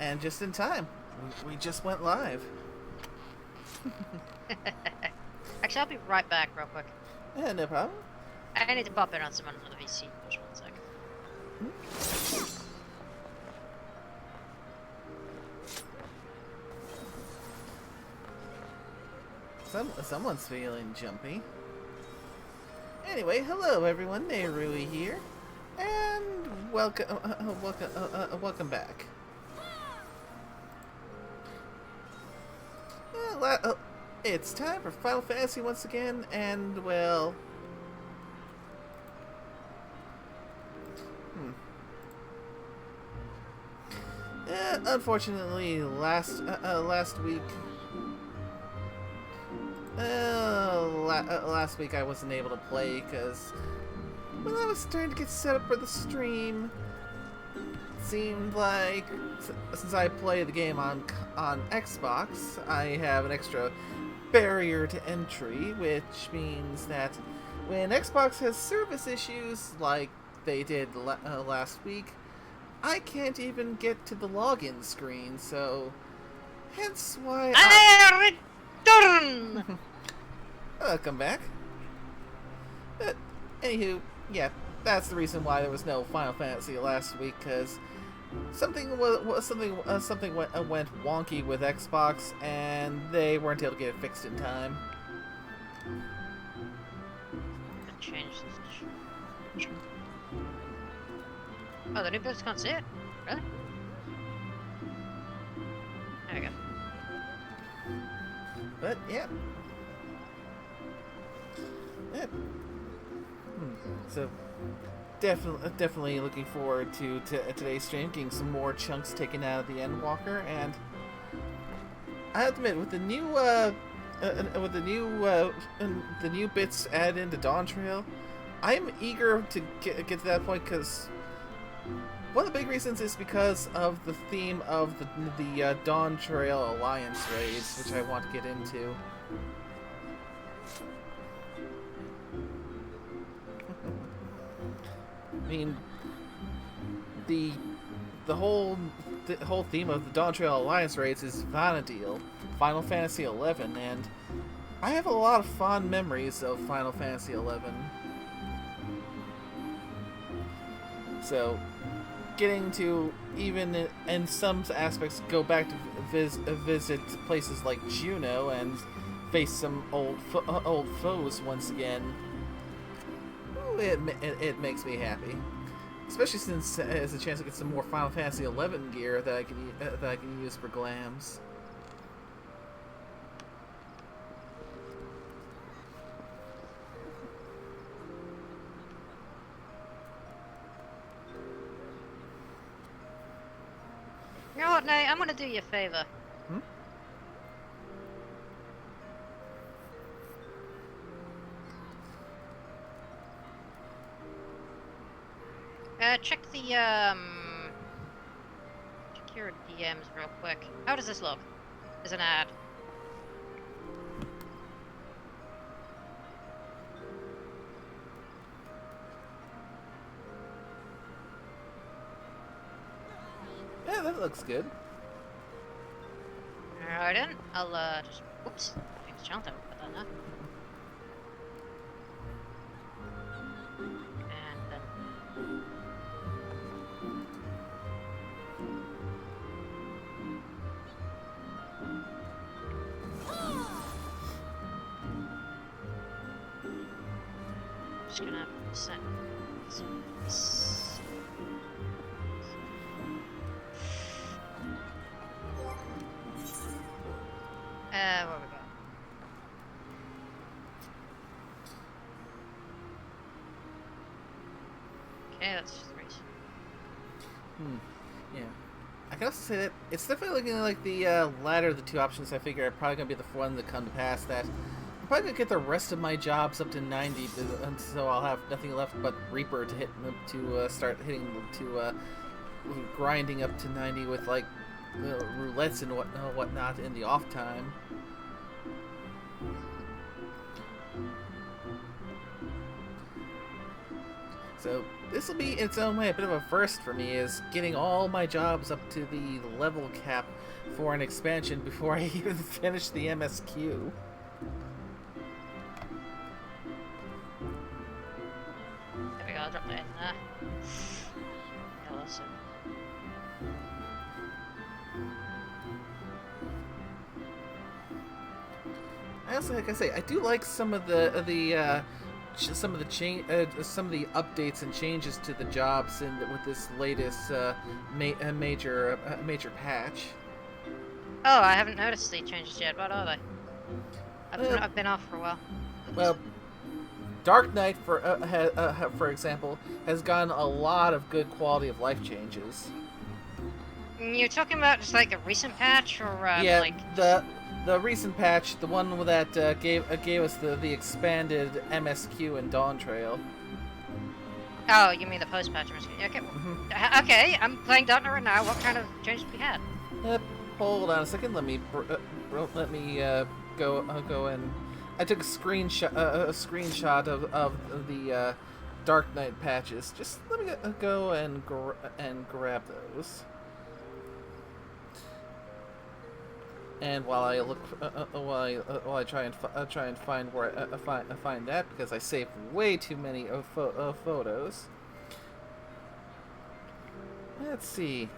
And just in time. We just went live. Actually, I'll be right back real quick. Yeah, no problem. I need to pop in on someone on the VC. Just 1 sec. Someone's feeling jumpy. Anyway, hello everyone, Nerui here, and welcome back. It's time for Final Fantasy once again, and well, unfortunately, last week. Last week I wasn't able to play because when I was starting to get set up for the stream, it seemed like since I play the game on Xbox, I have an extra barrier to entry, which means that when Xbox has service issues like they did last week, I can't even get to the login screen, so hence why I return! Welcome back. But, anywho, yeah, that's the reason why there was no Final Fantasy last week, because something went wonky with Xbox, and they weren't able to get it fixed in time. Change this. Oh, the new builds can't see it? Really? There we go. But, yeah. So, definitely looking forward to today's stream, getting some more chunks taken out of the Endwalker, and I have to admit, with the new bits added into Dawn Trail, I'm eager to get to that point, because one of the big reasons is because of the theme of the Dawn Trail Alliance raids, which I want to get into. I mean, the whole theme of the Dawn Trail Alliance raids is Vana'diel, Final Fantasy XI, and I have a lot of fond memories of Final Fantasy XI. So, getting to, even in some aspects, go back to visit places like Juno and face some old foes once again, it makes me happy. Especially since it has a chance to get some more Final Fantasy XI gear that I can use for glams. You know what, Nate? I'm gonna do you a favor. Check your DMs real quick. How does this look? As an ad. Yeah, that looks good. Alright then, I'll just, whoops, thanks chance I put that now. And then just gonna set where we go? Okay, that's just right. Yeah. I can also say that it's definitely looking like the latter of the two options I figure are probably going to be the one that come to pass, that I'm probably going to get the rest of my jobs up to 90, so I'll have nothing left but Reaper to hit, to start hitting, to grinding up to 90 with, like, roulettes and whatnot in the off time. So this will be in its own way a bit of a first for me, is getting all my jobs up to the level cap for an expansion before I even finish the MSQ. There we go, I'll drop that in there. Yeah, awesome. I also, like I say, I do like some of the some of the updates and changes to the jobs with this latest major patch. Oh, I haven't noticed the changes yet. What are they? I've been off for a while. Well, Dark Knight, for example, has gotten a lot of good quality of life changes. You're talking about just like a recent patch, or Yeah, like the recent patch, the one that gave us the expanded MSQ and Dawn Trail. Oh, you mean the post patch? Okay. Okay, I'm playing Dark Knight right now. What kind of changes have we had? Hold on a second. Let me go and I took a screenshot of the Dark Knight patches. Just let me go and grab those. And while I look, while I try and find where I find that, because I saved way too many photos. Let's see.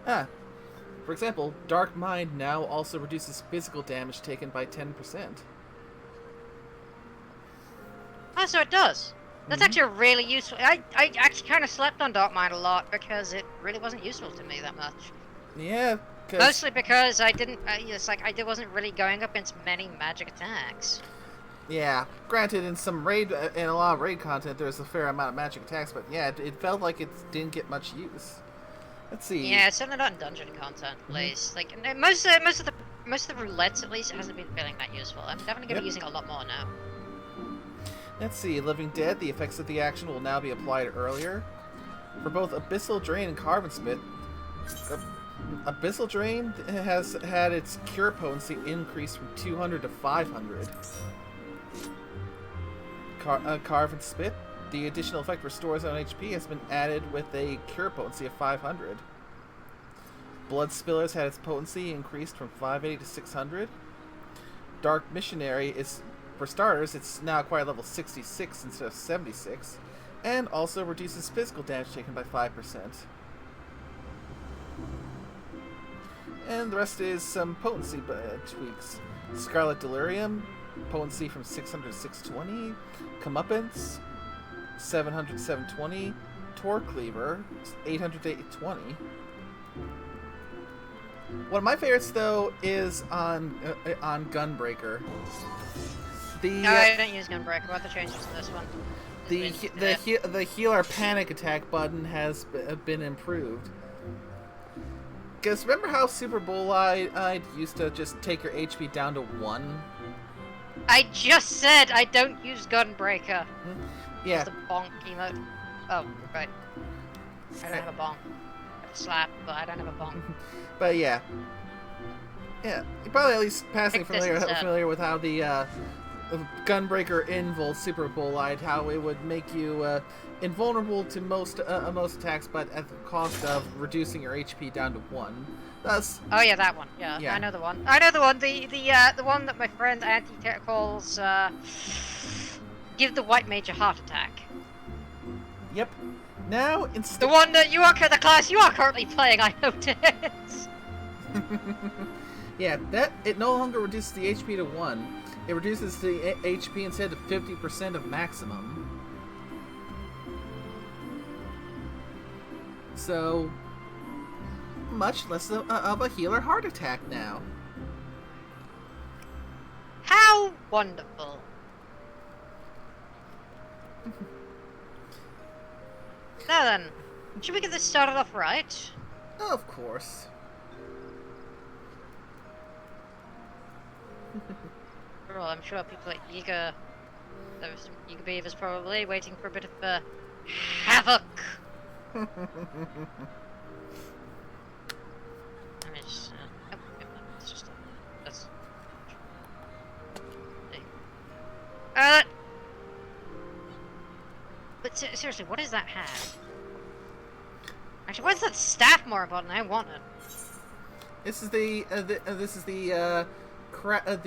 For example, Dark Mind now also reduces physical damage taken by 10%. Oh, so it does. That's actually really useful. I actually kind of slept on Dark Mind a lot because it really wasn't useful to me that much. Yeah. Mostly because I didn't. It's like I wasn't really going up against many magic attacks. Yeah. Granted, in a lot of raid content, there's a fair amount of magic attacks, but yeah, it felt like it didn't get much use. Let's see. Yeah, certainly not in dungeon content, at least. Like most of the roulettes, at least, it hasn't been feeling that useful. I'm definitely gonna be using it a lot more now. Let's see. Living Dead. The effects of the action will now be applied earlier for both Abyssal Drain and Carven Spit. Abyssal Drain has had its cure potency increased from 200 to 500. Carven Spit, the additional effect restores on HP, has been added with a cure potency of 500. Blood Spillers had its potency increased from 580 to 600. Dark Missionary is, for starters, it's now acquired level 66 instead of 76, and also reduces physical damage taken by 5%. And the rest is some potency tweaks. Scarlet Delirium, potency from 600 to 620. Comeuppance, 700 to 720. Torque Cleaver, 800 to 820. One of my favorites, though, is on Gunbreaker. No, I don't use Gunbreaker. What are the changes to this one? The healer panic attack button has been improved. Because remember how Super Bull-Eyed used to just take your HP down to 1? I just said I don't use Gunbreaker. Yeah. It's the bonk emote. Oh, right. I don't have a bonk. I have a slap, but I don't have a bonk. But yeah. Yeah, you're probably at least passing familiar with how the Gunbreaker invul Super Bull-Eyed, how it would make you invulnerable to most attacks, but at the cost of reducing your HP down to 1. Thus. Oh yeah, that one. Yeah, I know the one. I know the one. The one that my friend Anti calls give the white mage a heart attack. Yep. Now instead. The one that the class you are currently playing, I noticed. Yeah, that it no longer reduces the HP to 1. It reduces the HP instead to 50% of maximum. So, much less of a healer heart attack now. How wonderful. Now then, should we get this started off right? Of course. Well, I'm sure people are eager. There's some eager beavers probably waiting for a bit of havoc. Let me just. It's just. That's. But seriously, what is that hat? Actually, why is that staff more important? I want it. This is the crafted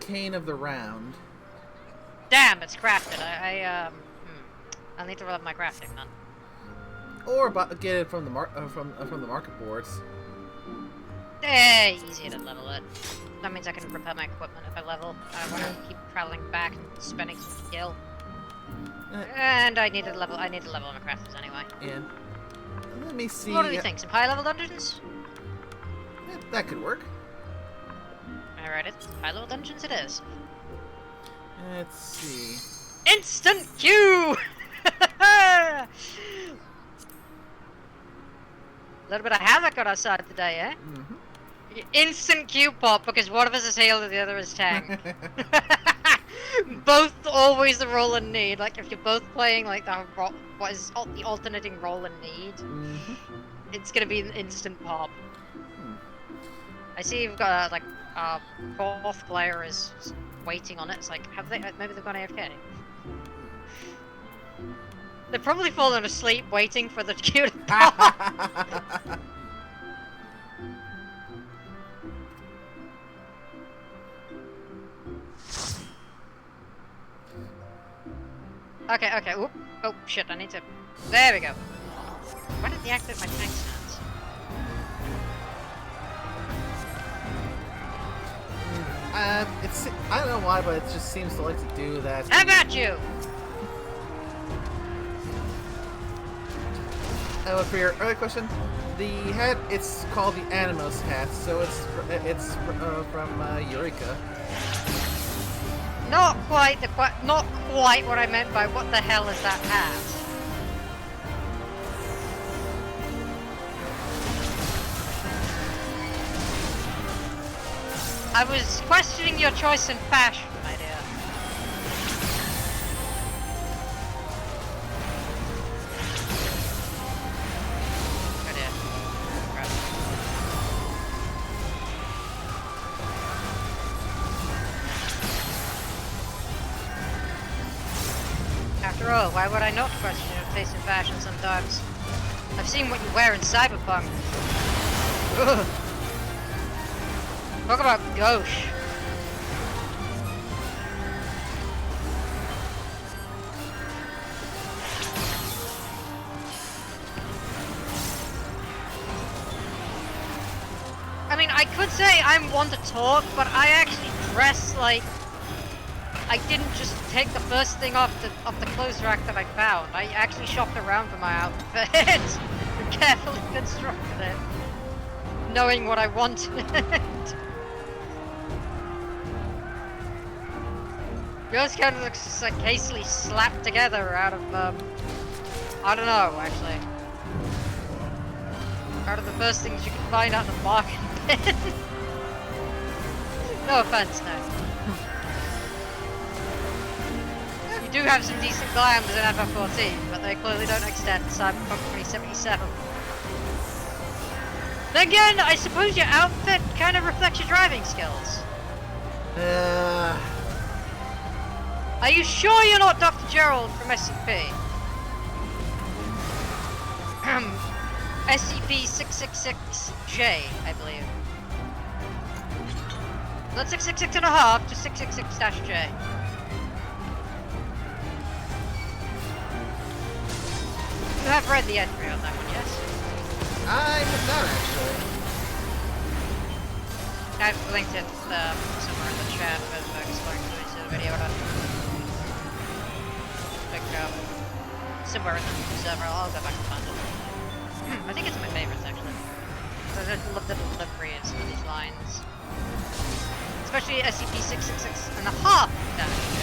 cane of the round. Damn, it's crafted. I'll need to rub my crafting then. Or get it from the from the market boards. Easy to level it. That means I can repair my equipment if I level. I don't want to keep traveling back and spending some skill. And I need to level my crafters anyway. Yeah. Let me see. What do you think? Some high level dungeons? Yeah, that could work. Alright, high level dungeons it is. Let's see. Instant queue! A little bit of havoc on our side today, eh? Mm-hmm. Instant queue pop because one of us is healed and the other is tank. Both always the roll and need. Like if you're both playing like the alternating roll and need, it's gonna be an instant pop. I see you've got like fourth player is waiting on it. It's like maybe they've gone AFK. They're probably fallen asleep waiting for the queue to pop. Okay, oop. Oh shit, I need to... There we go. Why did it deactivate my tank stance? I don't know why, but it just seems to like to do that. How about you? For your earlier question, the hat, it's called the Animos hat, so it's from Eureka. Not quite what I meant by what the hell is that hat? I was questioning your choice in fashion, my dear. Oh dear. Crap. After all, why would I not question your taste in fashion sometimes? I've seen what you wear in Cyberpunk. Ugh. Talk about gauche. I mean, I could say I'm one to talk, but I actually dress like... I didn't just take the first thing off the clothes rack that I found. I actually shopped around for my outfit. And carefully constructed it. Knowing what I wanted. Yours kind of looks like hastily slapped together out of, I don't know, actually. Out of the first things you can find out in the market bin. No offense, no. You do have some decent glams in FF14, but they clearly don't extend to Cyberpunk 2077. Then again, I suppose your outfit kind of reflects your driving skills. Are you sure you're not Dr. Gerald from SCP? SCP-666J, I believe. Not 666 and a half, just 666-J. You have read the entry on that one, yes? I have not, actually. I've linked it somewhere in the chat with exploring the video. Somewhere in the server, I'll go back and find it. I think it's my favorites, actually. I love the delivery of some of these lines. Especially SCP-666 and a half damage.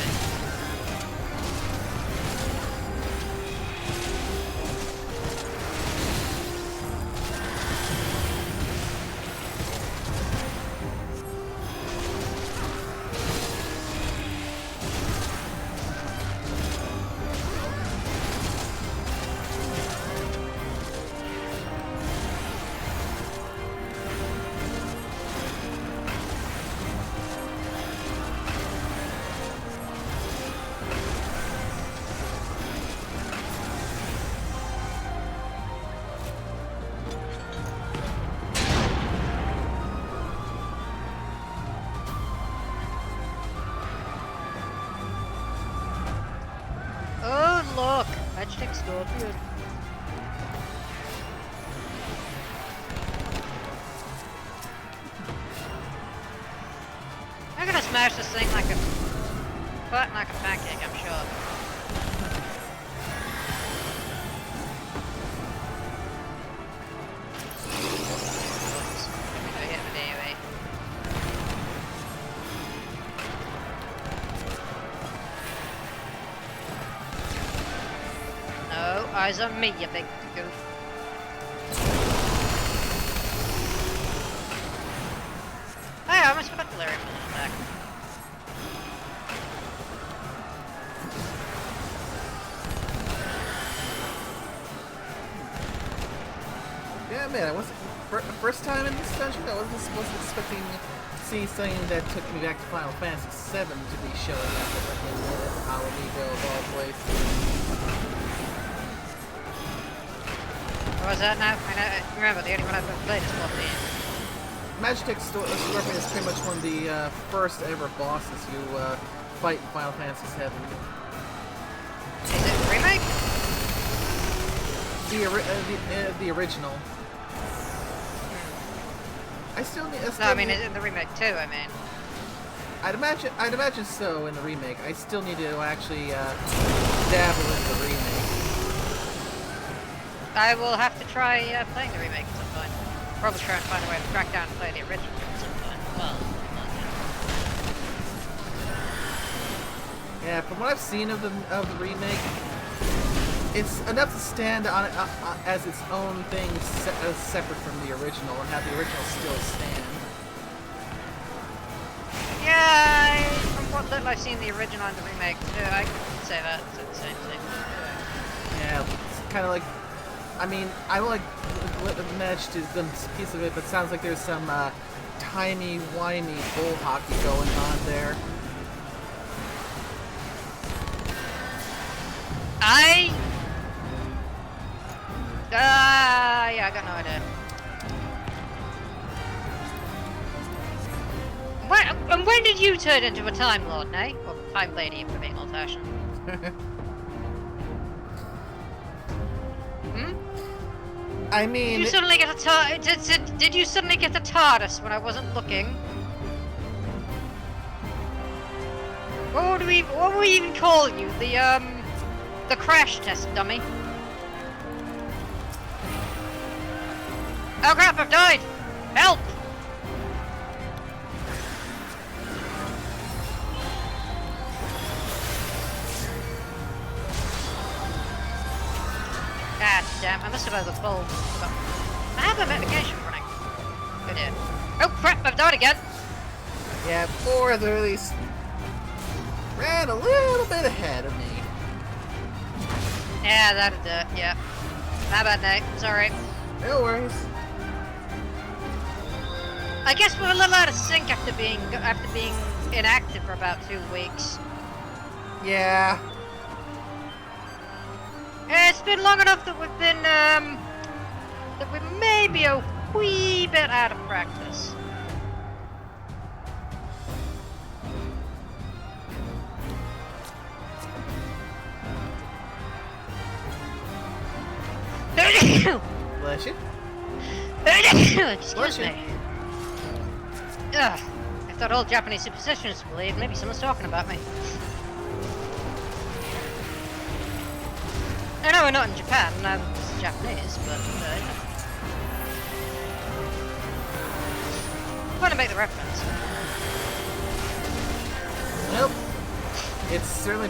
all good. I'm gonna smash this thing like a pancake, I'm sure. No, eyes on me, you big goof. Hey, I almost forgot delirium on the back. Yeah, man, I wasn't first time in this dungeon. I wasn't expecting to see something that took me back to Final Fantasy VII to be showing up in Alamigo of all places. What was that now? Remember, the only one I've ever played is 14. Magitech Scorpion is pretty much one of the first ever bosses you fight in Final Fantasy VII. Is it a remake? The original. I still need. No, I mean, is it the remake too? I mean, I'd imagine so in the remake. I still need to actually dabble in the remake. I will have to try playing the remake at some point. Probably try and find a way to track down and play the original at some point. Well, not yet. Yeah, from what I've seen of the remake, it's enough to stand on it as its own thing, separate from the original, and have the original still stand. Yeah, from what little I've seen the original and the remake, I could say that it's the same thing. Yeah, it's kind of like. I mean, I like managed to glimpse a piece of it, but it sounds like there's some timey-wimey bull hockey going on there. Yeah, I got no idea. And when did you turn into a Time Lord, Nay? Or Time Lady, if we're being old-fashioned. I mean... Did you suddenly get a did you suddenly get a TARDIS when I wasn't looking? What would we even call you? The crash test dummy. Oh crap, I've died! Help! God damn, I must have had the full. I have a medication running. Good idea. Oh crap, I've died again! Yeah, 4 at the release ran a little bit ahead of me. Yeah, that'll do it, yeah. My bad, Nate. Sorry. No worries. I guess we're a little out of sync after being inactive for about 2 weeks. Yeah. It's been long enough that we've been that we may be a wee bit out of practice. Bless you. Excuse me. Ugh. If that old Japanese superstition is believed, maybe someone's talking about me. I know we're not in Japan, it's Japanese, but I'm trying to make the reference. Nope. It's certainly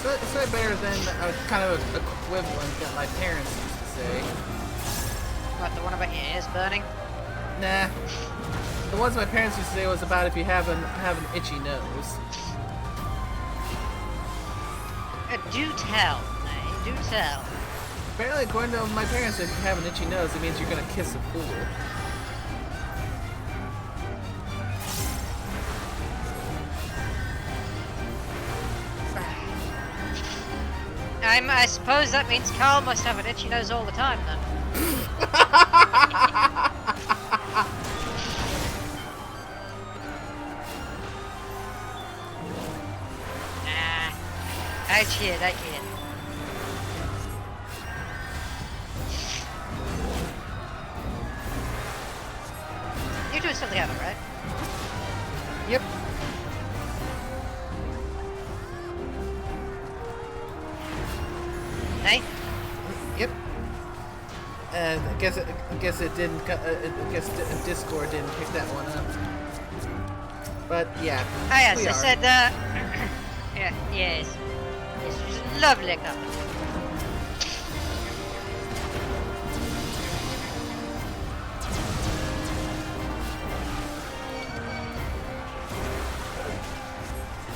certainly better than a kind of equivalent that my parents used to say. What, the one about your ears burning? Nah. The ones my parents used to say was about if you have an itchy nose. Do tell, Nay, do tell. Apparently, according to my parents, if you have an itchy nose, it means you're gonna kiss a fool. I suppose that means Carl must have an itchy nose all the time, then. I cheered. are still together, right? Yep. Hey? Yep. And I guess it didn't. I guess Discord didn't pick that one up. But yeah. Oh yes, we I are. said yeah, yes. Yes, she's a lovely couple.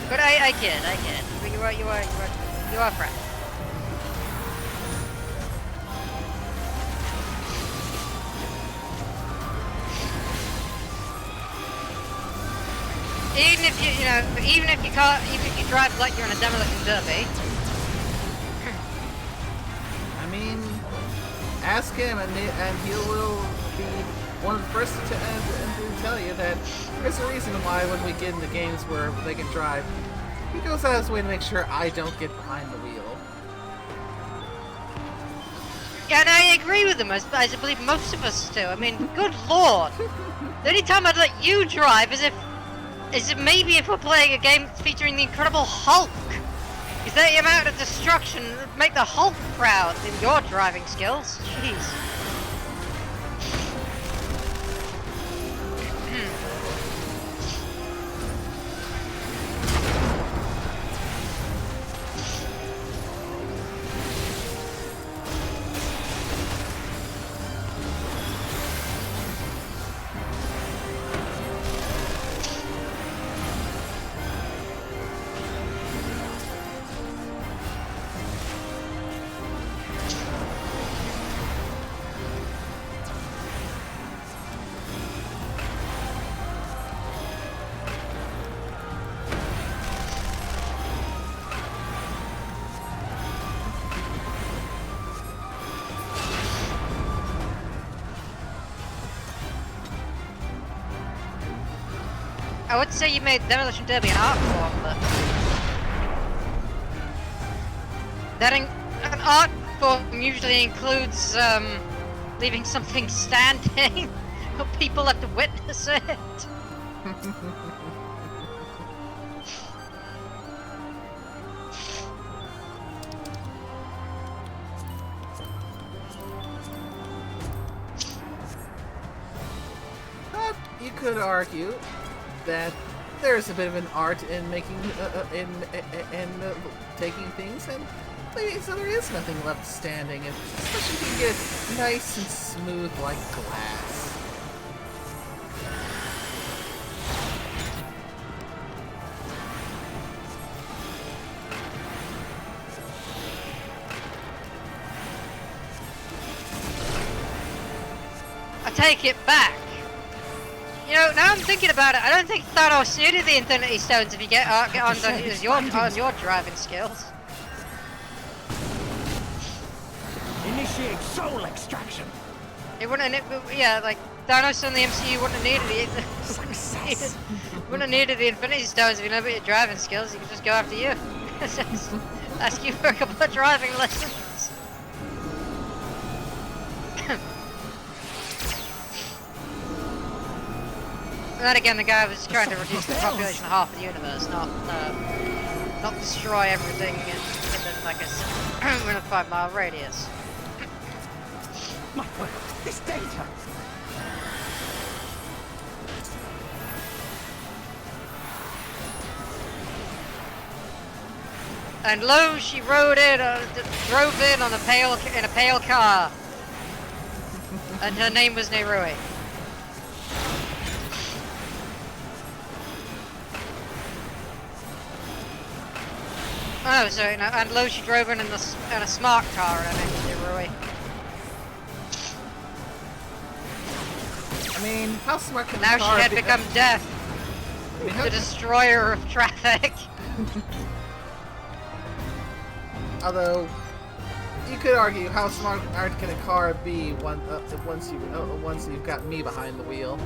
But I kid. But you are friend. Even if you drive like you're in a demolition derby. I mean, ask him, and he will be one of the first to tell you that there's a reason why when we get into games where they can drive, he goes out of his way to make sure I don't get behind the wheel. Yeah, and I agree with them, as I believe most of us do. I mean, good lord. The only time I'd let you drive is maybe if we're playing a game featuring the Incredible Hulk. Is that the amount of destruction that would make the Hulk proud in your driving skills? Jeez. I would say you made Demolition Derby an art form, but an art form usually includes leaving something standing, but people have to witness it. But you could argue that there's a bit of an art in making taking things, and maybe so there is nothing left standing, and especially if you can get it nice and smooth like glass. I take it back. You know, now I'm thinking about it, I don't think Thanos needed the Infinity Stones if you get on your driving skills. Initiate soul extraction. It wouldn't, yeah, like Thanos in the MCU wouldn't have needed it. Success. Wouldn't have needed the Infinity Stones if you know about your driving skills. He could just go after you. Ask you for a couple of driving lessons. And then again, the guy was trying to reduce the population of half the universe, not destroy everything in like a 5-mile radius. My word, this data. And lo, she drove in on a pale car, and her name was Nerui. Oh, sorry, no, and lo, she drove in a smart car, and her name was Nerui. I mean, how smart can Now the car she had be? become Death, I mean, the destroyer of traffic. Although, you could argue how smart can a car be once you've got me behind the wheel.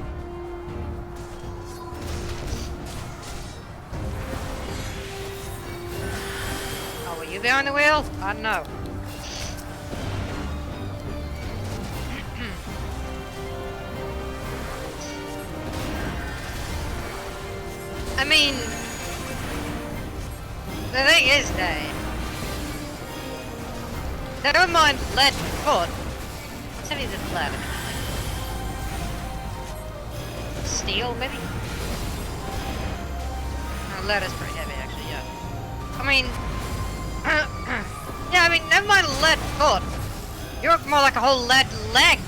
Oh, were you behind the wheel? I don't know. mean, the thing is, Dave, never mind lead foot. What's heavy than lead? Steel, maybe? No, lead is pretty heavy, actually, yeah. I mean, yeah, I mean, never mind lead foot. You're more like a whole lead leg.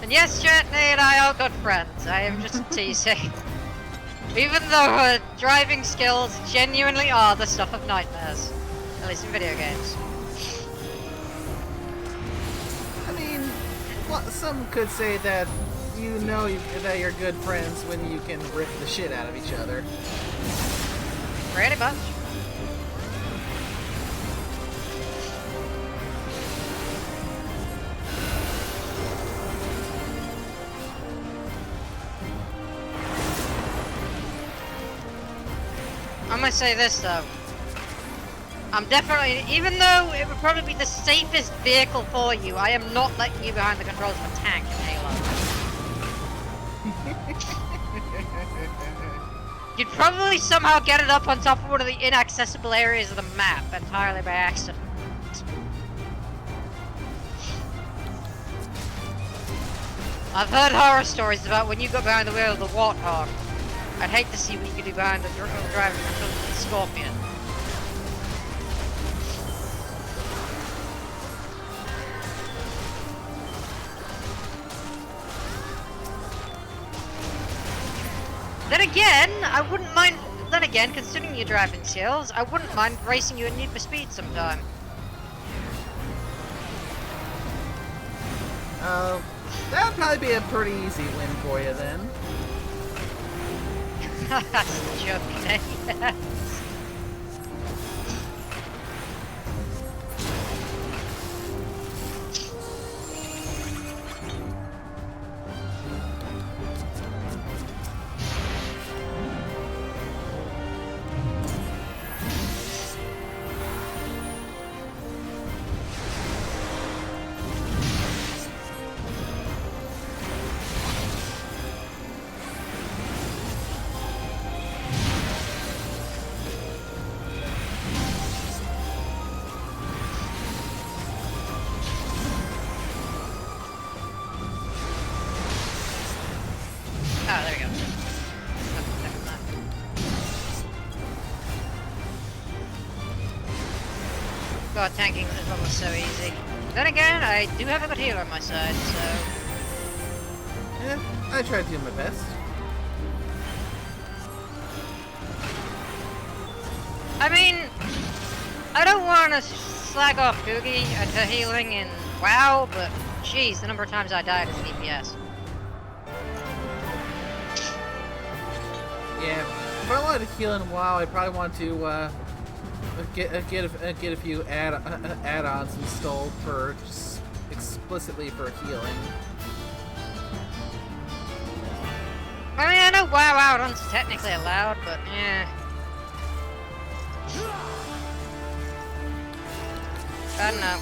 And yes, Jetney and I are good friends. I am just teasing. Even though her driving skills genuinely are the stuff of nightmares. At least in video games. I mean, well, some could say that that you're good friends when you can rip the shit out of each other. Pretty much. I'm gonna say this though. I'm definitely, even though it would probably be the safest vehicle for you, I am not letting you behind the controls of a tank in Halo. You'd probably somehow get it up on top of one of the inaccessible areas of the map entirely by accident. I've heard horror stories about when you got behind the wheel of the Warthog. I'd hate to see what you could do behind the driving controls of the Scorpion. Then again, I wouldn't mind. Then again, considering your driving skills, I wouldn't mind racing you in Need for Speed sometime. That would probably be a pretty easy win for you then. That's a joke, yes. Oh, there we go. God, tanking is almost so easy. Then again, I do have a good healer on my side, so... Yeah, I try to do my best. I mean, I don't want to slag off Googie and her healing in WoW, but jeez, the number of times I died as an EPS. Yeah, if I wanted to heal in WoW, I probably want to get a few add-ons installed for just explicitly for healing. I mean, I know WoW add-ons are technically allowed, but yeah. I don't know.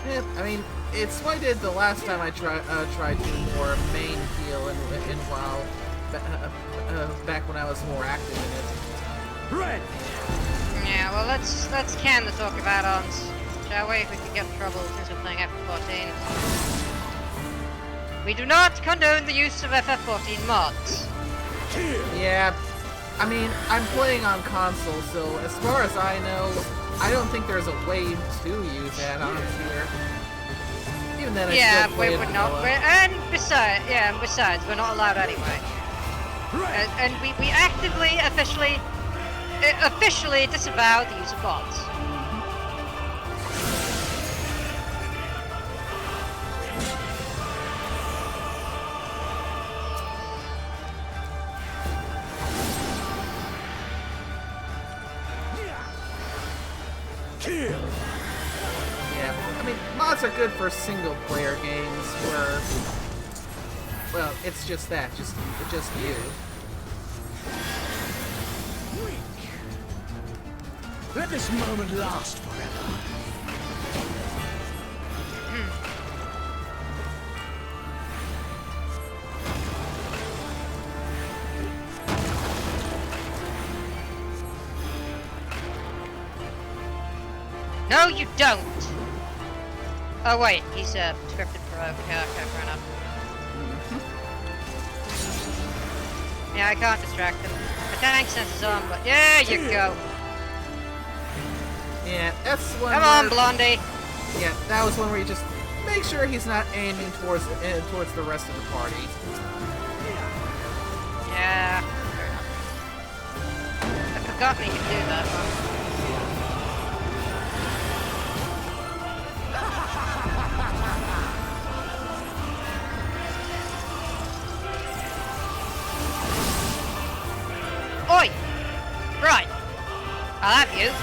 Yeah, I mean, it's what I did the last time I tried doing more main heal in WoW. Back when I was more active in it. Red. Yeah, well, let's can the talk of add-ons, shall we? If we can get in trouble since we're playing FF14. We do not condone the use of FF14 mods. Yeah, I mean, I'm playing on console, so as far as I know, I don't think there's a way to use add-ons here. Even then, I still play we would not. And besides, we're not allowed anyway. And we actively, officially disavow the use of bots. Kill. Yeah, I mean, mods are good for single-player games where, well, it's just that, just you. Let this moment last forever. No, you don't! Oh wait, he's scripted for okay, fair enough. Yeah, I can't distract him. The tank sense is on, but there you go. Yeah, that's one. Come on, Blondie. Yeah, that was one where you just make sure he's not aiming towards the rest of the party. Yeah, fair enough. I forgot he could do that one. Oi! Right. I'll have you.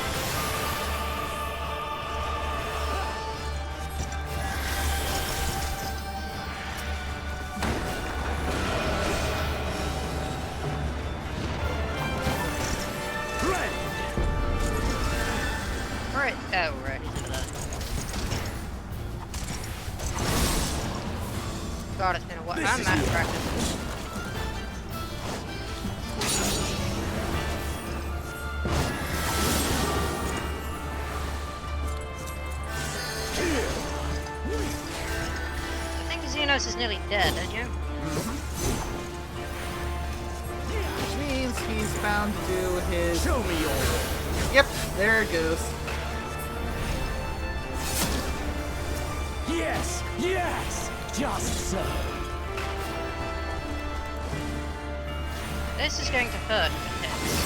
Right. Oh, right. God, it's been a while. I'm out of practice. Xenos is nearly dead, don't you? Which means he's bound to do his... Show me your... Yep, there it goes. Yes! Yes! Just so. This is going to hurt the hits.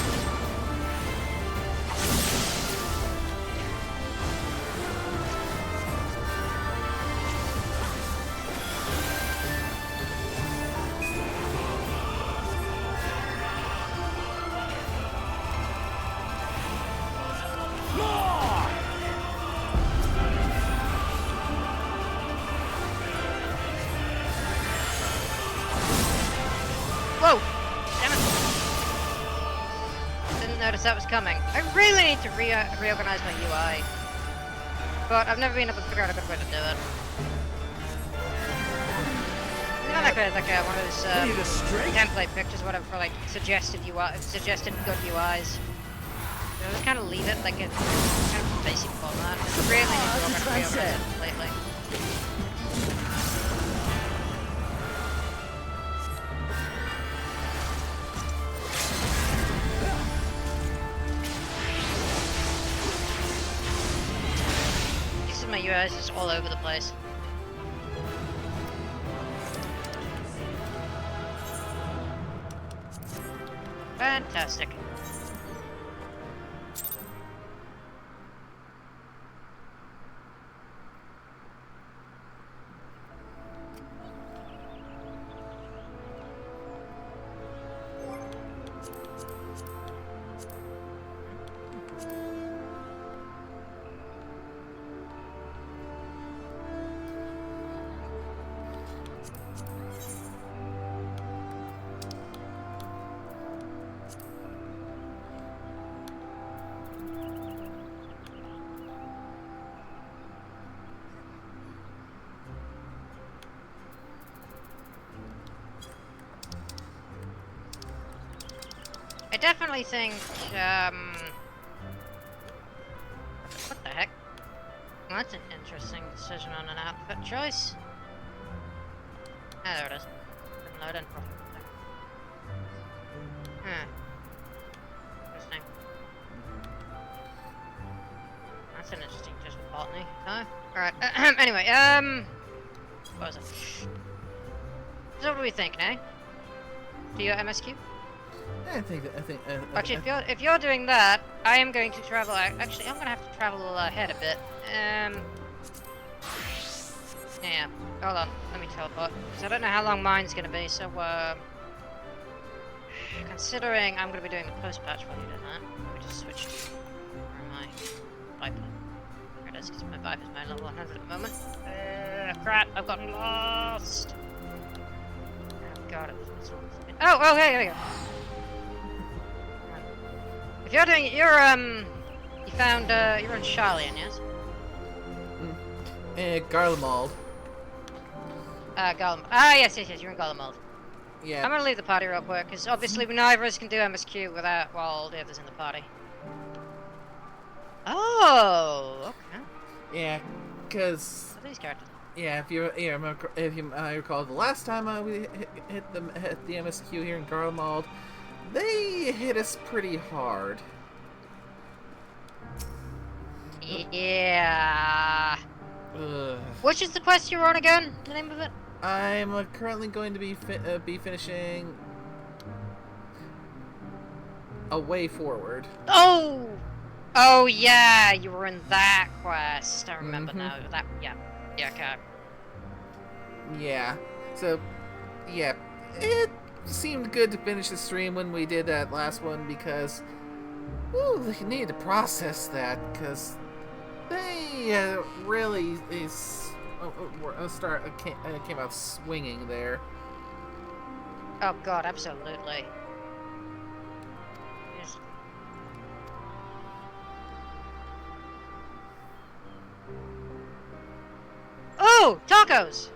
Whoa! Damn it! Didn't notice that was coming. I really need to reorganize my UI. But I've never been able to figure out a good way to do it. Even like one of those template pictures, whatever, for like suggested good UIs. I'll just kind of leave it like it's kind of basic format. I really need to reorganize it completely. My UI is just all over the place. Fantastic. I definitely think, what the heck? Well, that's an interesting decision on an outfit choice. Ah, there it is. Didn't load in properly. Interesting. That's an interesting choice for botany, huh? Alright, anyway, what was it? So what do we think, eh? Do your MSQ? Actually, if you're doing that, I am going to travel. Actually, I'm gonna have to travel ahead a bit. Yeah. Hold on. Let me teleport. So I don't know how long mine's gonna be. So considering I'm gonna be doing the post patch while you're doing that, let me just switch. Where am I? Pipeline. Vipers, because my Viper's my level 100 at the moment. Crap, I've gotten lost! Oh god, it's not... Oh, hey, there we go. If you're doing... you're in Charlian, yes? Garlemald. Garlemald. Ah, yes, you're in Garlemald. Yeah. I'm gonna leave the party real quick, because obviously neither of us can do MSQ without all the others in the party. Oh, okay. Yeah, because... What are these characters? Yeah, if you recall, the last time we hit the MSQ here in Garlemald, they hit us pretty hard. Yeah. Which is the quest you're on again? The name of it? I'm currently going to be finishing A Way Forward. Oh! Oh yeah, you were in that quest. I remember now. That yeah, okay. Yeah. So, yeah, it seemed good to finish the stream when we did that last one because, we needed to process that because they really came out swinging there. Oh god, absolutely. Yes. Oh, tacos!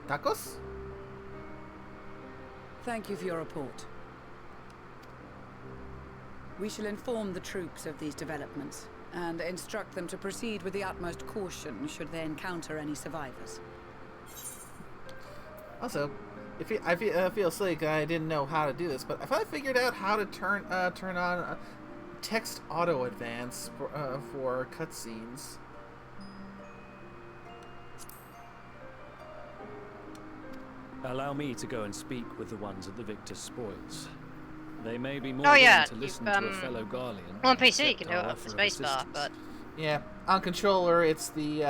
Tacos? Thank you for your report. We shall inform the troops of these developments and instruct them to proceed with the utmost caution should they encounter any survivors. Also, I feel silly I didn't know how to do this, but if I figured out how to turn on text auto advance for cutscenes. Allow me to go and speak with the ones at the victor's spoils. They may be more Oh willing yeah, to listen to a fellow Garlean. on PC you can accept do it our off the offer of spacebar, assistance. but Yeah, on controller it's the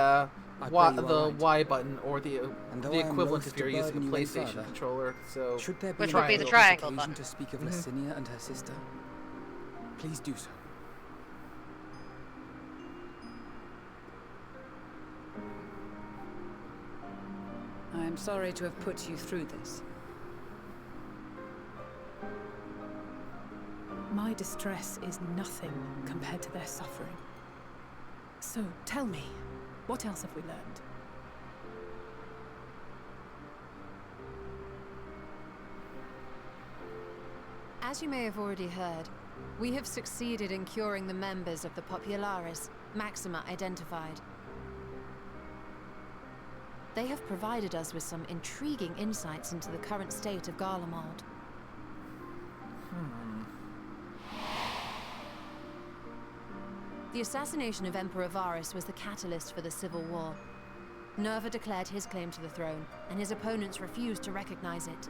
Y button or the equivalent if you're using a PlayStation controller. So Should there be Which an would be the appropriate triangle occasion button. to speak of Licinia and her sister, please do so. I am sorry to have put you through this. My distress is nothing compared to their suffering. So, tell me, what else have we learned? As you may have already heard, we have succeeded in curing the members of the Popularis, Maxima identified. They have provided us with some intriguing insights into the current state of Garlemald. The assassination of Emperor Varus was the catalyst for the civil war. Nerva declared his claim to the throne, and his opponents refused to recognize it.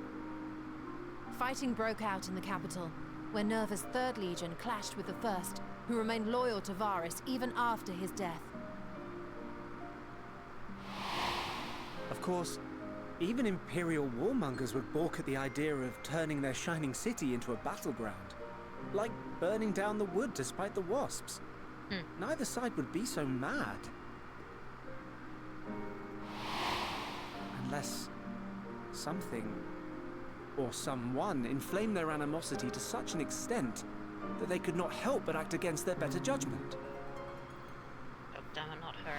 Fighting broke out in the capital, where Nerva's 3rd Legion clashed with the 1st, who remained loyal to Varus even after his death. Of course, even Imperial warmongers would balk at the idea of turning their shining city into a battleground. Like burning down the wood to spite the wasps. Neither side would be so mad. Unless something or someone inflamed their animosity to such an extent that they could not help but act against their better judgment. oh damn it, not her.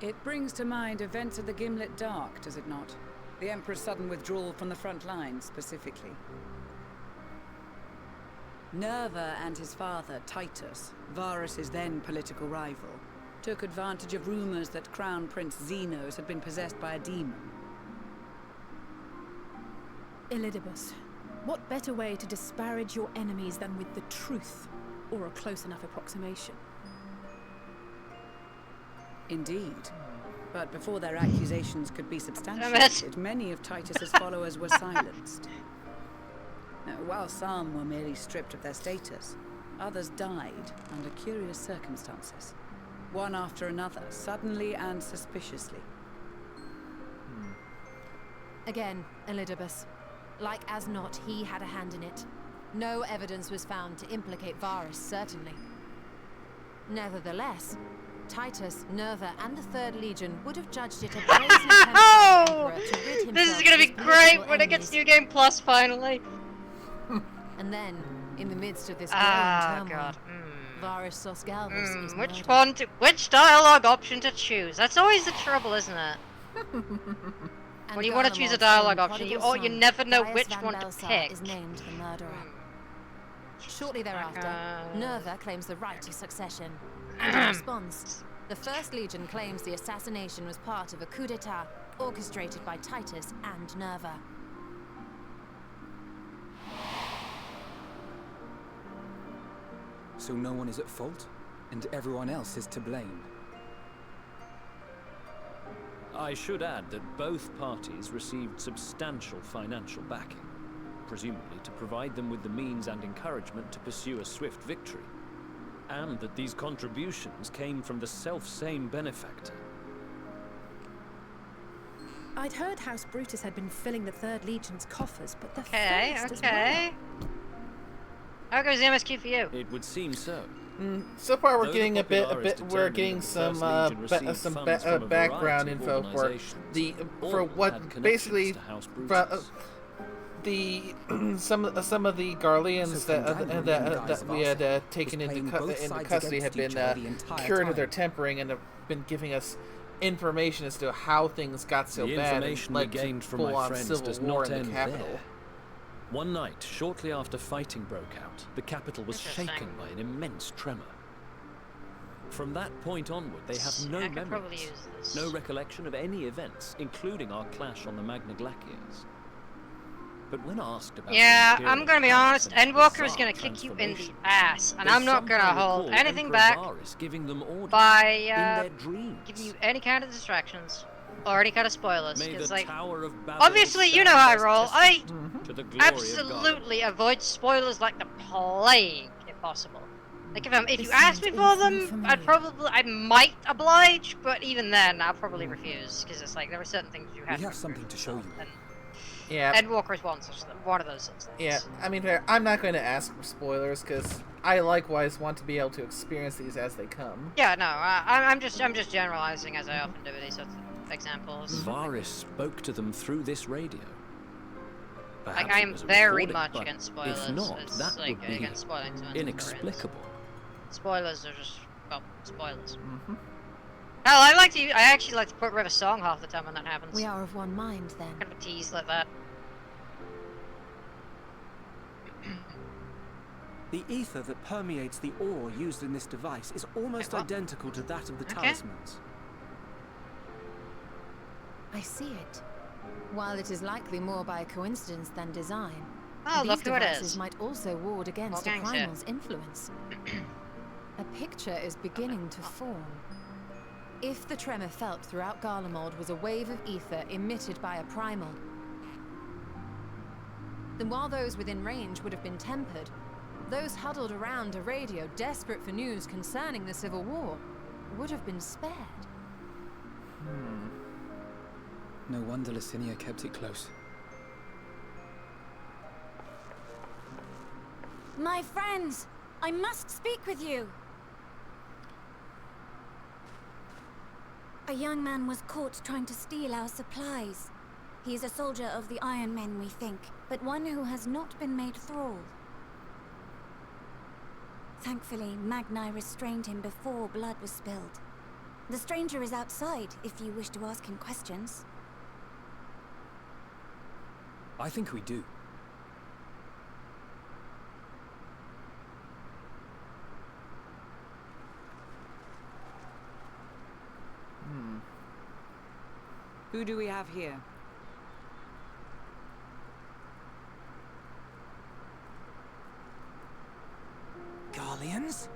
It brings to mind events of the Gimlet Dark, does it not? The Emperor's sudden withdrawal from the front lines, specifically. Nerva and his father, Titus, Varus's then political rival, took advantage of rumors that Crown Prince Xenos had been possessed by a demon. Elidibus, what better way to disparage your enemies than with the truth, or a close enough approximation? Indeed. But before their accusations could be substantiated, many of Titus's followers were silenced. Now, while some were merely stripped of their status, others died under curious circumstances. One after another, suddenly and suspiciously. Again, Elidibus. Like as not, he had a hand in it. No evidence was found to implicate Varus, certainly. Nevertheless, Titus, Nerva, and the Third Legion would have judged it a brazen attempt by the Emperor to rid himself This is gonna of be his great political when it gets enemies. New Game Plus finally. And then, in the midst of this growing turmoil, God. Varus Sosgalvus is murdered. Which dialogue option to choose? That's always the trouble, isn't it? And When you want to choose a Garlemald's dialogue own option, you prodigal son, never know Gaius which Van one to Belsar, pick. is named the murderer. Shortly thereafter, Nerva claims the right to succession. And in response, the First Legion claims the assassination was part of a coup d'etat orchestrated by Titus and Nerva. So no one is at fault, and everyone else is to blame. I should add that both parties received substantial financial backing, presumably to provide them with the means and encouragement to pursue a swift victory, and that these contributions came from the self-same benefactor. I'd heard House Brutus had been filling the Third Legion's coffers, but the Okay. first as well. How goes the MSQ for you? It would seem so. So far, we're Though getting the a bit. Popularis We're determined getting that the some First Legion received funds from a background variety of info for organizations. the All for had what connections basically to House from, Brutus. the some of the Garleans So Fandaniel, that we had taken was into playing both sides custody had against been each other the entire cured of their time. tempering and have been giving us information as to how things got so The bad and information we led to gained from my full-on friends civil does war not in the end capital. there. One night, shortly after fighting broke out, the capital was Interesting. shaken by an immense tremor. From that point onward, they have no I could probably memories, use this. no recollection of any events, including our clash on the Magna Glaciers. But when asked about Yeah, the I'm Imperial gonna be Palace honest. and its Endwalker is bizarre gonna kick you in the transformation, ass, and they I'm not gonna somehow hold recall anything Emperor back Varus giving them orders by in their dreams. giving you any kind of distractions or any kind of spoilers. May Because the like, Tower of Babel obviously, you stand know how I as roll. I testament to the glory of absolutely avoid spoilers like the plague, if possible. Like if This you ask me sounds for awfully them, familiar. I might oblige, but even then, I'll probably refuse because it's like there are certain things you have. We have to something to show you. And Yeah. Endwalker is one of those sorts of things. Yeah, I mean, I'm not going to ask for spoilers because I likewise want to be able to experience these as they come. Yeah, no, I'm just generalizing as I often do with these sorts of examples. Varus spoke to them through this radio. Like Perhaps I it am was a very recording, much but against spoilers. If not, It's that like would be against spoiling to inexplicable. Spoilers are just spoilers. Mm-hmm. Hell, I actually like to put River Song half the time when that happens. We are of one mind, then. Kind of a tease like that. The ether that permeates the ore used in this device is almost Wait, what? identical to that of the Okay. talismans. I see it. While it is likely more by coincidence than design, Oh, these look who it devices is. might also ward against a Well, gangster. primal's influence. A picture is beginning to form. If the tremor felt throughout Garlemald was a wave of ether emitted by a primal, then while those within range would have been tempered, those huddled around a radio desperate for news concerning the Civil War would have been spared. No wonder Licinia kept it close. My friends, I must speak with you. A young man was caught trying to steal our supplies. He is a soldier of the Iron Men, we think, but one who has not been made thrall. Thankfully, Magni restrained him before blood was spilled. The stranger is outside, if you wish to ask him questions. I think we do. Who do we have here? Garleans?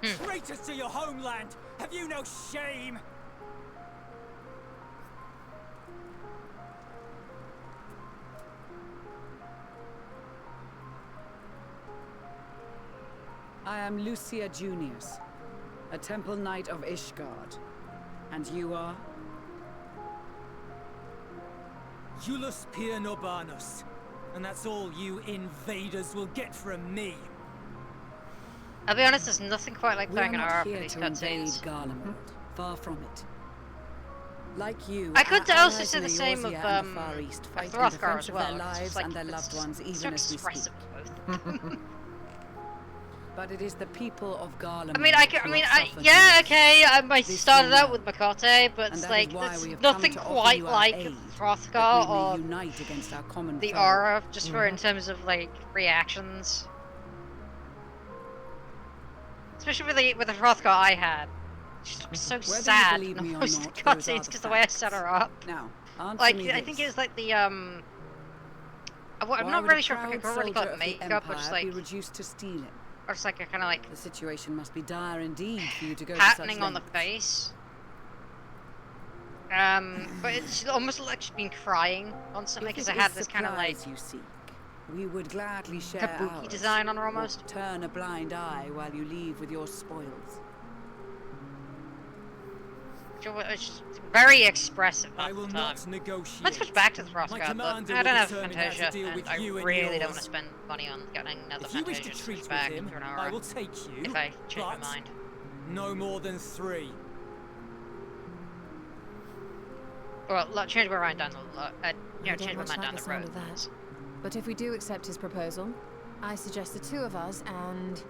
Traitors to your homeland! Have you no shame? I am Lucia Junius, a temple knight of Ishgard. And you are? Julus Pier Norbanus. And that's all you invaders will get from me. I'll be honest, there's nothing quite like We playing are an not RP here these to invade cutscenes. Garlemald. Far from it. Like you, I could our also allies say in the same of Eorzea and the Far East fight in Hrothgar defense as of well. their It's lives just like, and their it's loved ones, so even as we speak. expressive, both. But it is the people of Garlemald. Yeah, okay. I This started you out know. with Makate, but And it's that like is why there's we have come nothing to offer quite you our like aid, Hrothgar that we may or unite against our common the foe. aura, just for in terms of like reactions. Especially with the Hrothgar I had. She looks so Whether you sad believe in me or most of not, the those are cutscenes the because the way I facts. set her up. Now, answer Like, me I this. think it was like the I'm Why not would really a sure if I proud could really call soldier it of the makeup, or just Empire like, be reduced to stealing? or just like a kind of like The situation must be dire indeed for you to go to patterning such on the lengths. face. But it's almost like she's been crying constantly If because it I had is this kind of like supplies you seek, we would gladly share kabuki ours, design on her or almost. turn a blind eye while you leave with your spoils. It's very expressive I half will the time. not negotiate. Let's switch back to the My Hrothgar, but commander I will don't have determine how to Fantasia, deal and with I you and really don't yours. want to spend money on getting another If you wish Fantasia to to treat switch with back him, to an I aura. will take you. If I change my but mind. no more than 3. Well, change my mind down the I change don't my much mind like down the the sound road. of that. But if we do accept his proposal, I suggest the two of us and...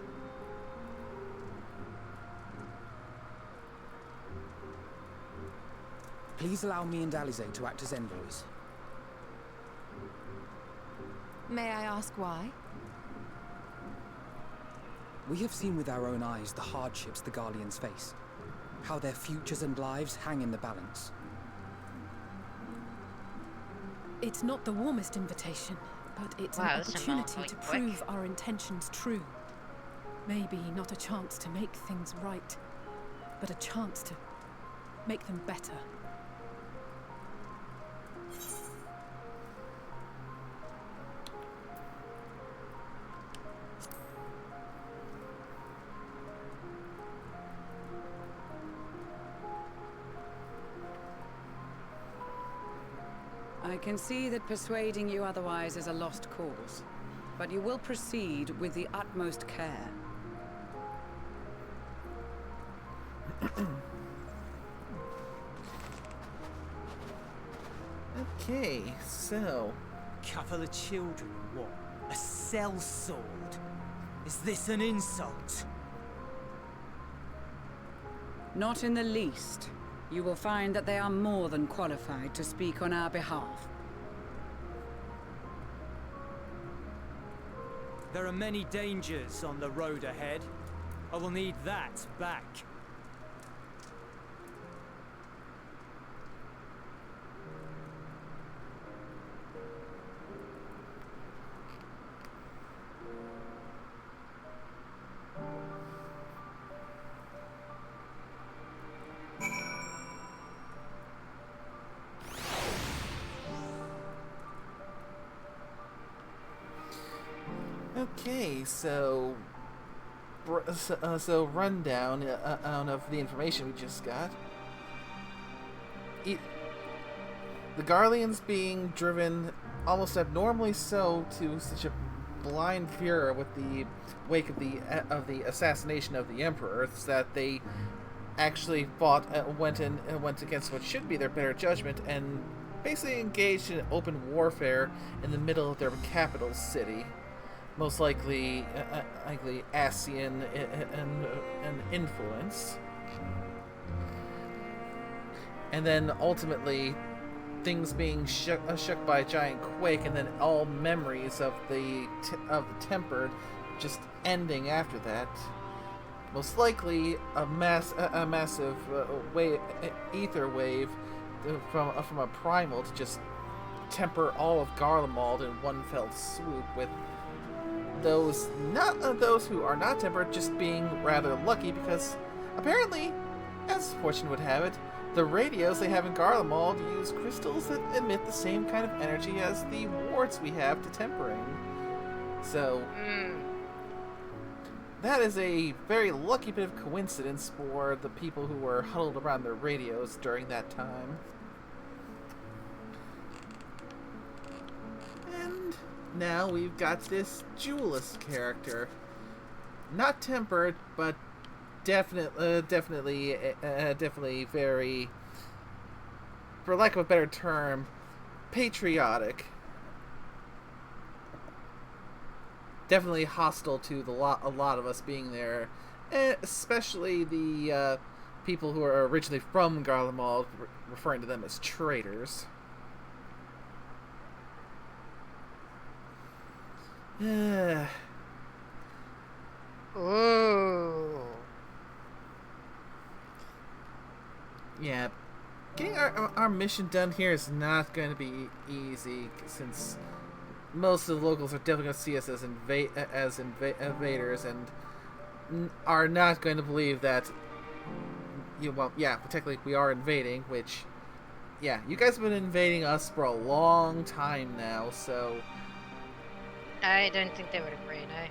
Please allow me and Alize to act as envoys. May I ask why? We have seen with our own eyes the hardships the Garleans face. How their futures and lives hang in the balance. It's not the warmest invitation, but it's Wow, an this is opportunity really to quick. prove our intentions true. Maybe not a chance to make things right, but a chance to make them better. I can see that persuading you otherwise is a lost cause, but you will proceed with the utmost care. Okay, so Couple of children, what? A sellsword? Is this an insult? Not in the least. You will find that they are more than qualified to speak on our behalf. There are many dangers on the road ahead. I will need that back. okay, so rundown of the information we just got. The Garleans being driven almost abnormally so to such a blind furor with the wake of the assassination of the Emperor that they actually went against what should be their better judgment and basically engaged in open warfare in the middle of their capital city, most likely Asian and influence, and then ultimately things being shook by a giant quake, and then all memories of the Tempered just ending after that. Most likely a massive ether wave from a primal to just temper all of Garlemald in one fell swoop, with those who are not tempered just being rather lucky because apparently, as fortune would have it, the radios they have in Garlemald use crystals that emit the same kind of energy as the wards we have to tempering. So that is a very lucky bit of coincidence for the people who were huddled around their radios during that time. And now we've got this duelist character. Not tempered, but definitely very, for lack of a better term, patriotic. Definitely hostile to a lot of us being there, especially the people who are originally from Garlemald, referring to them as traitors. Ooh. Yeah, getting our mission done here is not going to be easy, since most of the locals are definitely going to see us as invaders and are not going to believe that. Well, yeah, technically we are invading, which, yeah, you guys have been invading us for a long time now, so I don't think they would agree, no.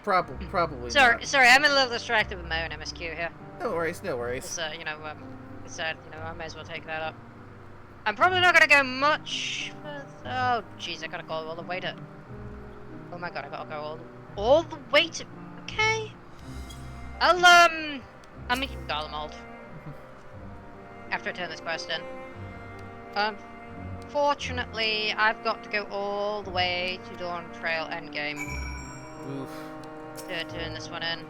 probably Sorry, not. sorry, I'm a little distracted with my own MSQ here. No worries, no worries. So, I may as well take that up. I'm probably not gonna go much further. Oh, jeez, I gotta go all the way to... Oh my god, I gotta go all the way to... Okay. I'll meet you, Garlemald. After I turn this quest in. Fortunately, I've got to go all the way to Dawn Trail Endgame. Oof. To turn this one in.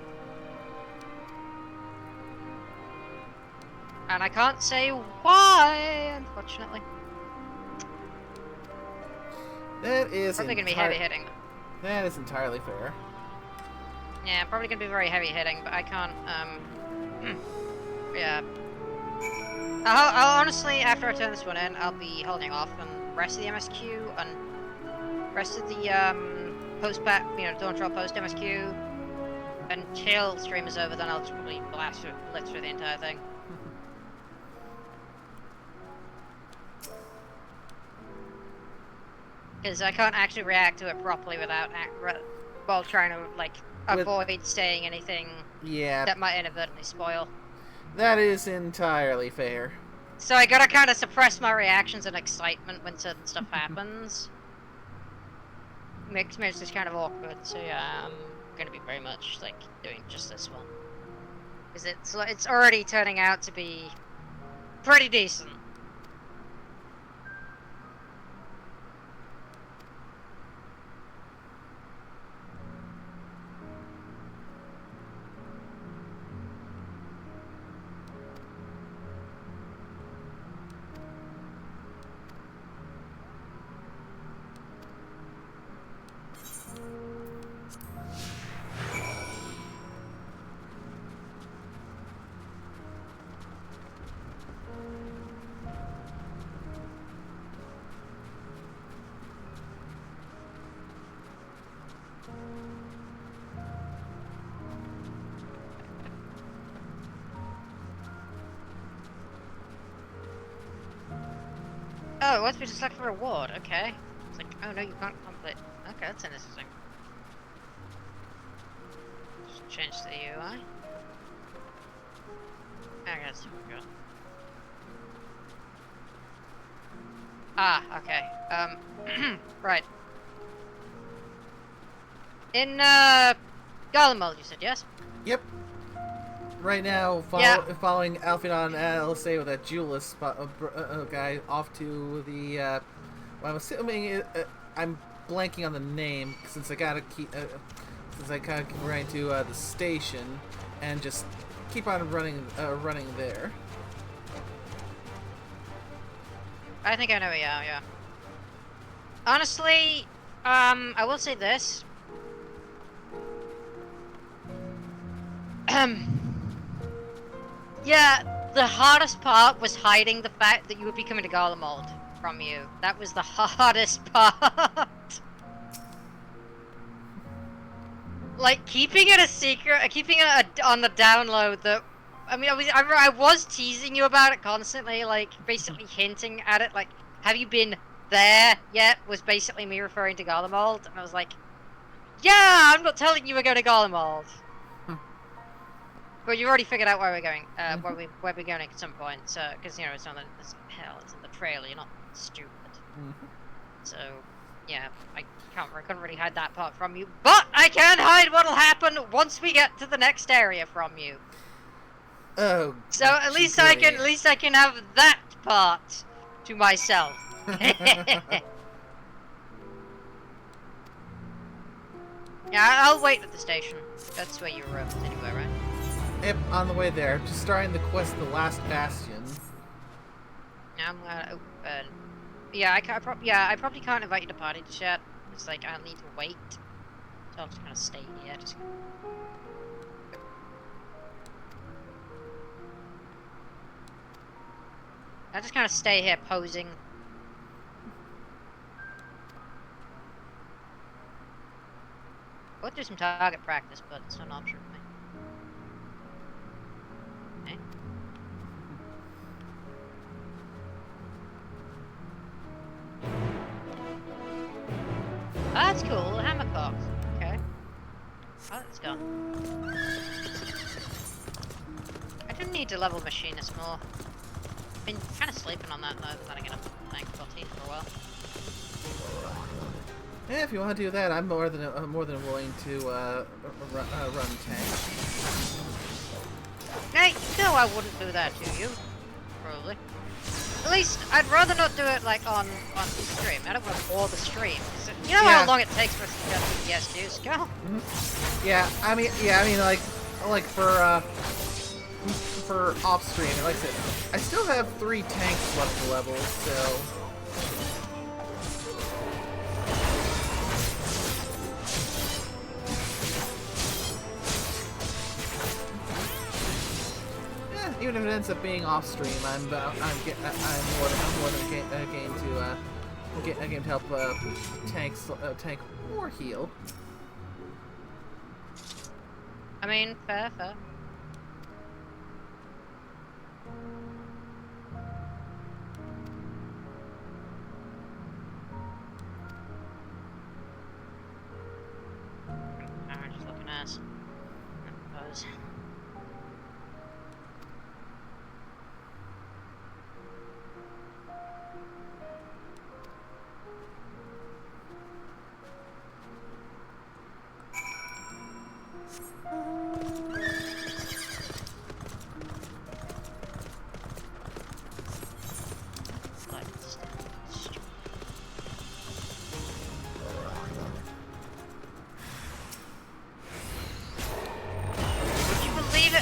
And I can't say why, unfortunately. That is probably gonna be heavy hitting. That is entirely fair. Yeah, probably gonna be very heavy hitting, but I can't. Yeah. I'll honestly, after I turn this one in, I'll be holding off on the rest of the MSQ and rest of the post-pack, Dawn Trail post MSQ until the stream is over. Then I'll just probably blast through the entire thing. Because I can't actually react to it properly without while trying to avoid saying anything that might inadvertently spoil. That is entirely fair. So I gotta kind of suppress my reactions and excitement when certain stuff happens. Makes this kind of awkward. So yeah, I'm gonna be very much doing just this one, because it's already turning out to be pretty decent. Oh, it wants me to select for reward, okay. It's like, oh no, you can't complete. Okay, that's interesting. Just change the UI. Okay, that's super good. Ah, okay. Right. In, Garlemald, you said, yes? Yep. Right now, following Alphidon and LSA with that duelist guy off to the, well, I'm assuming, I'm blanking on the name, since I gotta keep, running to, the station, and just keep on running there. I think I know where you are, yeah. Honestly, I will say this. Yeah, the hardest part was hiding the fact that you would be coming to Garlemald from you. That was the hardest part. Like, keeping it a secret, keeping it on the download that... I mean, I was teasing you about it constantly, like, basically hinting at it, like, have you been there yet? Was basically me referring to Garlemald, and I was like, yeah, I'm not telling you we're going to Garlemald. But you've already figured out where we're going, where we're going at some point, so, because, it's on the, it's in the trailer, you're not stupid. So, yeah, I couldn't really hide that part from you. But I can hide what'll happen once we get to the next area from you. Oh. So at least I can have that part to myself. Yeah, I'll wait at the station. That's where you were anyway, right? Yep, on the way there. Just starting the quest, The Last Bastion. I'm gonna open. Yeah, I probably can't invite you to party to chat. It's like I'll need to wait. So I'll just kind of stay here. I'll just kind of stay here posing. I'll do some target practice, but it's not an option for me. Okay. Oh, that's cool. Hammercock. Okay. Oh, that's gone. I didn't need to level Machinist more. I've been kind of sleeping on that though, then again I'm playing 14 for a while. Yeah, if you want to do that, I'm more than willing to run tank. Hey, no, I wouldn't do that to you. Probably. At least, I'd rather not do it like on stream. I don't want to bore the stream. You know how long it takes for us to get DPS juice? Go. Mm-hmm. Yeah, I mean, like for off stream, like I said, I still have 3 tanks left to level, so. Even if it ends up being off stream, I'm more than game to help tank or heal. I mean, fair. I'm just looking ass. I suppose.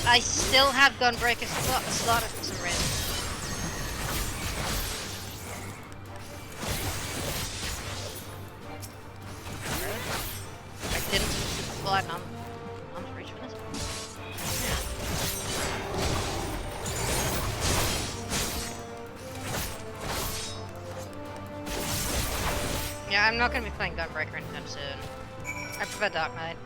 I still have Gunbreaker slotted for some reason. I didn't pull out an arms reach for this. Yeah, I'm not gonna be playing Gunbreaker anytime soon. I prefer Dark Knight.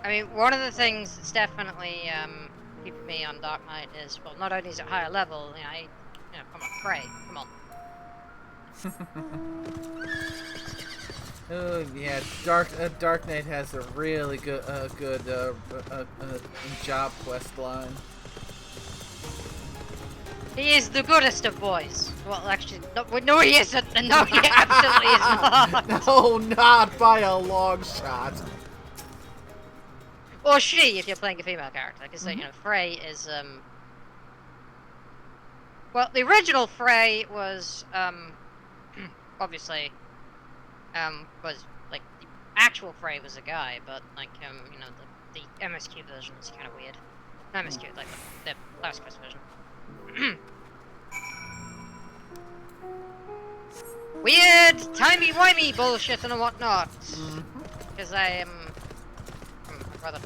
I mean, one of the things that's definitely keeping me on Dark Knight is, well, not only is it higher level, come on, Prey, come on. Oh yeah, Dark Knight has a really good job quest line. He is the goodest of boys. Well, actually, no, he isn't. No, he absolutely is not. No, not by a long shot. Or she, if you're playing a female character, because Frey is well, the original Frey was obviously was like the actual Frey was a guy, but like the MSQ version is kind of weird. Not MSQ, like the last quest version. Weird, timey-wimey bullshit and whatnot. Because I'd rather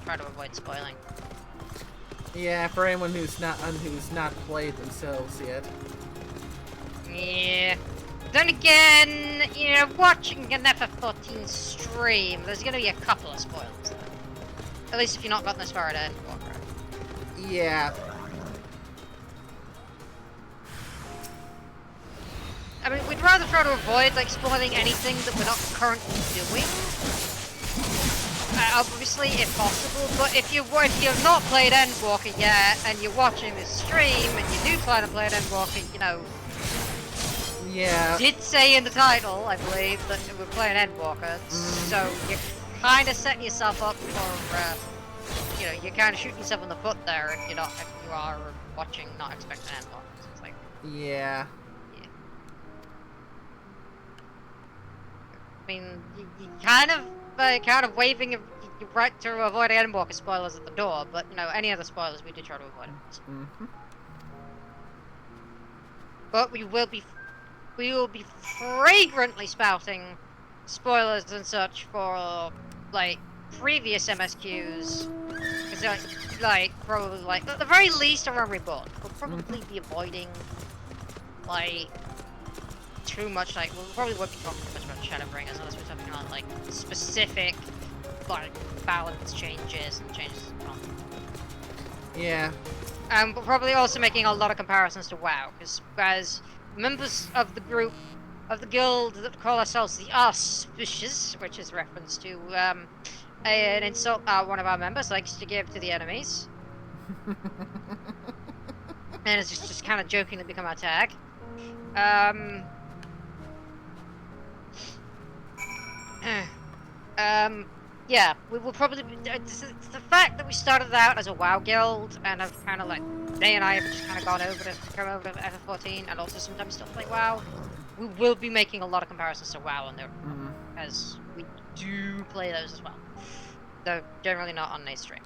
try to avoid spoiling. Yeah, for anyone who's not played themselves yet. Yeah. Then again, watching an FF14 stream, there's gonna be a couple of spoilers though. At least if you've not gotten this far at Endwalker. Yeah. I mean, we'd rather try to avoid like spoiling anything that we're not currently doing. Obviously, if possible, but if you've not played Endwalker yet, and you're watching this stream, and you do plan to play Endwalker, Yeah. did say in the title, I believe, that we're playing Endwalker, so you're kind of setting yourself up for, you know, you're kind of shooting yourself in the foot there if you are watching, not expecting Endwalker. So it's like, Yeah. I mean, you kind of waving your right to avoid Endwalker spoilers at the door, but you know, any other spoilers we do try to avoid them. But we will be fragrantly spouting spoilers and such for like previous MSQs, because like probably like at the very least around Reborn, we'll probably be avoiding like too much. Like we probably won't be talking too much about Shadowbringers unless we're talking about like specific like balance changes and changes. Yeah. But probably also making a lot of comparisons to WoW, because as members of the group, of the guild that call ourselves the Auspicious, which is reference to an insult one of our members likes to give to the enemies. And it's just kind of jokingly become our tag. Yeah, we will probably be, the fact that we started out as a WoW guild and have kind of like, Day and I have just kind of come over to FF14 and also sometimes still play WoW. We will be making a lot of comparisons to WoW on there, as we do play those as well. Though generally not on a stream.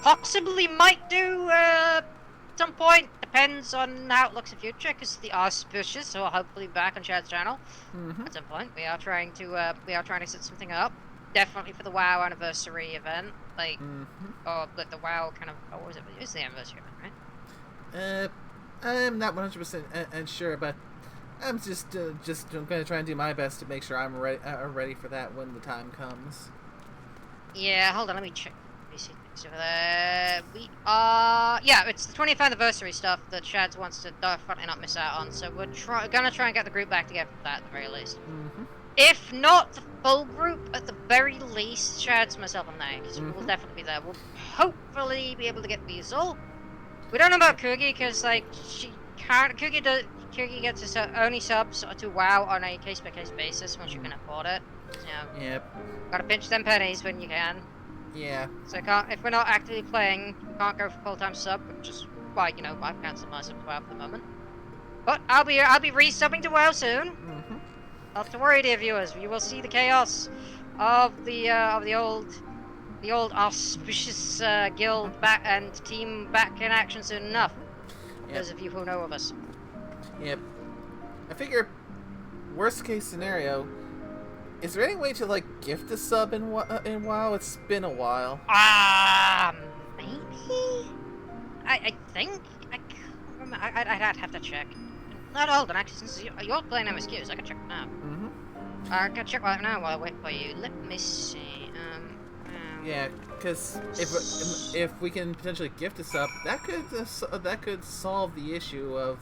Possibly might do some point, depends on how it looks in future, because the Auspicious, so hopefully back on Chad's channel at some point. We are trying to set something up, definitely for the WoW anniversary event, like, or like the WoW kind of, what was it? It was the anniversary event, right? I'm not 100% sure, but I'm just going to try and do my best to make sure I'm ready for that when the time comes. Yeah, hold on, let me check. Let me see things over there. We are... Yeah, it's the 20th anniversary stuff that Shads wants to definitely not miss out on, so we're gonna try and get the group back together for that at the very least. If not the full group, at the very least, Shads, myself, and I, because we will definitely be there. We'll hopefully be able to get Weasel. We don't know about Coogie, because, like, she can't... Coogie gets his only subs to WoW on a case-by-case basis once you can afford it. You know, gotta pinch them pennies when you can. Yeah. So if we're not actively playing, we can't go for full-time sub, which is why, you know, I've cancelled my sub to WoW for the moment. But I'll be resubbing to WoW soon. Not to worry, dear viewers. You will see the chaos of the old Auspicious guild back and team back in action soon enough. Those of you who know of us. Yep. I figure, worst case scenario, is there any way to like gift a sub in WoW? It's been a while. Maybe. I think I can't remember. I'd have to check. Not hold on, actually, since you're playing MSQs, I can check now. I can check right now while I wait for you. Let me see. Yeah, because if we can potentially gift a sub, that could solve the issue of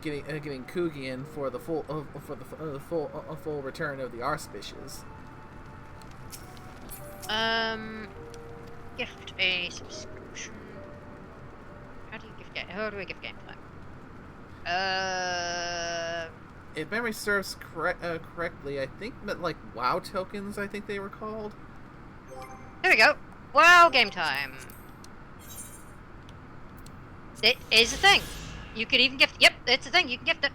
getting Coogie in for the full return of the Auspicious. Gift a subscription. How do we gift game time? If memory serves correctly, I think that like WoW tokens, I think they were called. There we go. WoW game time. It is a thing. You could even gift. Yep, it's a thing. You can gift it.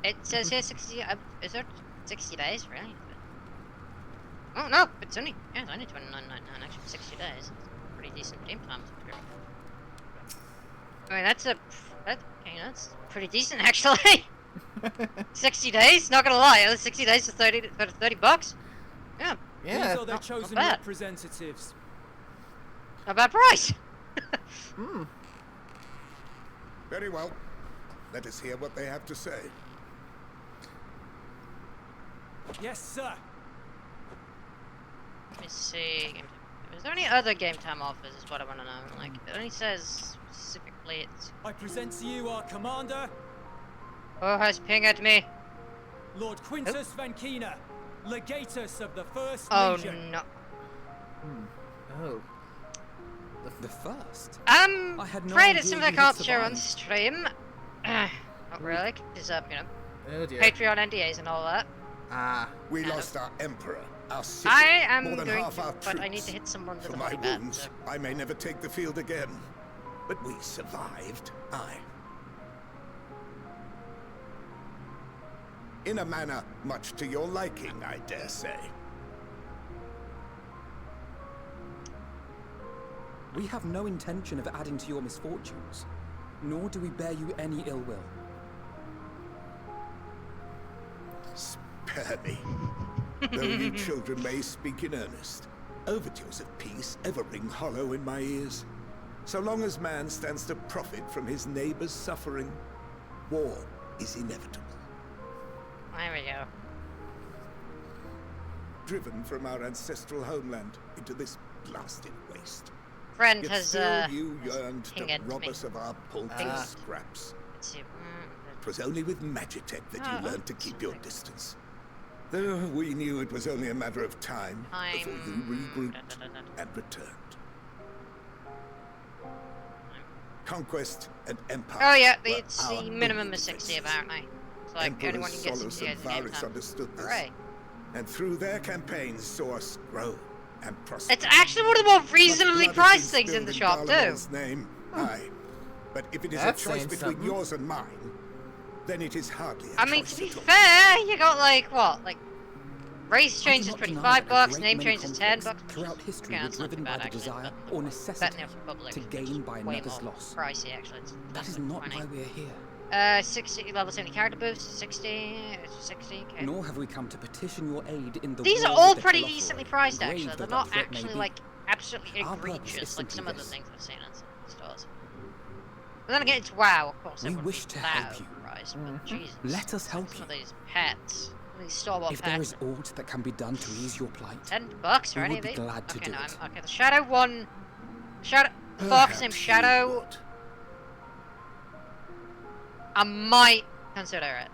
It says here 60. Is it 60 days? Really? Oh no, it's only it's only 29.99 actually. 60 days. It's pretty decent game time. I mean that's pretty decent actually. 60 days? Not gonna lie, 60 days for 30 bucks. Yeah. These are their chosen representatives. Not bad price. Very well. Let us hear what they have to say. Yes, sir. Let me see. Is there any other game time offers? Is what I want to know. Like, it only says specifically it's. I present to you our commander. Who has pinged me? Lord Quintus Van Kina, legatus of the First Legion. No. Oh. The first? I'm afraid it's something I can't share on stream. Not really, because, you know, Oh dear. Patreon NDAs and all that. We No. lost our emperor, our city, I am more than going half to, our but I need troops. to hit someone with For a my holy bat. wounds, So. I may never take the field again. But we survived, in a manner much to your liking, I dare say. We have no intention of adding to your misfortunes, nor do we bear you any ill will. Spare me. Though you children may speak in earnest, overtures of peace ever ring hollow in my ears. So long as man stands to profit from his neighbor's suffering, war is inevitable. There we go. Driven from our ancestral homeland into this blasted waste. Friend Yet has, still you yearned to pinged rob me. us of our paltry scraps. Let's see. 'Twas only with Magitech that you learned to keep your something. distance. Though we knew it was only a matter of time before you regrouped and returned. Conquest and empire. Oh yeah, were it's our the minimum only is 60 defenses. apparently. It's like the only one you can get Emperors 60 Solus at and the game Varus time. understood this, Hooray. and through their campaigns saw us grow and prosper. It's actually one of the more Much reasonably blood has priced been things in the spilled shop too. Garlemald's name, aye. But if it is That's a choice saying between something. yours and mine, then it is hardly a I mean, choice to be at all. fair, you got like what, like race I change do is not deny $25, that a great name many change is $10. conflicts throughout history Yeah, were it's not too driven by bad the actually. desire but or Bet necessity in the Republic to is gain by way another's more loss. pricey actually. It's That is like not 20. why we are here. 60 level 70 character boost, 60, 60. Okay. Nor have we come to petition your aid in the These are war all with the pretty Colossal, decently priced grave actually. though They're that not threat may actually be. like absolutely Our purpose egregious is like some simply other this. things I've seen in some stores. But then again, it's WoW, of course. We everyone wish to that help you. overpriced, but Jesus. Let us help Some of you. these pets, these store-bought If there pets. is aught that can be done to ease your plight, $10 for we any would of be these? glad to Okay, do no, it. okay, the Shadow one. The fox named Perhaps you Shadow. would. I might consider it.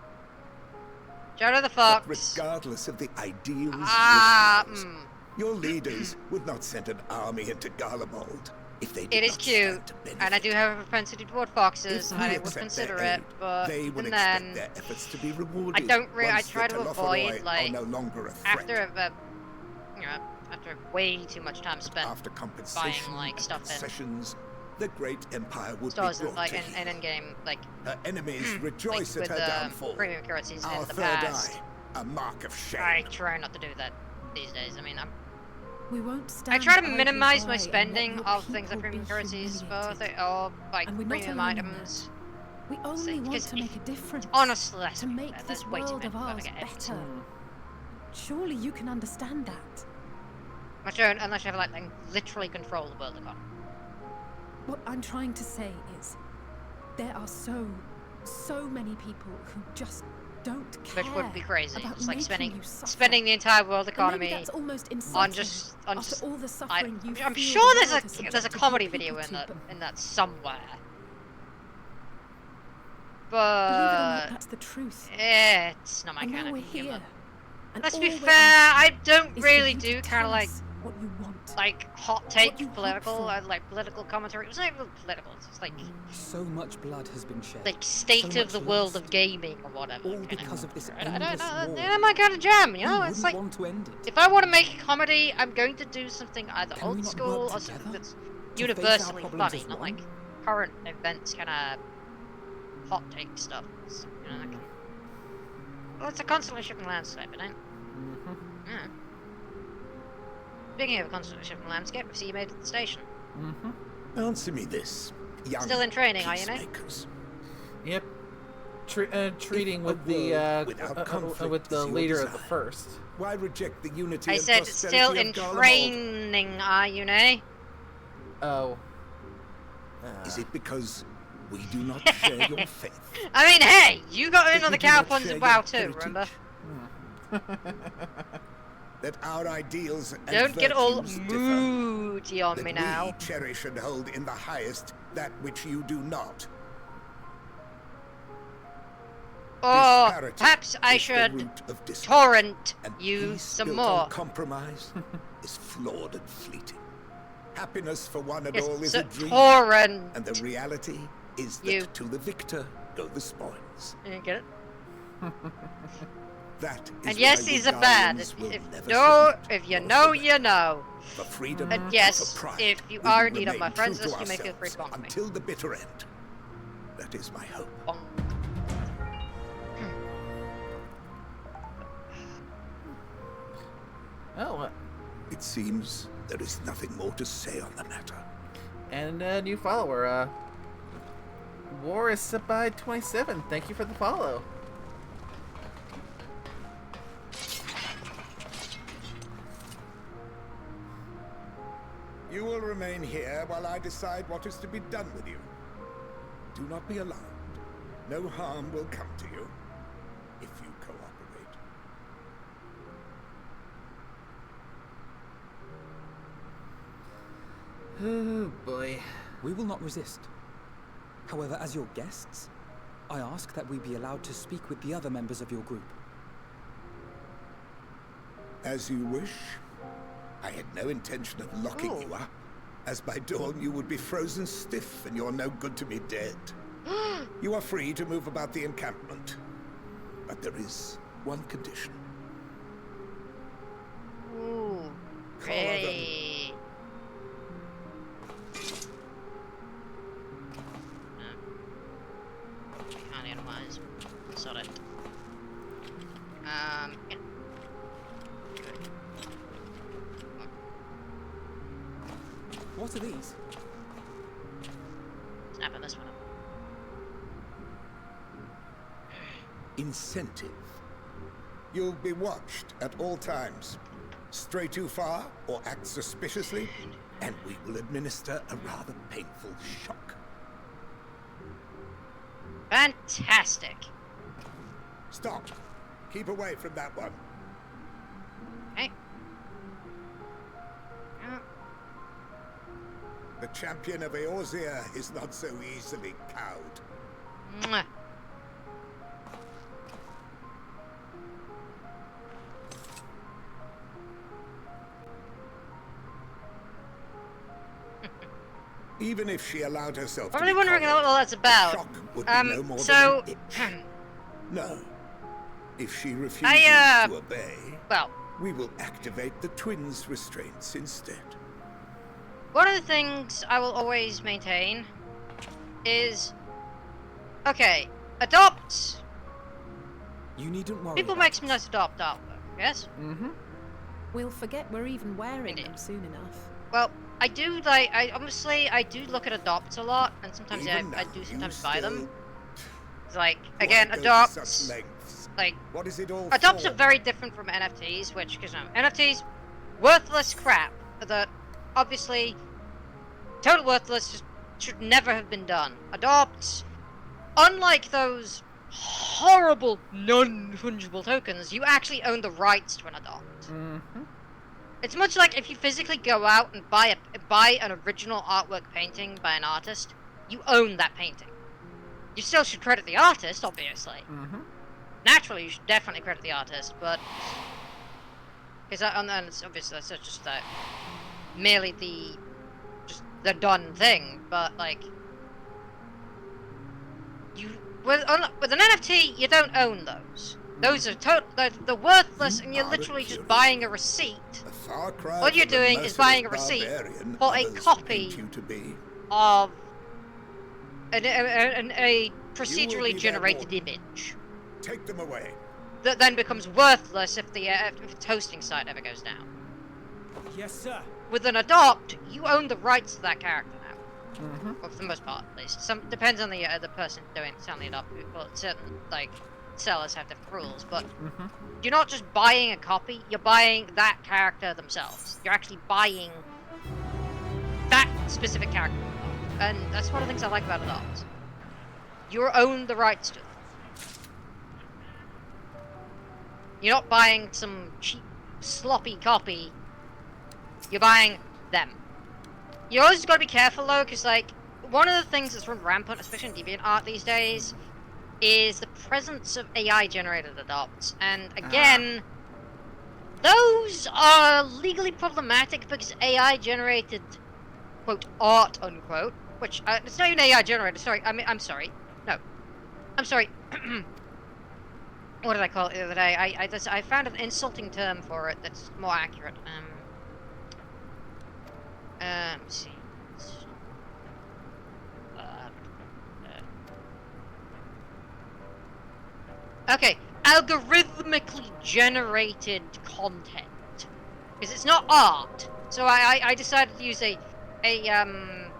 Shadow the But Fox. regardless of the ideals you Ah, espouse, your leaders would not send an army into Garlemald if they did It is not cute, stand to and I benefit. do have a propensity toward foxes, If and we I would accept consider their it, aid, but they would even expect then, their efforts to be rewarded. don't really. I once try the to Telophoroi avoid are like no longer a threat. after you know, after way too much time spent After compensation like, and stuff in concessions, the great empire would stores be and brought like to in in-game like Her enemies like rejoice with at her downfall. premium currencies Our in the third past. eye, a mark of shame. I try not to do that these days. I mean, We won't I stand try to idly minimize by my and let spending your of things like people premium be currencies, humiliated. or like And we're not premium alone in items. We only want because to make a difference. Honestly, let's to be make fair, this there's way too world many of people ours to get it. better. Surely you can understand that. I don't, unless you have like literally control the world economy. What I'm trying to say is, there are so many people who just don't care. Which would be crazy. about It's like making you suffer. spending the entire world And economy maybe that's almost on insulting just after all the suffering you I'm feel sure the there's world has a subjected comedy your video people in to, that but somewhere. believe it or But not, that's the truth. it's not my And kind now of we're humor. here. And Let's all be we're fair, asking I don't is really for you do to kind tell of like us what you want. hot take you hope political for. like political commentary. It was not even political. It's just like So much blood has been shed. state so of the much world lost. of gaming or whatever. All kinda. because of this I don't endless know. war. They're my kind of jam, you know. Who It's wouldn't like want to end it? if I want to make a comedy, I'm going to do something either Can we old not school work or something together that's to face our universally problems funny, as not one? like current events kind of hot take stuff. You know, like, well, it's a constantly shifting landscape, it ain't. Yeah. Speaking of a constantly shifting landscape, I see you made it to the station. Answer me this, young Still in training, are you, Nick? peacemakers. Yep. Treating If with a the world without conflict with the is your leader of the desire, first. Why reject the unity I and said prosperity still of in Garlemald? training, are you, Nay? Oh. Is it because we do not share your faith? I mean, hey, you got in That on we the do not cowpunts share and WoW your too, heritage? remember? That our ideals and Don't get all virtues differ? moody on That me now. we cherish and hold in the highest that which you do not? Or Disparity perhaps I is the should root of discord, torrent and you peace some built more. on compromise is flawed and fleeting. Happiness for one and Yes, all is so a dream, torrent and the reality is that you. to the victor go the spoils. You didn't get it? That is And yes, why these we are bad. Guardians will never No, submit, if you nor know, surrender. you know. For freedom, And yes, for pride, if you we are will indeed on my remain friends true list, to you may feel free to ourselves bomb me. until the bitter end. That is my hope. Bonk. Oh, It seems there is nothing more to say on the matter. and a new follower. War is set by 27. Thank you for the follow. You will remain here while I decide what is to be done with you. Do not be alarmed. No harm will come to you if you cooperate. Oh boy. We will not resist. However, as your guests, I ask that we be allowed to speak with the other members of your group. As you wish. I had no intention of locking you up, as by dawn you would be frozen stiff and you're no good to me dead. You are free to move about the encampment, but there is one condition. Ooh, Collar them. really? Can't analyze. Sort it. Yeah. What are these? Snapping this one up. Incentive. You'll be watched at all times. Stray too far or act suspiciously, and we will administer a rather painful shock. Fantastic. Stop. Keep away from that one. Okay. The champion of Eorzea is not so easily cowed. Mwah. Even if she allowed herself to Probably be wondering collared, what all that's about. shock would be no more So, than an itch. No. If she refuses to obey, well, we will activate the twins' restraints instead. one of the things I will always maintain is, okay, adopt. You needn't worry. People about make some us. nice adopt artwork, yes? Mm-hmm. We'll forget we're even wearing Indeed. them soon enough. Well, I do like, I do look at adopts a lot, and sometimes Even I now, do you sometimes buy them. still- It's like, Why again, go to adopts, such lengths? like, What is it all adopts for? are very different from NFTs, which, because no, NFTs, worthless crap that obviously total worthless, just should never have been done. Adopts, unlike those horrible non-fungible tokens, you actually own the rights to an adopt. Mm-hmm. It's much like if you physically go out and buy an original artwork painting by an artist, you own that painting. You still should credit the artist, obviously. Mm-hmm. Naturally, you should definitely credit the artist, but because and it's obviously that's just that merely the done thing. But like, you with an NFT, you don't own those. Those are they're worthless, and you're are literally a just curious buying a receipt. A far cry All you're from the doing is buying a merciless receipt barbarian for a others copy paint you to be. Of a You procedurally will be their generated warden. image Take them away. that then becomes worthless if its hosting site ever goes down. Yes, sir. With an adopt, you own the rights to that character now. Mm-hmm. Well, for the most part, at least. Some depends on the person selling the adopt. Well, certain like sellers have different rules, but Mm-hmm. you're not just buying a copy. You're buying that character themselves. You're actually buying that specific character, and that's one of the things I like about adopts. You own the rights to them. You're not buying some cheap, sloppy copy. You're buying them. You always gotta be careful though, because like, one of the things that's run rampant, especially in DeviantArt these days, is the presence of AI-generated adopts. And again, those are legally problematic because AI-generated, quote, art, unquote, which, it's not even AI-generated, sorry, I'm sorry. No. I'm sorry. What did I call it the other day? I found an insulting term for it that's more accurate. Let's see. Okay, algorithmically generated content, because it's not art. So I decided to use a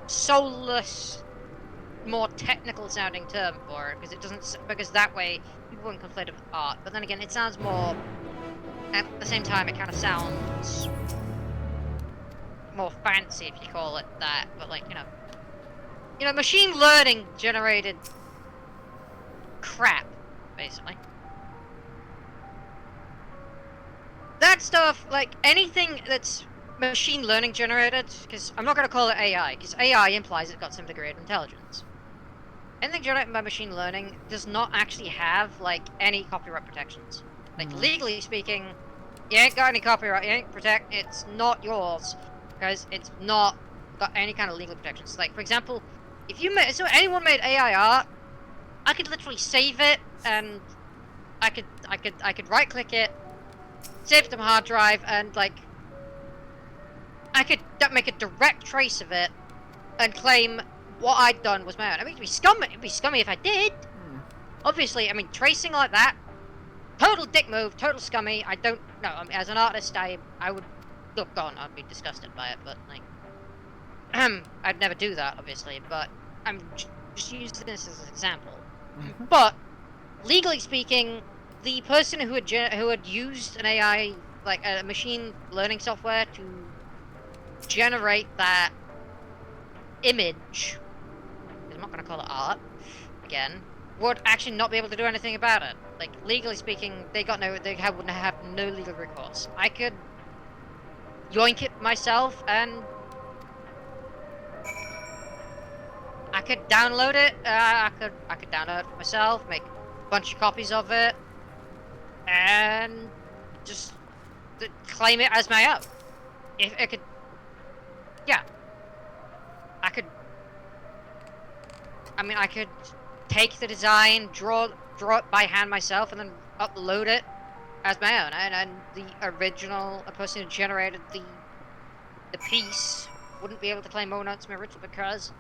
soulless, more technical sounding term for it, because it doesn't, because that way people wouldn't conflate it with art. But then again, it sounds more, at the same time, it kind of sounds more fancy if you call it that. But like, you know, machine learning generated crap, basically. That stuff, like anything that's machine learning generated, because I'm not going to call it AI, because AI implies it's got some degree of intelligence. Anything generated by machine learning does not actually have, like, any copyright protections. Like, legally speaking, you ain't got any copyright, you ain't it's not yours, because it's not got any kind of legal protections. Like, for example, if you made, so anyone made AI art, I could literally save it, and I could right-click it, save it to my hard drive, and, like, I could make a direct trace of it, and claim what I'd done was my own. I mean, it'd be scummy if I did. Obviously, I mean, tracing like that, total dick move, total scummy. I don't know. I mean, as an artist, I would look on. I'd be disgusted by it, but like, I'd never do that, obviously. But I'm just using this as an example. But legally speaking, the person who had used an AI, like a machine learning software, to generate that image, I'm not going to call it art, again, would actually not be able to do anything about it. Like, legally speaking, they wouldn't have no legal recourse. I could yoink it myself, and I could download it. I could download it for myself, make a bunch of copies of it, and just claim it as my own. If I could, yeah, I could. I mean, I could take the design, draw it by hand myself, and then upload it as my own. And the original, a person who generated the piece wouldn't be able to claim, oh no, it's my original, because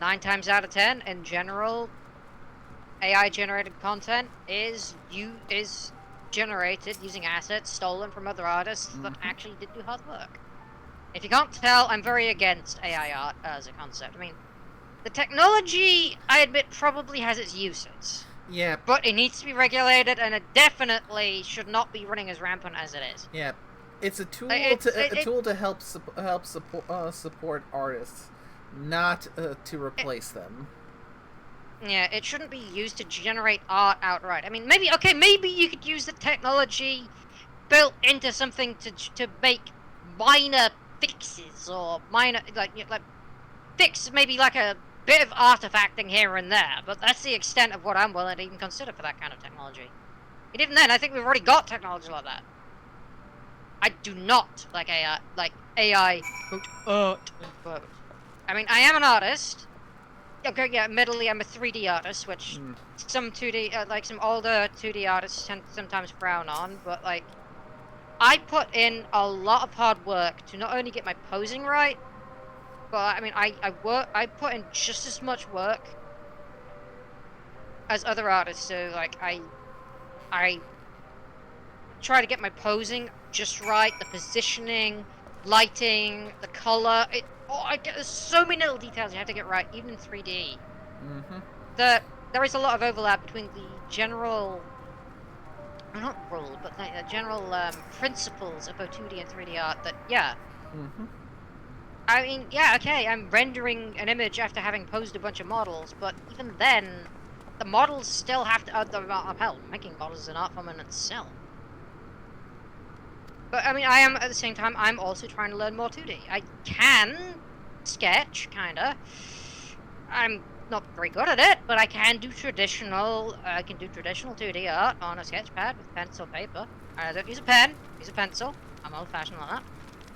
9 times out of 10, in general, AI-generated content is generated using assets stolen from other artists that actually did do hard work. If you can't tell, I'm very against AI art as a concept. I mean, the technology, I admit, probably has its uses. Yeah. But it needs to be regulated, and it definitely should not be running as rampant as it is. Yeah. It's a tool to help support artists, not to replace them. Yeah, it shouldn't be used to generate art outright. I mean, maybe you could use the technology built into something to make minor fixes, or minor, like fix maybe like a bit of artifacting here and there, but that's the extent of what I'm willing to even consider for that kind of technology. And even then, I think we've already got technology like that. I do not like AI quote, art, unquote. I mean, I am an artist. Okay, yeah, admittedly, I'm a 3D artist, which some 2D, like some older 2D artists tend to sometimes frown on, but like, I put in a lot of hard work to not only get my posing right, but I mean, I put in just as much work as other artists. So like, I try to get my posing just right, the positioning, lighting, the color. There's so many little details you have to get right, even in 3D. There is a lot of overlap between the general, not rule, but the general principles of both 2D and 3D art. That yeah. I mean, yeah, okay, I'm rendering an image after having posed a bunch of models, but even then, the models still have to upheld. Making models is an art form in itself. But, I mean, I am, at the same time, I'm also trying to learn more 2D. I can sketch, kinda. I'm not very good at it, but I can do traditional 2D art on a sketch pad with pencil paper. I don't use a pen, use a pencil. I'm old-fashioned like that.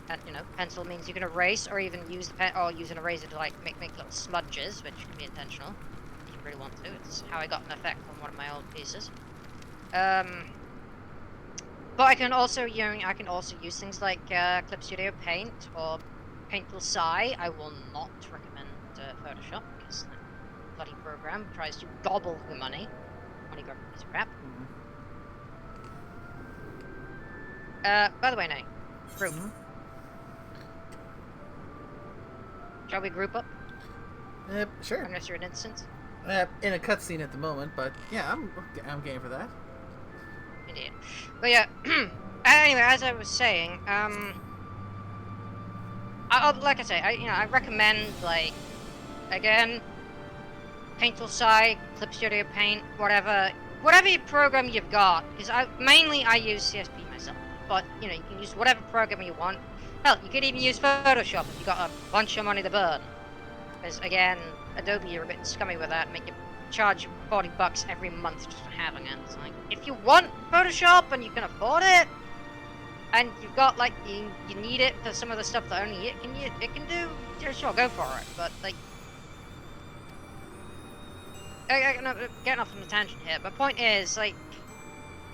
And, you know, pencil means you can erase, or even use the pen, or use an eraser to like make little smudges, which can be intentional. You can really want to. It's how I got an effect on one of my old pieces. But I can also, use things like Clip Studio Paint or Paint Tool Sci. I will not recommend Photoshop because that bloody program tries to gobble your money. Money grubbing piece of crap. By the way, Nate, group. Shall we group up? Sure. Unless you're an instance. In a cutscene at the moment, but yeah, I'm game for that. Indeed. But yeah, anyway, as I was saying, like I say, I recommend, like, again, Paint Tool Sci, Clip Studio Paint, whatever program you've got, because I use CSP myself, but, you can use whatever program you want. Hell, you could even use Photoshop if you got a bunch of money to burn. Because, again, Adobe are a bit scummy with that, make you charge $40 every month just for having it. It's like, if you want Photoshop and you can afford it, and you've got, like, you need it for some of the stuff that only it can do, yeah, sure, go for it. But, like, no, getting off on a tangent here. My point is, like,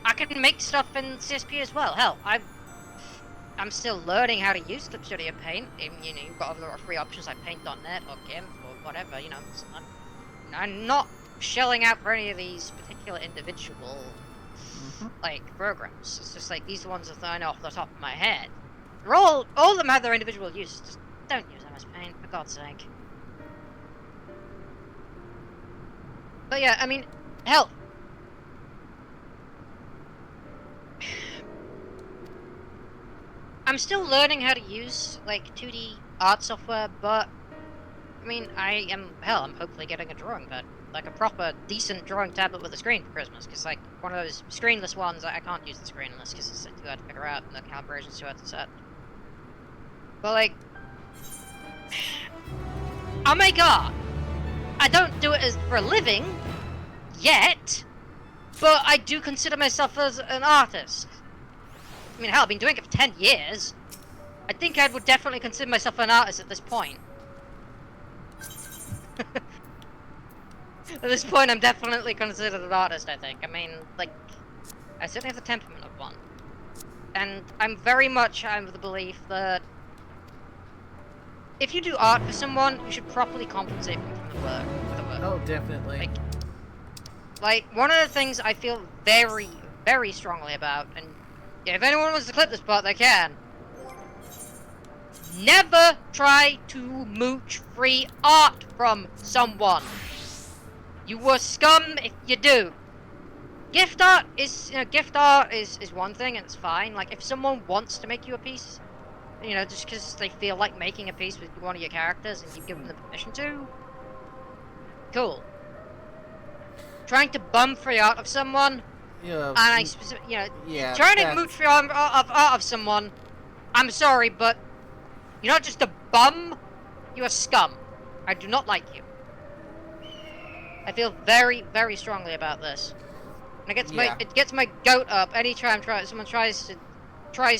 I can make stuff in CSP as well. Hell, I'm still learning how to use Clip Studio Paint. You've got other free options like Paint.net or GIMP or whatever. I'm not shelling out for any of these particular individual like programs. It's just like these are the ones that I know off the top of my head. They're all of them have their individual uses. Just don't use MS Paint, for God's sake. But yeah, I mean, hell. I'm still learning how to use, like, 2D art software, but, I mean, I'm hopefully getting a drawing pad. Like, a proper, decent drawing tablet with a screen for Christmas, because, like, one of those screenless ones, I can't use the screenless, because it's too hard to figure out, and the calibration's too hard to set. But, like, oh my god! I don't do it for a living, yet, but I do consider myself as an artist. I mean, hell, I've been doing it for 10 years. I think I would definitely consider myself an artist at this point. At this point, I'm definitely considered an artist, I think. I mean, like, I certainly have the temperament of one. And I'm very much of the belief that if you do art for someone, you should properly compensate them for the work. Oh, definitely. Like, one of the things I feel very, very strongly about, and if anyone wants to clip this part, they can. Never try to mooch free art from someone. You are scum if you do. Gift art is one thing, and it's fine. Like, if someone wants to make you a piece, just because they feel like making a piece with one of your characters and you give them the permission to, cool. Trying to bum free art of someone, trying to mooch free art of someone, I'm sorry, but you're not just a bum, you're a scum. I do not like you. I feel very, very strongly about this. And it gets my goat up anytime someone tries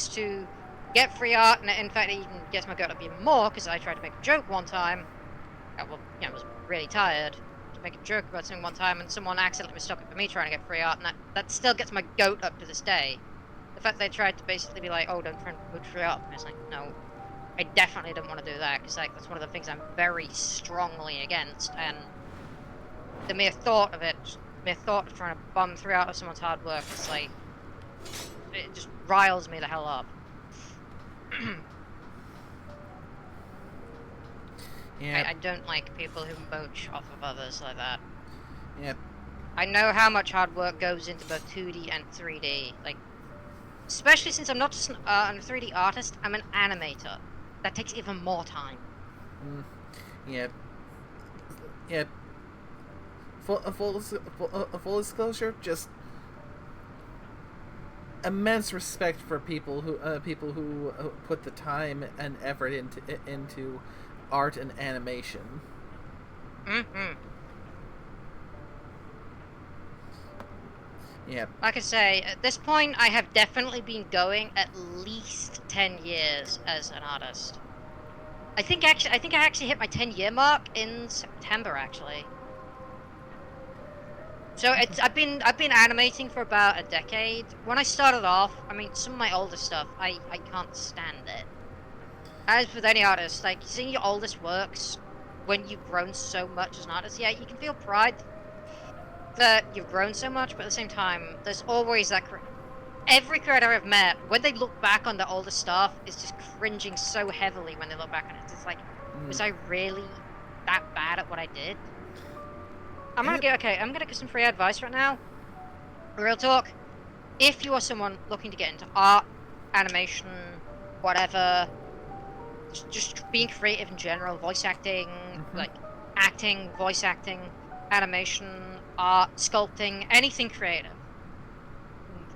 to get free art, and in fact it even gets my goat up even more, because I tried to make a joke one time. I was really tired to make a joke about something one time, and someone accidentally mistook it for me trying to get free art, and that still gets my goat up to this day. The fact they tried to basically be like, oh, don't try and free art, and it's like, no, I definitely don't want to do that, because like, that's one of the things I'm very strongly against, and the mere thought of trying to bum free art of someone's hard work, it's like, it just riles me the hell up. Yeah. I don't like people who mooch off of others like that. Yep. I know how much hard work goes into both 2D and 3D. Like, especially since I'm not just I'm a 3D artist, I'm an animator. That takes even more time. Yep. Full disclosure, just immense respect for people who put the time and effort into art and animation. Yeah. Like I say, at this point, I have definitely been going at least 10 years as an artist. I think I actually hit my 10-year mark in September, actually. So I've been animating for about a decade. When I started off, I mean, some of my older stuff, I can't stand it. As with any artist, like seeing your oldest works when you've grown so much as an artist, yeah, you can feel pride that you've grown so much, but at the same time, there's always that. Every creator I've met, when they look back on their older stuff, is just cringing so heavily when they look back on it. It's like, was I really that bad at what I did? I'm gonna give some free advice right now. Real talk. If you are someone looking to get into art, animation, whatever, just being creative in general, voice acting, like acting, voice acting, animation, art, sculpting, anything creative.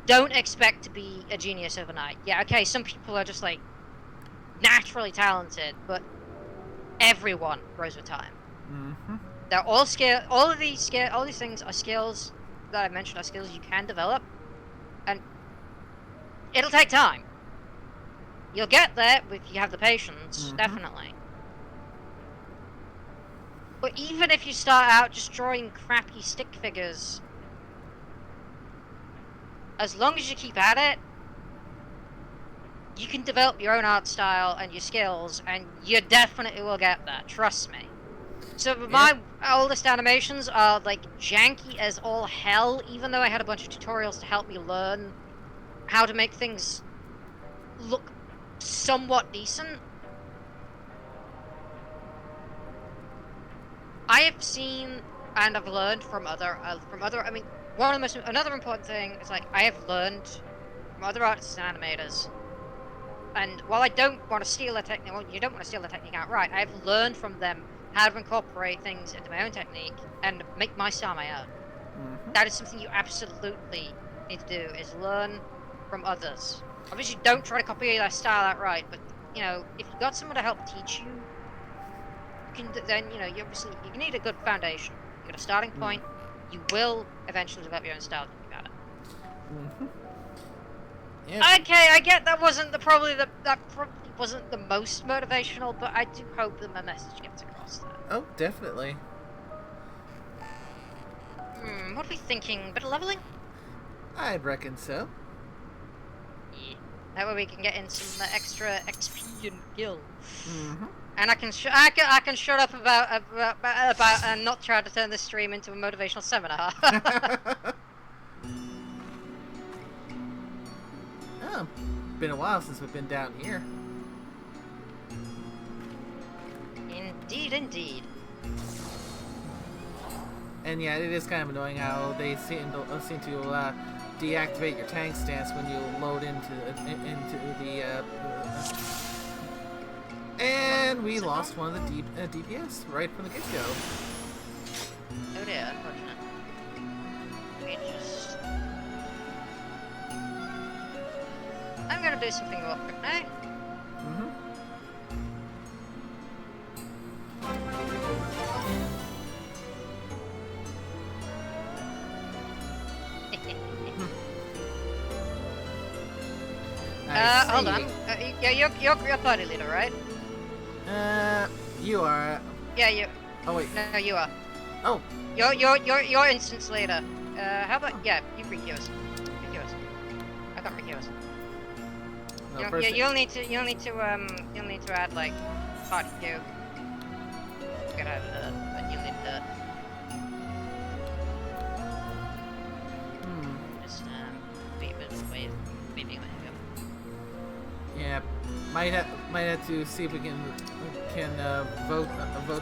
Don't expect to be a genius overnight. Yeah, okay, some people are just like naturally talented, but everyone grows with time. They're all all of these things are skills that I mentioned are skills you can develop, and it'll take time. You'll get there if you have the patience, definitely. But even if you start out just drawing crappy stick figures, as long as you keep at it, you can develop your own art style and your skills, and you definitely will get there, trust me. So my oldest animations are like janky as all hell, even though I had a bunch of tutorials to help me learn how to make things look somewhat decent. I have seen and I've learned from other I mean, another important thing is like I have learned from other artists and animators. And while I don't want to steal their technique, well, you don't want to steal their technique outright, I've learned from them how to incorporate things into my own technique and make my style my own. That is something you absolutely need to do, is learn from others. Obviously, don't try to copy their style outright, but, you know, if you've got someone to help teach you, then, you know, you need a good foundation. You've got a starting point, you will eventually develop your own style if you got it. Yeah. Okay, I get that probably wasn't the most motivational, but I do hope that my message gets across there. Oh, definitely. What are we thinking? Bit of leveling? I'd reckon so. Yeah. That way we can get in some extra XP and gil. And I can shut up about and not try to turn this stream into a motivational seminar. Oh, been a while since we've been down here. Indeed, indeed. And yeah, it is kind of annoying how they seem to deactivate your tank stance when you load into the and we lost one of the DPS right from the get-go. Oh dear, unfortunate. I'm gonna do something real quick now. Hold on. Yeah, you're party leader, right? You are. Yeah, you. Oh wait. No, you are. Oh. You're instance leader. How about you freak yours? I can't freak yours. No, you'll need to add like party queue. Get out of that, but you'll need that. Just be a bit of a wave, maybe let you go. Yeah, might have to see if we can vote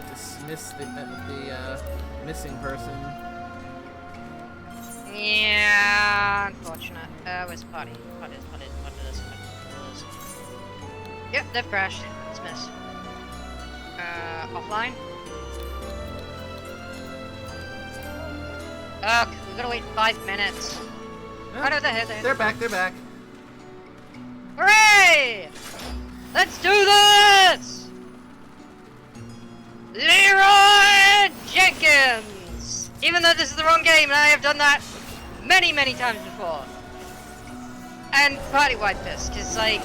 dismiss the missing person. Yeah, unfortunate. Where's party? What is? Yep, they've crashed. Dismiss. Offline. Oh, we gotta wait 5 minutes. Yeah, Oh no, they're here. They're back. Hooray! Let's do this! Leroy Jenkins! Even though this is the wrong game, and I have done that many, many times before. And party wiped this, because, like,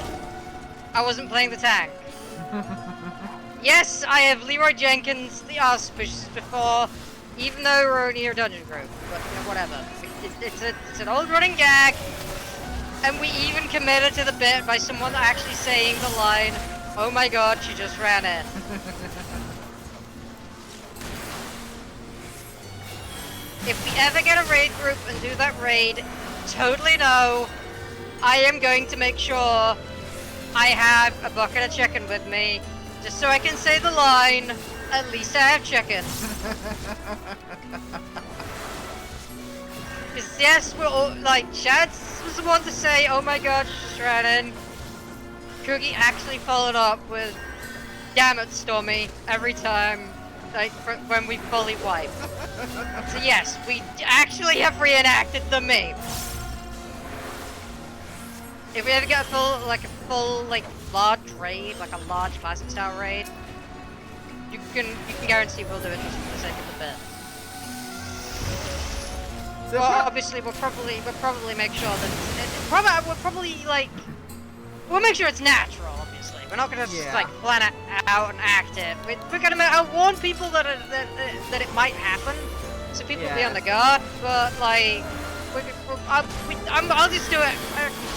I wasn't playing the tank. Yes, I have Leroy Jenkins, the Auspicious, before, Even though we're only a dungeon group, but you know, whatever. It's an old running gag, and we even committed to the bit by someone actually saying the line, "Oh my god, she just ran in." If we ever get a raid group and do that raid, totally know I am going to make sure I have a bucket of chicken with me, just so I can say the line, "At least I have chicken." Because yes, we're all, like, Shads was the one to say, "Oh my god, she just ran in." Cookie actually followed up with, "Damn it, Stormy," every time, like, when we fully wipe. So yes, we actually have reenacted the meme. If we ever get a full, large raid, like a large classic style raid, you can guarantee we'll do it just for the sake of the bit. So well, obviously we'll probably make sure that we'll make sure it's natural. Obviously, we're not gonna just like plan it out and act it. We're gonna warn people that it might happen, so people will be on the guard. But like, I'll just do it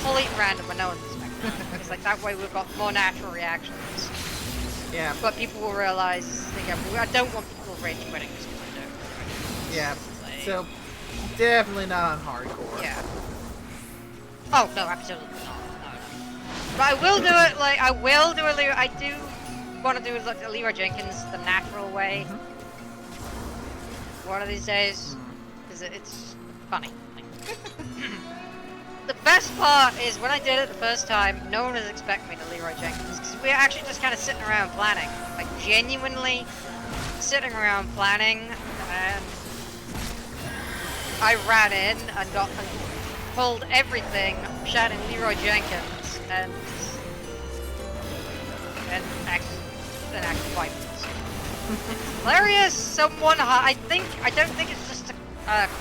complete random when no one's expecting. It's like that way we've got more natural reactions. Yeah. But people will realize, I don't want people rage quitting just because I don't. Yeah. Like, so definitely not on hardcore. Yeah. Oh no, absolutely not. No. But I will do it. Like I will do a I do want to do like a Leroy Jenkins the natural way. One of these days, because it's funny. The best part is when I did it the first time, no one was expecting me to Leroy Jenkins, because we were actually just kind of sitting around planning, like genuinely sitting around planning, and I ran in and pulled everything, shouting Leroy Jenkins, and actually wiped it. It's hilarious. Someone, I don't think it's just a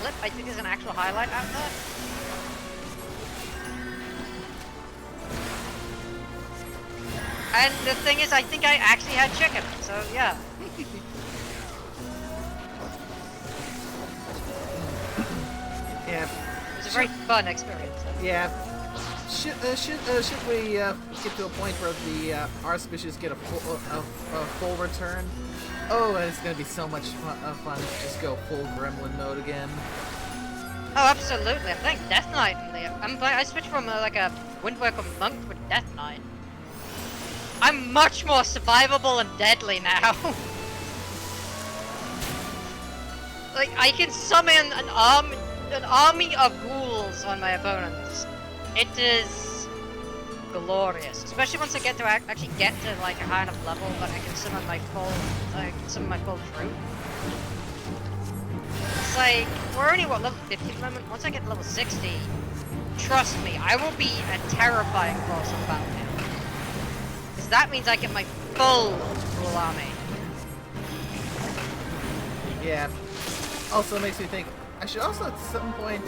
clip. I think there's an actual highlight out there. And the thing is, I think I actually had chicken, so yeah. Yeah. It was a very fun experience. Yeah. Should we get to a point where the auspicious get a full return? Oh, and it's gonna be so much fun to just go full gremlin mode again. Oh, absolutely. I'm playing Death Knight. I switched from like a Windworker monk to a Death Knight. I'm much more survivable and deadly now. Like I can summon an army of ghouls on my opponents. It is glorious, especially once I get to actually get to like a high enough level that I can summon my full troop. It's like we're only what, level 50 at the moment. Once I get to level 60, trust me, I will be a terrifying force on the battlefield. Because that means I get my full ghoul army. Yeah. Also makes me think I should also at some point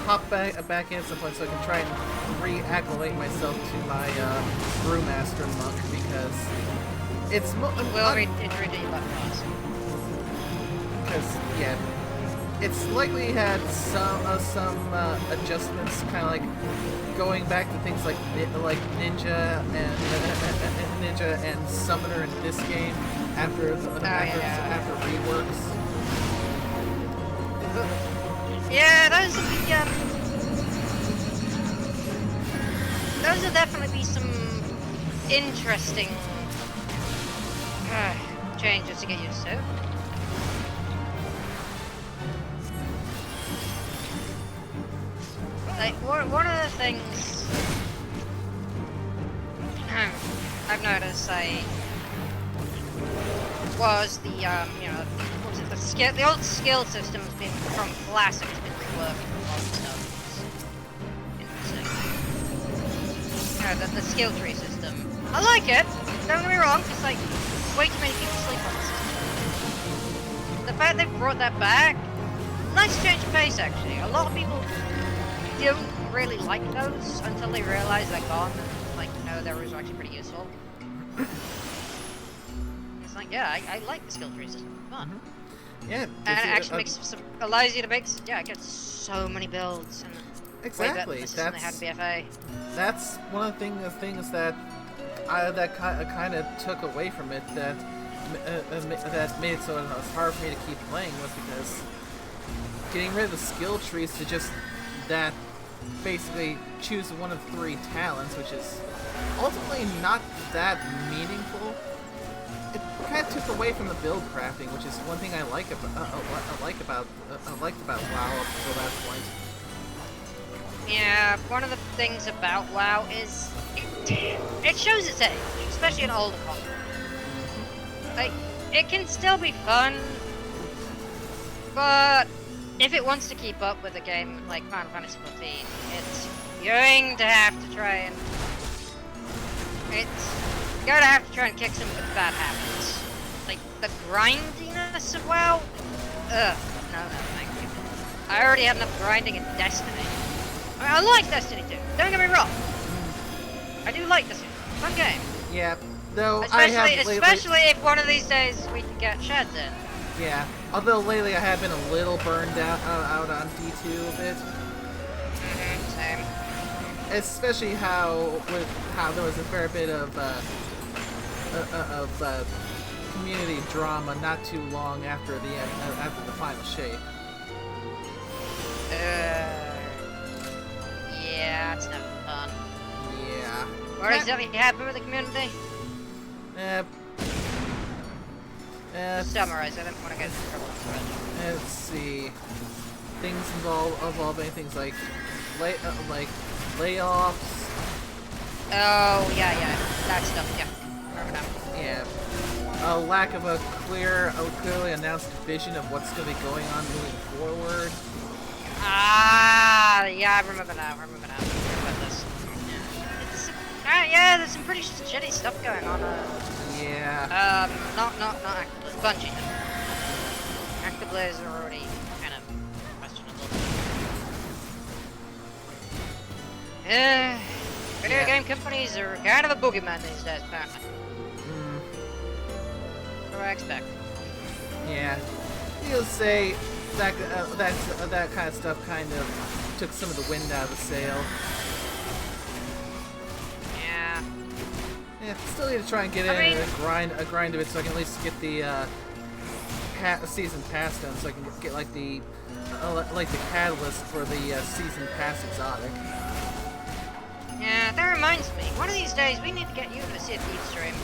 hop back in at some point so I can try and reacclimate myself to my brewmaster monk, because it's because it's likely had some adjustments, kind of like going back to things like Ninja and Summoner in this game after reworks. Yeah, those will definitely be some interesting changes to get used to. Like one of the things I've noticed, was the the old skill system has been from classic to been reworked for modern stuff. Interesting. The skill tree system. I like it. Don't get me wrong. It's like way too many people sleep on the system. The fact they've brought that back, nice change of pace actually. A lot of people don't really like those until they realize they're gone. And they're actually pretty useful. It's like, yeah, I like the skill tree system. It's fun. Yeah. And it actually allows you to make, get so many builds. And exactly. This is something they had in BFA. That's one of the things that kind of took away from it, that made it so it was hard for me to keep playing, was because getting rid of the skill trees to just that basically choose one of 3 talents, which is ultimately not that meaningful. It kind of took away from the build crafting, which is one thing I liked about WoW up until that point. Yeah, one of the things about WoW is it shows its age, especially in older content. Like, it can still be fun, but if it wants to keep up with a game like Final Fantasy XIV, it's going to have to try and kick some of its bad habits. Like the grindiness of WoW. No, thank you. I already had enough grinding in Destiny. I mean, I like Destiny 2. Don't get me wrong. I do like Destiny. Fun game. Yeah, though especially if one of these days we can get sheds in. Yeah, although lately I have been a little burned out on D2 a bit. Same. Especially how there was a fair bit of community drama not too long after the final shape. Yeah, it's never fun. Yeah. What exactly happened with the community? Summarize, I didn't want to get into trouble. Let's see. Things involving things like layoffs. Oh yeah, that stuff. Yeah, remember now. Yeah. A lack of a clearly announced vision of what's going to be going on moving forward. Ah, yeah, I remember now. I remember this. Yeah, there's some pretty shitty stuff going on. Yeah. Not Activision. Bungie. Activision are already kind of questionable. Video game companies are kind of a boogeyman these days, apparently. What do I expect? Yeah. You'll say that kind of stuff kind of took some of the wind out of the sail. Yeah, still need to try and get a grind of it, so I can at least get the season pass done, so I can get like the catalyst for the season pass exotic. Yeah, that reminds me. One of these days we need to get you to a Sea of Thieves stream.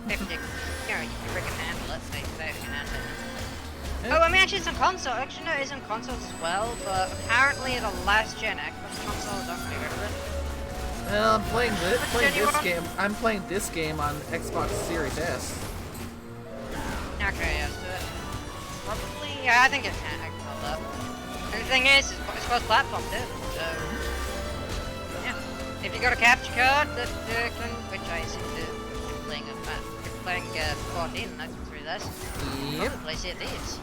If you can freaking handle it. If you can handle it. Oh, I mean, actually, it's on console. Actually, no, it is on consoles as well. But apparently, the last gen Xbox consoles aren't really good for it. Well, I'm playing this game on Xbox Series S. Okay, yeah, so probably, yeah, I think it can hold up. And the thing is, it's cross-platform too, so yeah. If you got a capture card that which I seem to be playing 14 through this, probably play Sea of Thieves.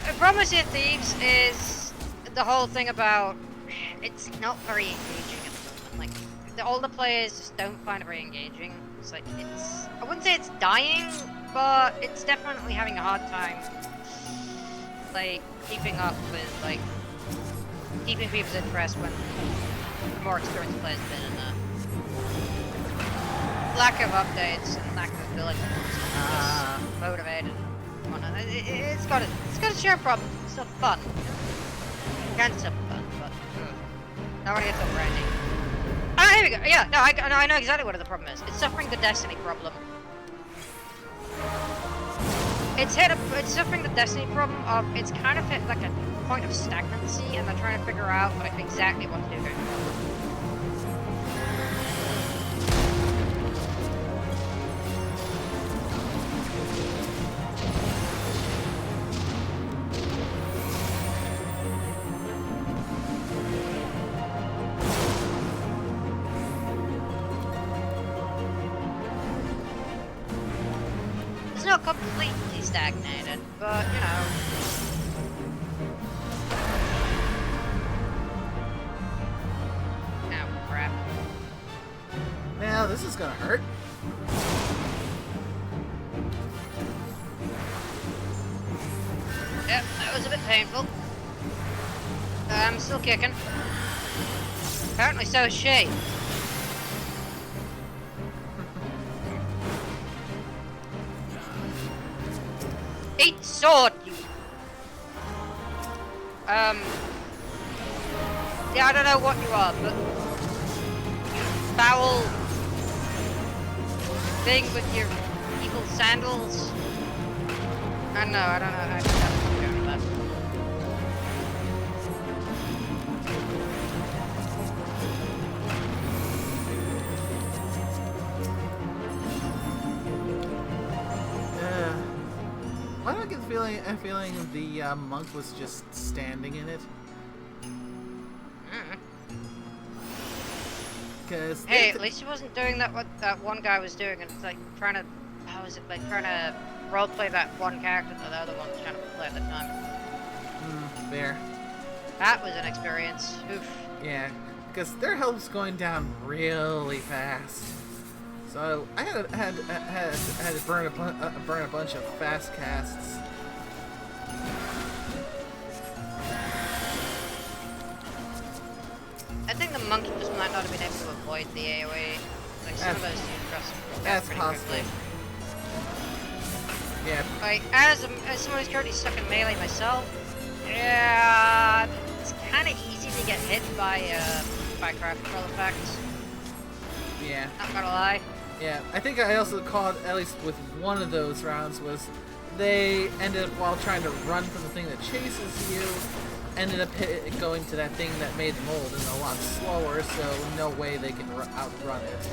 The problem with Sea of Thieves is the whole thing about it's not very engaging. Like, the older players just don't find it very engaging. It's like, I wouldn't say it's dying, but it's definitely having a hard time, like, keeping up with, like, keeping people's interest when the more experienced players have been in there. Lack of updates and lack of ability to motivated. It's got a share problem. It's still fun. It can still be fun, but not when it gets over branding. Ah, here we go. Yeah, no, I know exactly what the problem is. It's suffering the Destiny problem. It's suffering the Destiny problem of it's kind of hit like a point of stagnancy, and they're trying to figure out like exactly what to do going forward. Not completely stagnated, but you know. Oh crap. Now this is gonna hurt. painful. I'm still kicking. Apparently so is she. Eat the sword, you... Yeah, I don't know what you are, but... Foul... thing with your evil sandals. I don't know, I don't know. I don't know what you're doing with that. Why do I get a feeling the monk was just standing in it? Because hey, at least he wasn't doing that what that one guy was doing, and it's like trying to, how is it, like trying to roleplay that one character that the other one was trying to play at the time. Fair. That was an experience. Oof. Yeah, because their health's going down really fast. So I had to burn a bunch of fast casts. I think the monkey just might not have been able to avoid the AoE. Like some of those do cross. That's possible. Yeah. Like as someone who's currently stuck in melee myself, yeah, it's kind of easy to get hit by craft control effects. Yeah. Not gonna lie. Yeah, I think I also caught, at least with one of those rounds, was they ended up, while trying to run from the thing that chases you, ended up going to that thing that made them old and a lot slower, so no way they can outrun it.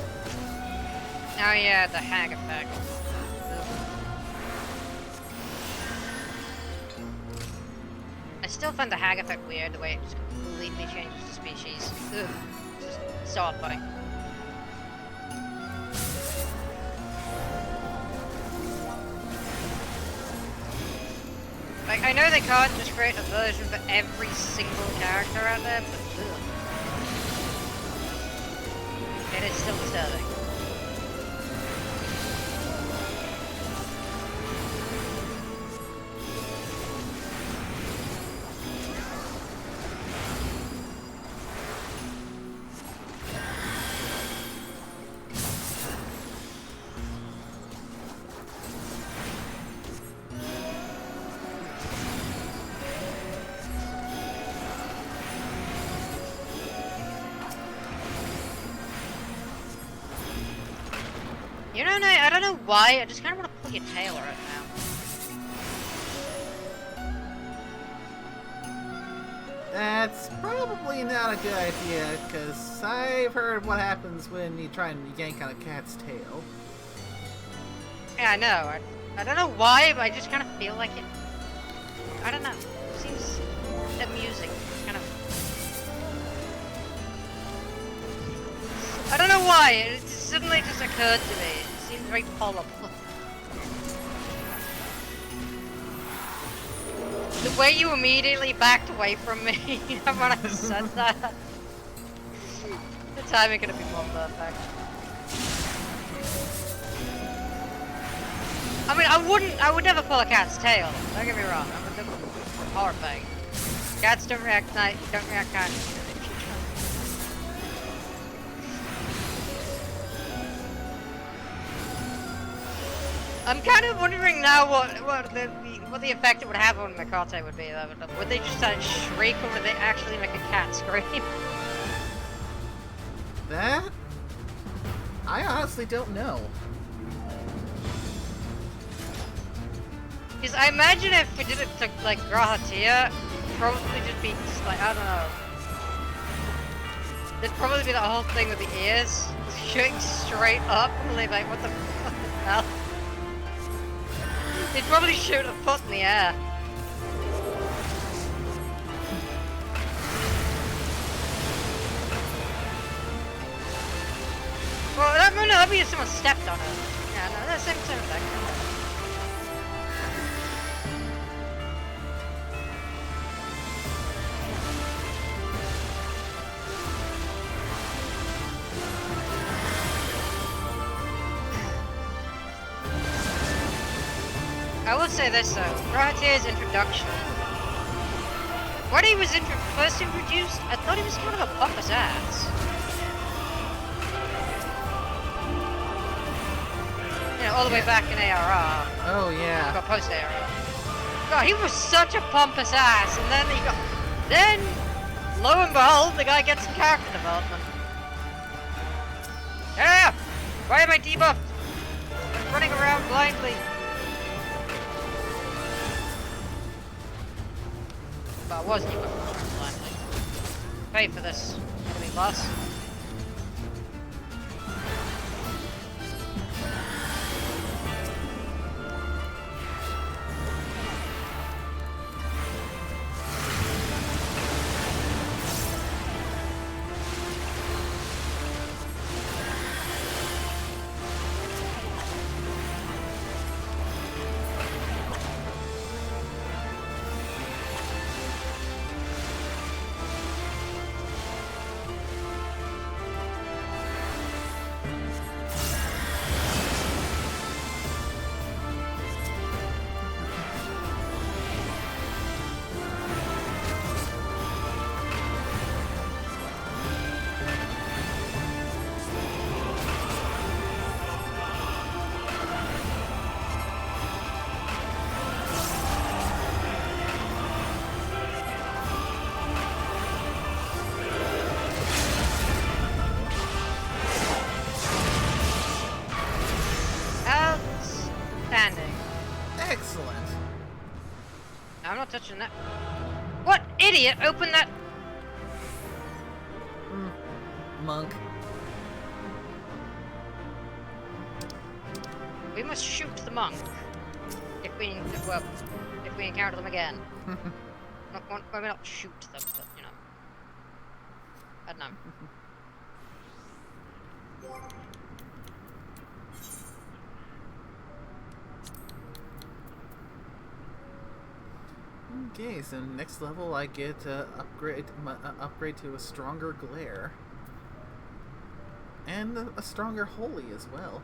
Oh yeah, the hag effect. I still find the hag effect weird, the way it just completely changes the species. Ugh. Just so off-putting. Like, I know they can't just create a version for every single character out there, but ugh. It is still disturbing. You know, I don't know why, I just kind of want to pull your tail right now. That's probably not a good idea, because I've heard what happens when you try and yank on a cat's tail. Yeah, I know. I don't know why, but I just kind of feel like it. I don't know. It seems amusing. Kind of. I don't know why. It suddenly just occurred to me. It seems very tolerable. The way you immediately backed away from me when I said that. The timing could have been more perfect. I mean, I would never pull a cat's tail. Don't get me wrong. I would never horrifying. Cats don't react kindly. I'm kind of wondering now what the effect it would have on Mikate would be. Would they just shriek, or would they actually make a cat scream? That? I honestly don't know. Because I imagine if we did it to, like, Grahatia, probably just be, like, I don't know. There'd probably be the whole thing with the ears, shooting straight up, and they'd be like, what the hell? They'd probably shoot a foot in the air. Well, that'd be if someone stepped on it. Yeah, no, that's the same thing. I will say this though, Gratia's introduction when he was first introduced, I thought he was kind of a pompous ass. You know, all the way back in ARR. Oh yeah. Got post ARR. God, he was such a pompous ass, and then lo and behold, the guy gets some character development. Yeah! Why am I debuffed? I'm running around blindly. But I was debuffed around blindly. Pay for this, enemy boss. Outstanding. Excellent. I'm not touching that. What idiot opened that? Monk. We must shoot the monk if we encounter them again. Maybe not shoot them, but you know, I don't know. Okay, so next level I get upgrade to a stronger glare. And a stronger holy as well.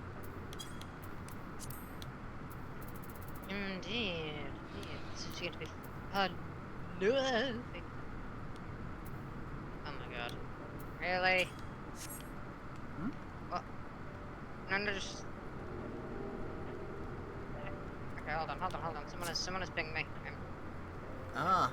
Indeed. This is going to be fun. No. Oh my god. Really? Hmm? What? No, just... Okay, hold on. Someone has pinged me. Okay. Ah.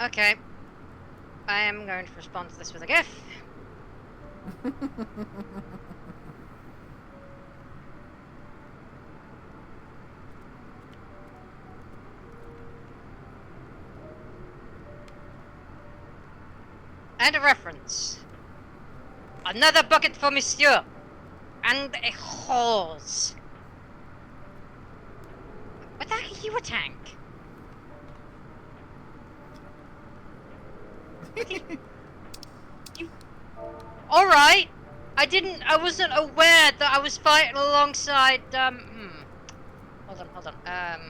Okay. I am going to respond to this with a GIF. And a reference. Another bucket for Monsieur. And a hose. What the heck are you a tank? Alright. I wasn't aware that I was fighting alongside, Hold on.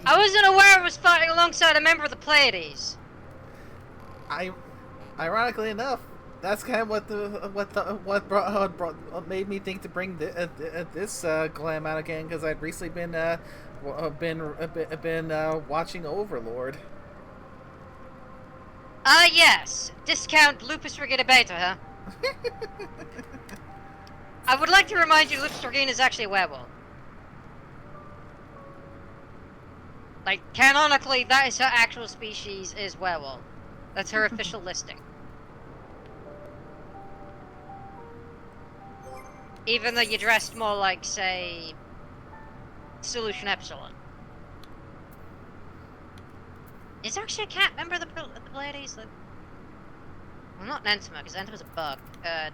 I wasn't aware I was fighting alongside a member of the Pleiades. Ironically enough, that's kind of what made me think to bring this glam out again, because I'd recently been watching Overlord. Yes. Discount Lupus Regina Beta, huh? I would like to remind you Lupus Regina is actually a werewolf. Like, canonically, that is her actual species, is werewolf. That's her official listing. Even though you're dressed more like, say, Solution Epsilon. Is there actually a cat member of the Pleiades? Like, well, not an Entoma, because Entoma's a bug.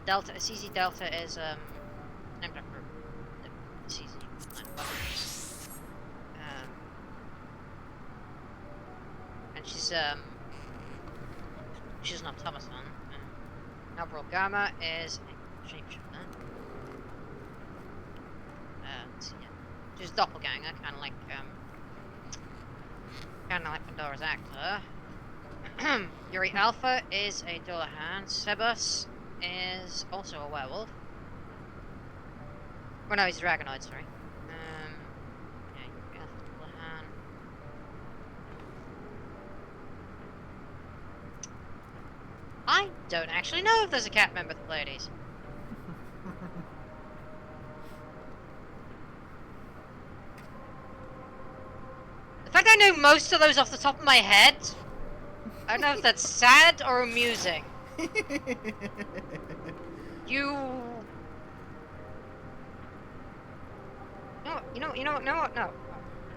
Delta, CZ Delta is, named after the CZ. And she's an automaton. Nobral Gamma is a shapeshifter. Let's see, yeah. She's a doppelganger, kind of like Pandora's actor. Yuri Alpha is a Dullahan. Sebus is also a werewolf. Oh no, he's a dragonoid, sorry. Yeah, Yuri Alpha, Dullahan. I don't actually know if there's a cat member of the Pleiades. The fact I know most of those off the top of my head, I don't know if that's sad or amusing. You know what? No.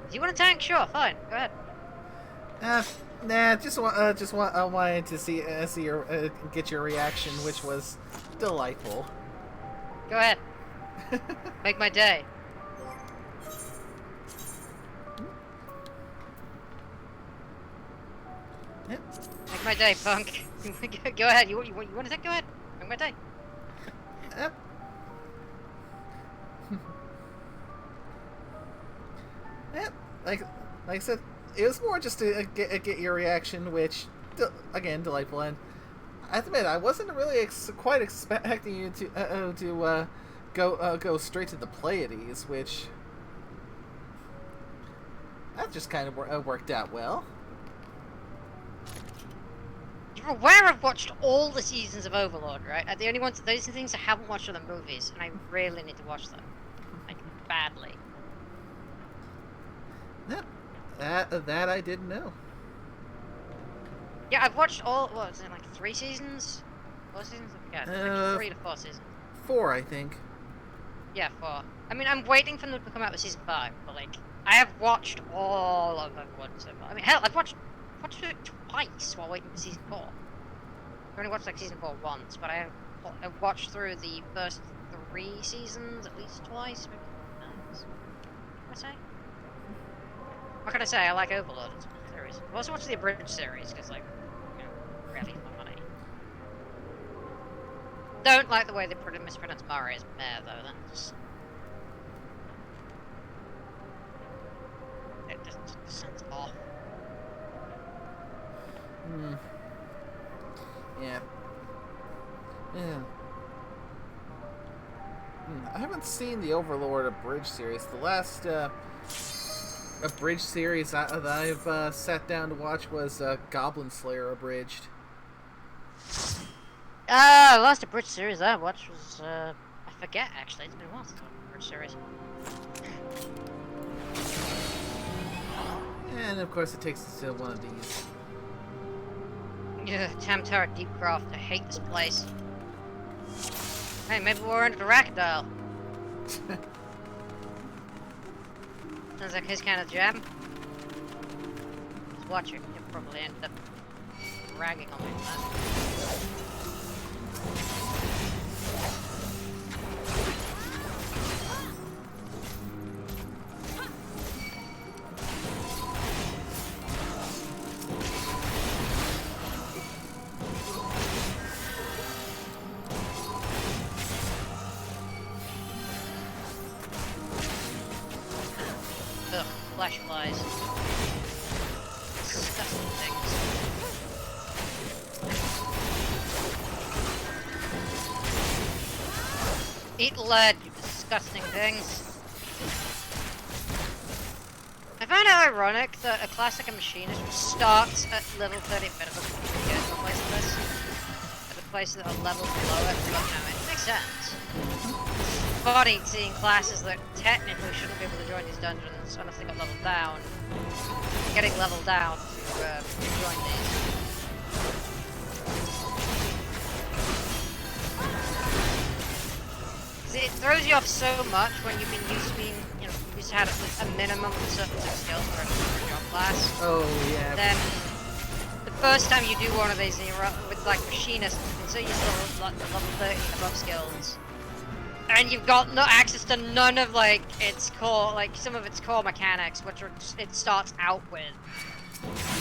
Do you want to tank? Sure, fine. Go ahead. Nah. I wanted to see your get your reaction, which was delightful. Go ahead. Make my day. Yep. Make my day, punk. Go ahead. You want to take? Go ahead. Make my day. Yep. Yep. Like I said, it was more just to get your reaction, which, again, delightful. And I have to admit, I wasn't really quite expecting you to go straight to the Pleiades, which that just kind of worked out well. You're aware I've watched all the seasons of Overlord, right? The only ones, those things I haven't watched are the movies, and I really need to watch them, like, badly. Yep. That I didn't know. Yeah, I've watched all. What was it, like 3 seasons? 4 seasons? I forget. Like 3 to 4 seasons. 4, I think. Yeah, 4. I mean, I'm waiting for them to come out with season 5, but like, I have watched all of Overlord so far. I mean, hell, I've watched it twice while waiting for season 4. I only watched like season 4 once, but I watched through the first 3 seasons at least twice, maybe times. What can I say? What can I say? I like Overlord. It's a good series. I also watched the abridged series because, like, you know, really for money. Don't like the way they mispronounce Mari as Mare, though. That's it just sounds off. Yeah. I haven't seen the Overlord abridged series. The last abridged series that I've sat down to watch was Goblin Slayer abridged. The last abridged series I watched was I forget actually. It's been a while since I watched the abridged series. And of course, it takes us to one of these. Yeah, Tamtara Deepcroft. I hate this place. Hey, maybe we're into the Rakadile. Sounds like his kind of jam. Just watch it. You'll probably end up ragging on me for that. Ugh, flash flies. Disgusting things. Eat lead, you disgusting things. I find it ironic that a classic machinist starts at level 30 minimum to get to a place like this. At a place that are level below it, but you know, it makes sense. It's funny seeing classes that technically shouldn't be able to join these dungeons unless they got leveled down. Getting leveled down to join these. See, it throws you off so much when you've been used to being, you know, used to have a minimum of certain skills for a job class. Oh, yeah. Then, the first time you do one of these, and you're up with, like, machinist, and so you're still like, level 30 and above skills. And you've got no access to none of, like, its core, like, some of its core mechanics, which are just, it starts out with.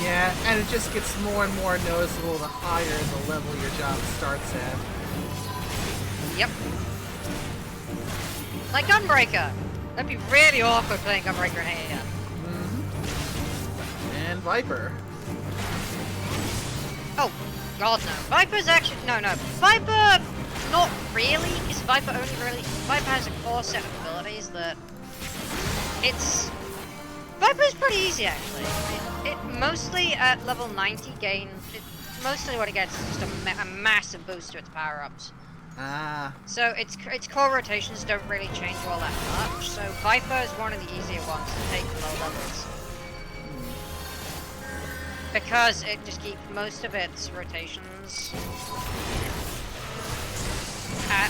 Yeah, and it just gets more and more noticeable the higher the level your job starts at. Yep. Like Gunbreaker! That'd be really awkward playing Gunbreaker in here. And Viper. Oh, God no. Viper's actually... No. Viper... Not really, because Viper has a core set of abilities that... Viper's pretty easy, actually. It mostly, at level 90, mostly what it gets is just a massive boost to its power-ups. Ah. So its core rotations don't really change all that much, so Viper is one of the easier ones to take low levels. Because it just keeps most of its rotations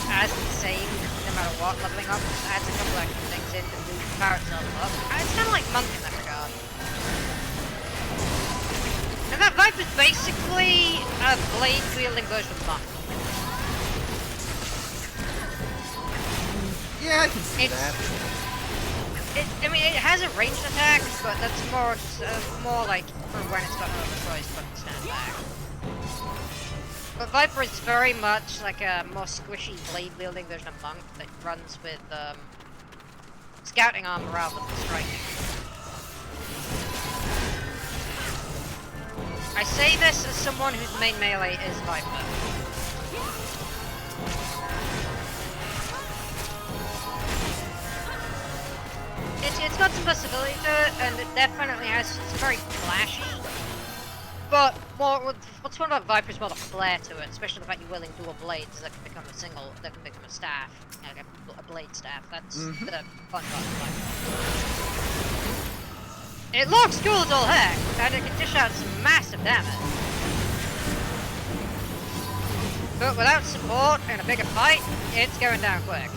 as the same, no matter what, leveling up, just adds a couple extra things in to boost power itself up. And it's kind of like Monk in that regard. And that Viper's basically a blade-wielding version of Monk. Yeah, I can see that. I mean, it has a ranged attack, but that's more like for when it's got no other choice but to stand back. But Viper is very much like a more squishy blade-wielding version of Monk that runs with scouting armor rather than striking. I say this as someone whose main melee is Viper. It's got some versatility to it, and it definitely has, it's very flashy. But what's fun about Viper is more the flair to it, especially the fact you're wielding dual blades that can become a staff, like a blade staff. That's the fun part of Viper. It looks cool as all heck, and it can dish out some massive damage. But without support in a bigger fight, it's going down quick.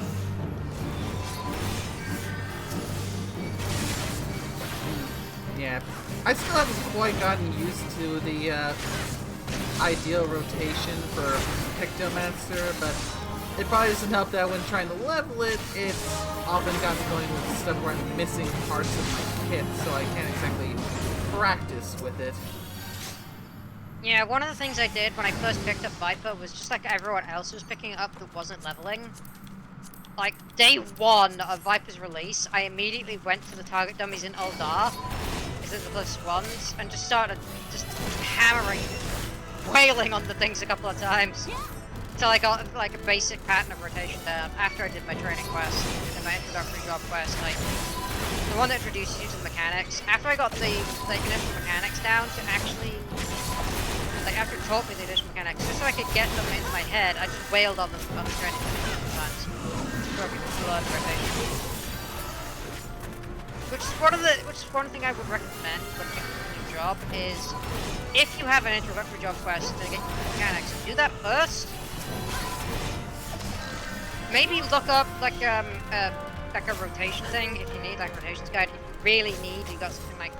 Yeah, I still haven't quite gotten used to the ideal rotation for Pictomancer, but it probably doesn't help that when trying to level it, it's often got me going with stuff where I'm missing parts of my kit, so I can't exactly practice with it. Yeah, one of the things I did when I first picked up Viper was just like everyone else was picking it up that wasn't leveling. Like, day one of Viper's release, I immediately went to the target dummies in Uldar, the closest ones, and just started hammering, wailing on the things a couple of times until I got like a basic pattern of rotation down. After I did my training quest and my introductory job quest, like the one that introduces you to the mechanics. After I got the initial mechanics down to actually, like after it taught me the initial mechanics, just so I could get them into my head, I just wailed on them on the training times. Broken blood rotation. Which is one thing I would recommend when picking a new job is, if you have an introductory job quest to get your mechanics, do that first. Maybe look up like a rotation thing if you need, like rotations guide. If you really need, you got something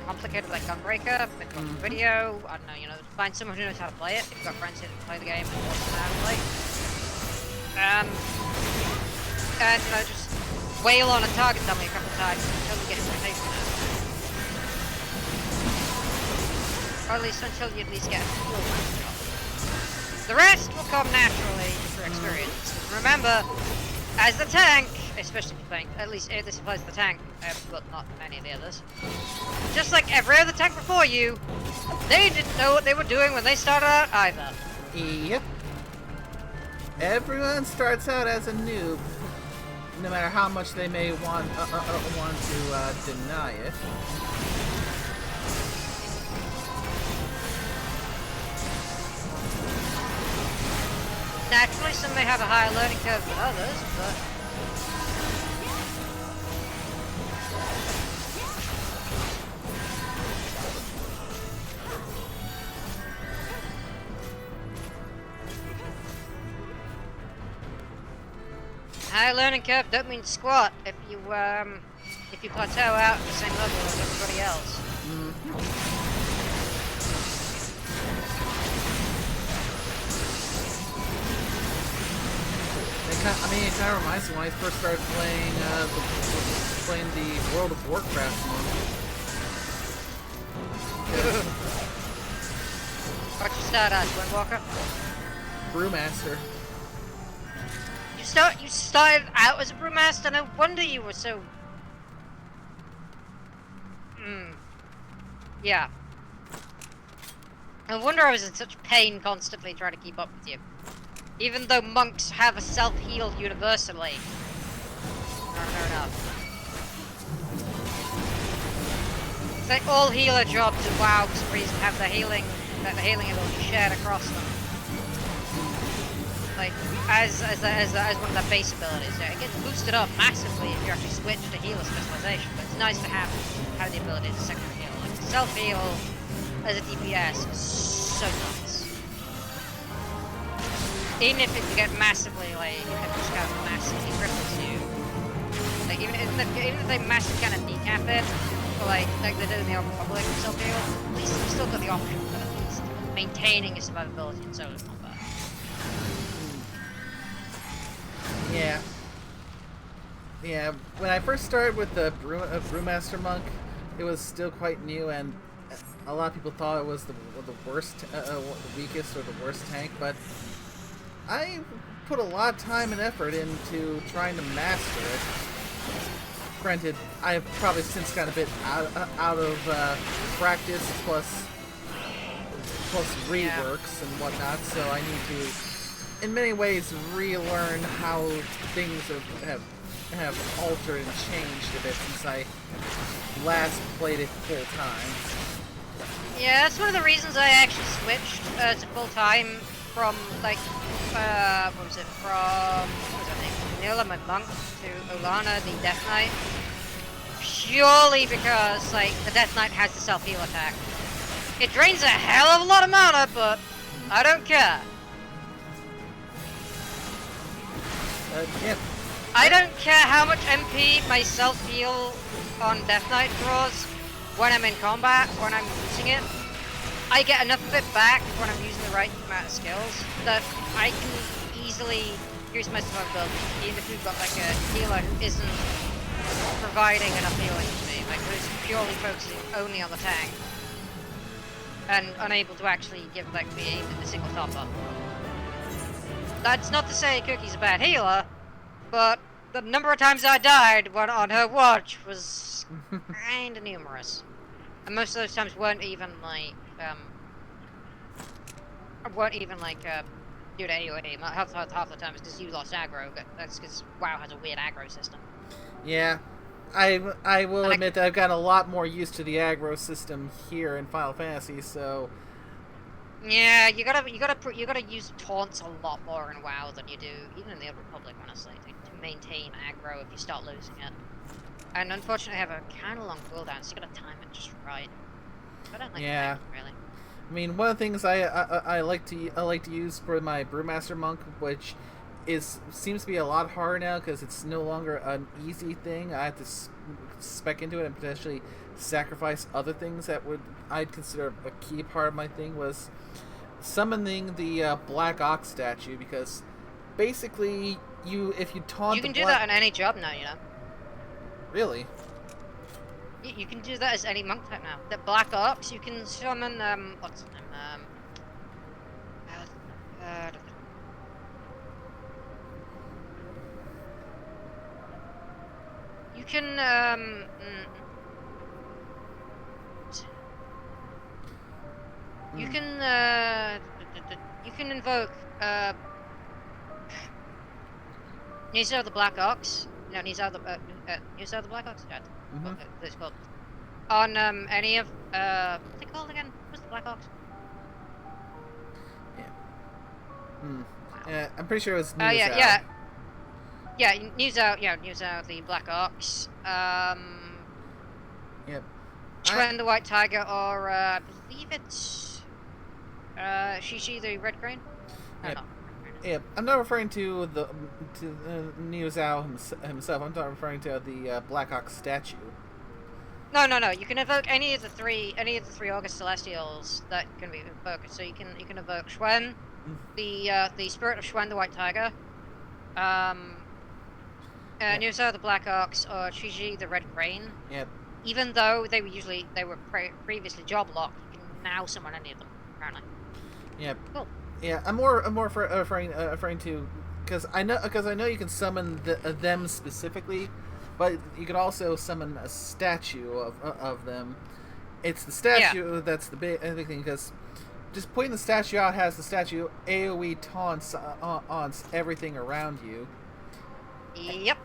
complicated like Gunbreaker, maybe watch a video. I don't know, you know, find someone who knows how to play it. If you've got friends who play the game and want to know how to play. And you know, just wail on a target dummy a couple of times until you get his rotation out. Or at least until you at least get a feel for the job. The rest will come naturally through experience. Remember, as the tank, especially if you're playing, at least this applies to the tank, but not any of the others. Just like every other tank before you, they didn't know what they were doing when they started out either. Yep. Everyone starts out as a noob, no matter how much they may want to deny it. Naturally, some may have a higher learning curve than others, but... high learning curve don't mean squat if you plateau out at the same level as everybody else. I mean, it kind of reminds me when I first started playing the World of Warcraft mode. What'd you start as, Endwalker? Brewmaster. You started out as a brewmaster. No wonder you were so. Yeah. No wonder I was in such pain constantly trying to keep up with you. Even though monks have a self-heal universally. Fair enough. It's like all healer jobs in WoW for some reason have the healing ability shared across them. Like as one of the base abilities. Yeah, it gets boosted up massively if you actually switch to healer specialization, but it's nice to have the ability to secondary heal. Like self-heal as a DPS is so nice. Even if it get massively, like, if it just kind of massively cripples you. Like, even if they massively kind of decap it, or like they do in the Old Republic self-heal, at least you've still got the option of at least maintaining your survivability in solo combat. Yeah. Yeah, when I first started with the Brewmaster Monk, it was still quite new, and a lot of people thought it was the worst, the weakest or the worst tank, but I put a lot of time and effort into trying to master it. Granted, I've probably since got a bit out of practice plus reworks and whatnot, so I need to, in many ways, relearn how things have altered and changed a bit since I last played it full time. Yeah, that's one of the reasons I actually switched to full time from like what was her name? Vanilla, my monk, to Olana, the Death Knight. Purely because like the Death Knight has the self-heal attack. It drains a hell of a lot of mana, but I don't care. Yeah. I don't care how much MP my self-heal on Death Knight draws when I'm in combat, when I'm using it. I get enough of it back when I'm using the right amount of skills that I can easily increase my survivability, even if you've got like a healer who isn't providing enough healing to me, like who's purely focusing only on the tank and unable to actually give like the single top up. That's not to say Cookie's a bad healer, but the number of times I died when on her watch was kinda numerous. And most of those times weren't even like due to AoE. Half the time it's because you lost aggro. That's because WoW has a weird aggro system. Yeah, I will admit that I've gotten a lot more used to the aggro system here in Final Fantasy. So yeah, you gotta use taunts a lot more in WoW than you do even in the Old Republic, honestly, to maintain aggro if you start losing it. And unfortunately, I have a kind of long cooldown, so you gotta time it just right. I don't like that, really. I mean, one of the things I like to use for my Brewmaster Monk, which seems to be a lot harder now because it's no longer an easy thing. I have to spec into it and potentially sacrifice other things that I'd consider a key part of my thing, was summoning the Black Ox statue, because basically if you taunt, you can do that on any job now, you know. Really? You can do that as any monk type now. The Black Ox, you can summon, what's his name? You can, you can invoke, News of the Black Ox. No, News of the Black Ox. God, what it's called. On any of what's it called again? What's the Black Ox? Yeah. Yeah, I'm pretty sure it was News yeah, Out. yeah. Yeah, News Out. Yeah, News Out the Black Ox. Yep. Chwen the White Tiger, or I believe it's Shishi the Red Crane. Yep. Yep. I'm not referring to the Niu Zhao himself. I'm not referring to the Black Ox statue. No. You can evoke any of the three August Celestials that can be invoked. So you can evoke Chwen, the spirit of Chwen the White Tiger, Niu Zhao the Black Ox, or Shiji the Red Crane. Yep. Even though they were previously job locked, you can now summon any of them. Apparently. Yep. Cool. Yeah, I'm more referring to because I know you can summon them specifically, but you could also summon a statue of them. It's the statue that's the big thing, because just putting the statue out has the statue AoE taunts on everything around you. Yep,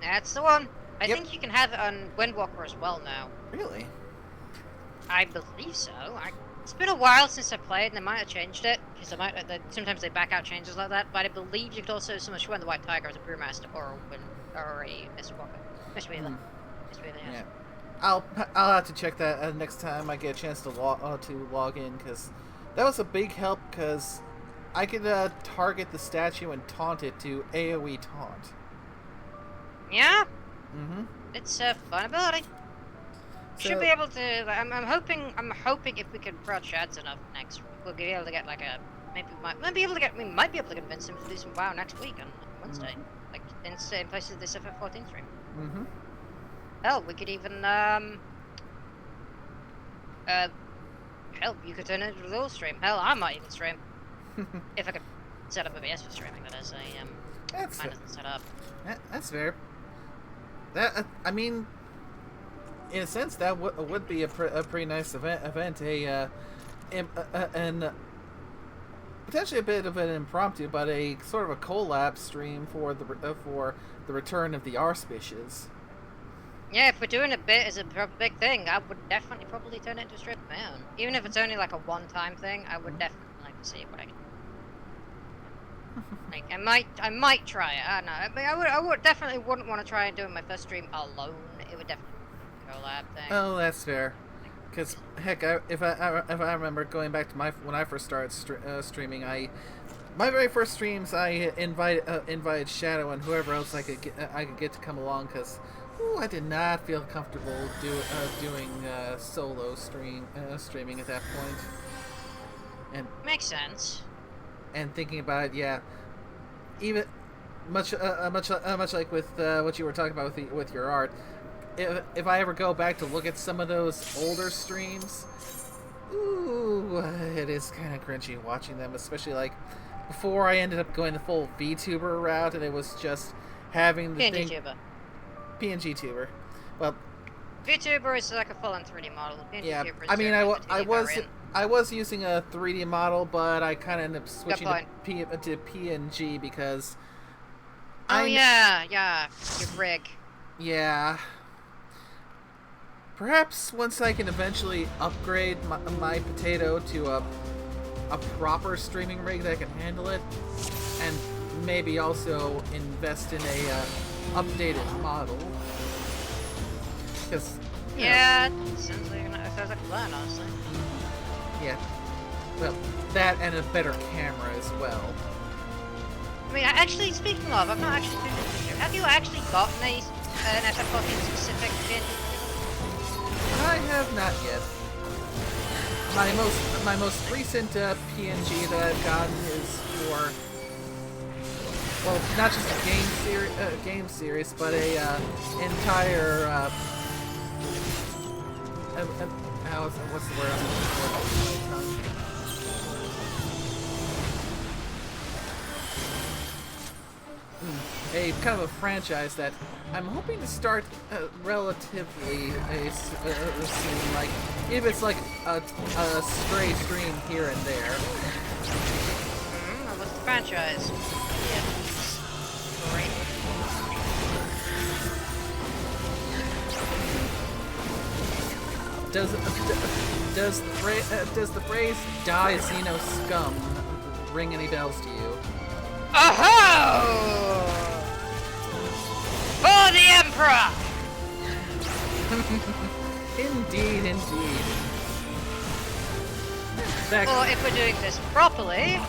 that's the one. I think you can have it on Endwalker as well now. Really? I believe so. It's been a while since I played, and they might have changed it, because sometimes they back out changes like that. But I believe you could also summon Chwen the White Tiger as a Brewmaster or a Mistweaver. Mistweaver, yes. Yeah. I'll have to check that next time I get a chance to log in, because that was a big help, because I could target the statue and taunt it to AoE taunt. Yeah. Mm-hmm. It's a fun ability. Should be able to. I'm hoping if we can approach Shads enough next week, we'll be able to get like a we might be able to convince him to do some WoW next week on Wednesday, like in places of this FF14 stream. Mm-hmm. Hell, we could even hell, you could turn it into a little stream. Hell, I might even stream if I could set up OBS for streaming. That is, mine isn't set up. That's fair. That I mean, in a sense, that would be a pretty nice event. And potentially a bit of an impromptu, but a sort of a collab stream for the return of the Archbishops. Yeah, if we're doing a bit as a big thing, I would definitely probably turn it into a strip of my own. Even if it's only like a one-time thing, I would definitely like to see what I can. Like, I might try it. I don't know. I mean, I would definitely wouldn't want to try and do my first stream alone. It would definitely be a collab thing. Oh, that's fair. Because heck, if I remember going back to when I first started streaming, my very first streams I invited Shadow and whoever else I could get to come along, because I did not feel comfortable doing solo streaming at that point. And makes sense. And thinking about it, yeah, even much like with what you were talking about with your art. If I ever go back to look at some of those older streams, it is kind of cringy watching them, especially like before I ended up going the full VTuber route, and it was just having the PNG tuber. Well, VTuber is like a full-on 3D model. PNG yeah, tuber is I mean, variant. I was using a 3D model, but I kind of ended up switching to PNG because. Yeah, your rig. Yeah. Perhaps once I can eventually upgrade my potato to a proper streaming rig that can handle it, and maybe also invest in a updated model. Because it sounds like a plan, honestly. Yeah. Well, that and a better camera as well. I mean, actually, speaking of, I've not actually been this year. Have you actually gotten an FF14 specific PNG? I have not yet. My most recent PNG that I've gotten is for, well, not just a game series, but a entire what's the word I'm looking for? A kind of a franchise that I'm hoping to start relatively soon. Like, if it's like a stray stream here and there. What's the franchise? Yeah. Great. Does the phrase "die Xeno scum" ring any bells to you? Oh! For the Emperor! Indeed, indeed. Or if we're doing this properly...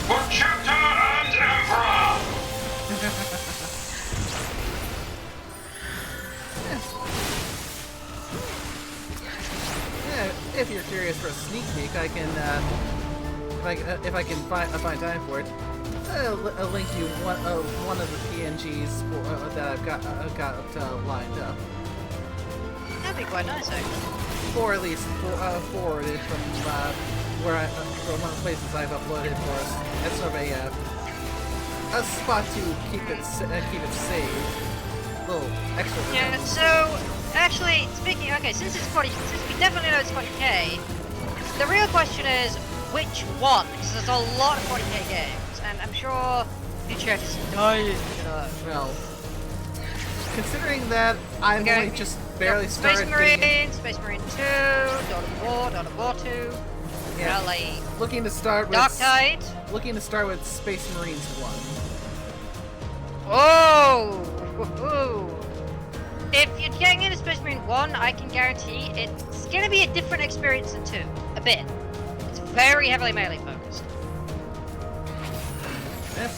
For Chapter and Emperor! Yeah, if you're curious for a sneak peek, I can, if I can find time for it, I'll link you one of the PNGs that I've got lined up. That'd be quite nice, actually. Or at least forwarded from from one of the places I've uploaded for us. That's sort of a spot to keep it saved. A little extra. Yeah. So actually, speaking, okay, since we definitely know it's 40k, the real question is which one? Because there's a lot of 40k games, and I'm sure you chat is dying. Well, considering that I've only just barely started. Space Marine 2, Dawn of War 2. Yeah, like looking to start with Dark Tide. Looking to start with Space Marines 1. Oh! If you're getting into Space Marine 1, I can guarantee it's gonna be a different experience than 2. A bit. It's very heavily melee focused. That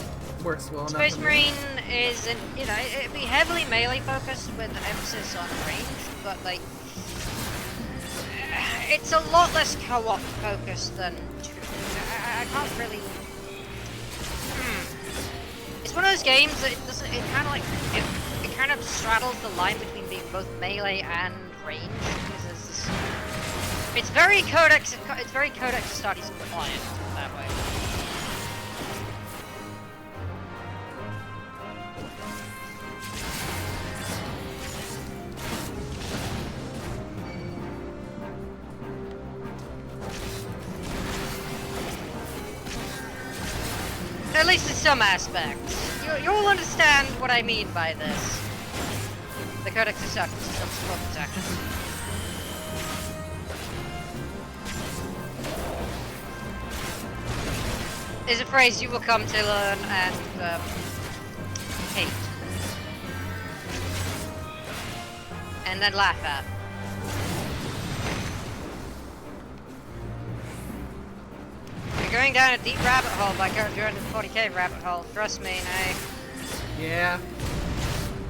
works well enough. Space Marine isn't, you know, it'd be heavily melee focused with an emphasis on range, but like, it's a lot less co-op focused than 2. I can't really. It's one of those games that it doesn't. It kind of like it kind of straddles the line between being both melee and range. Because it's very Codex. It's very Codex Astartes compliant that way. At least in some aspects. You'll understand what I mean by this. The Codex Astartes system support protection. Is a phrase you will come to learn and hate. And then laugh at. You're going down a deep rabbit hole by going to the 40k rabbit hole, trust me, hey. Yeah.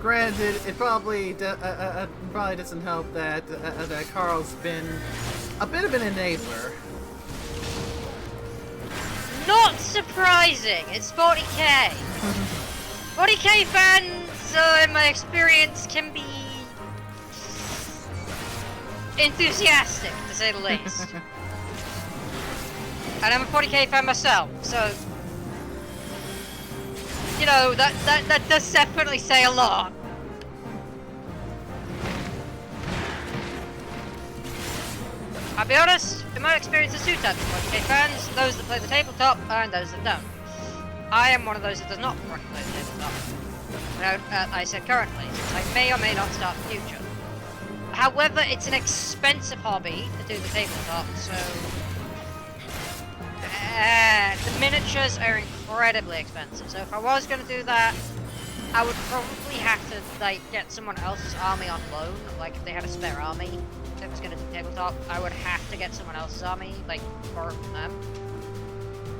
Granted, it probably doesn't help that that Carl's been a bit of an enabler. Not surprising, it's 40k. 40k fans, in my experience, can be enthusiastic, to say the least. And I'm a 40k fan myself, so you know that does definitely say a lot. I'll be honest, in my experience, there's two types of 40k fans: those that play the tabletop and those that don't. I am one of those that does not currently play the tabletop. Now, I said currently, since I may or may not start in the future. However, it's an expensive hobby to do the tabletop, so. The miniatures are incredibly expensive, so if I was going to do that, I would probably have to like get someone else's army on loan. Like if they had a spare army that was going to do tabletop, I would have to get someone else's army, like borrow from them,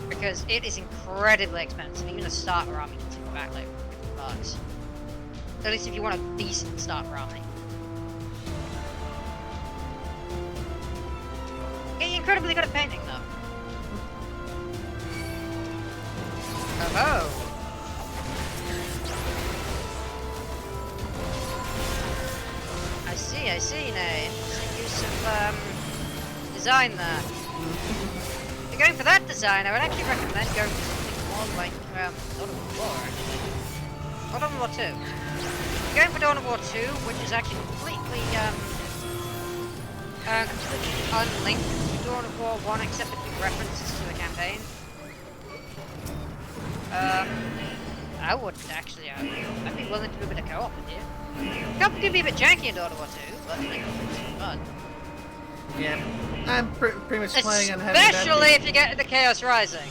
because it is incredibly expensive. Even a starter army can take back like $50. At least if you want a decent starter army. Get incredibly good at painting though. Oh. I see, Nay. Interesting use of design there. If you're going for that design, I would actually recommend going for something more like Dawn of War, actually. Or Dawn of War 2. If you're going for Dawn of War 2, which is actually completely unlinked to Dawn of War 1 except for references to the campaign. I would actually, I'd be willing to do a bit of co-op with you. Couple can be a bit janky in Dawn of War 2, but I think it's fun. Yeah, I'm pretty much planning on having that. Especially if you get into Chaos Rising.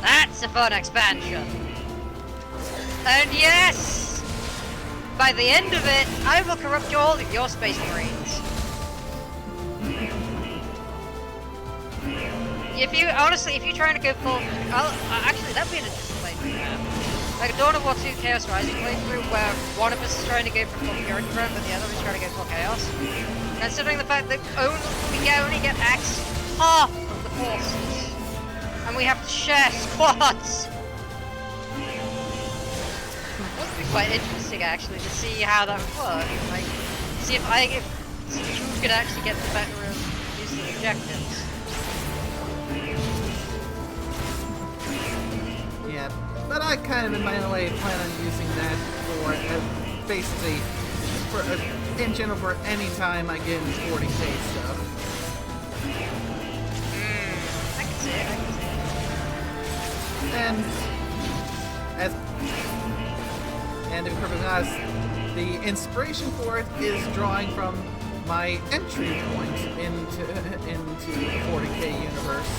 That's a fun expansion. And yes, by the end of it, I will corrupt all of your Space Marines. If you honestly, if you're trying to go full, actually that'd be an interesting playthrough. Like a Dawn of War 2 Chaos Rising playthrough where one of us is trying to go for full Purity Run, but the other is trying to go full Chaos. Considering the fact that we only get access to half of the forces, and we have to share squads. That would be quite interesting actually to see how that would work. Like, see who could actually get the better of using the objectives. Yeah, but I kind of in my own way plan on using that for basically in general for any time I get into 40k stuff. I can see it. And to be perfectly honest, the inspiration for it is drawing from my entry point into the 40k universe.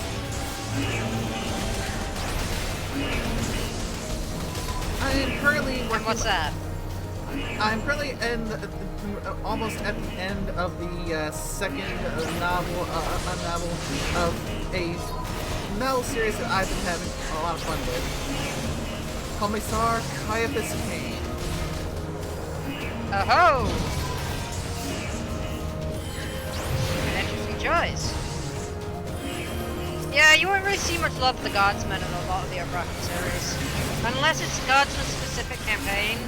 I am currently working. And what's that? I'm currently almost at the end of the second novel of a novel series that I've been having a lot of fun with. Commissar Caiaphas Cain. Oh-ho! An interesting choice. Yeah, you won't really see much love for the Guardsmen in a lot of the overarching series. Unless it's a Guardsman-specific campaign.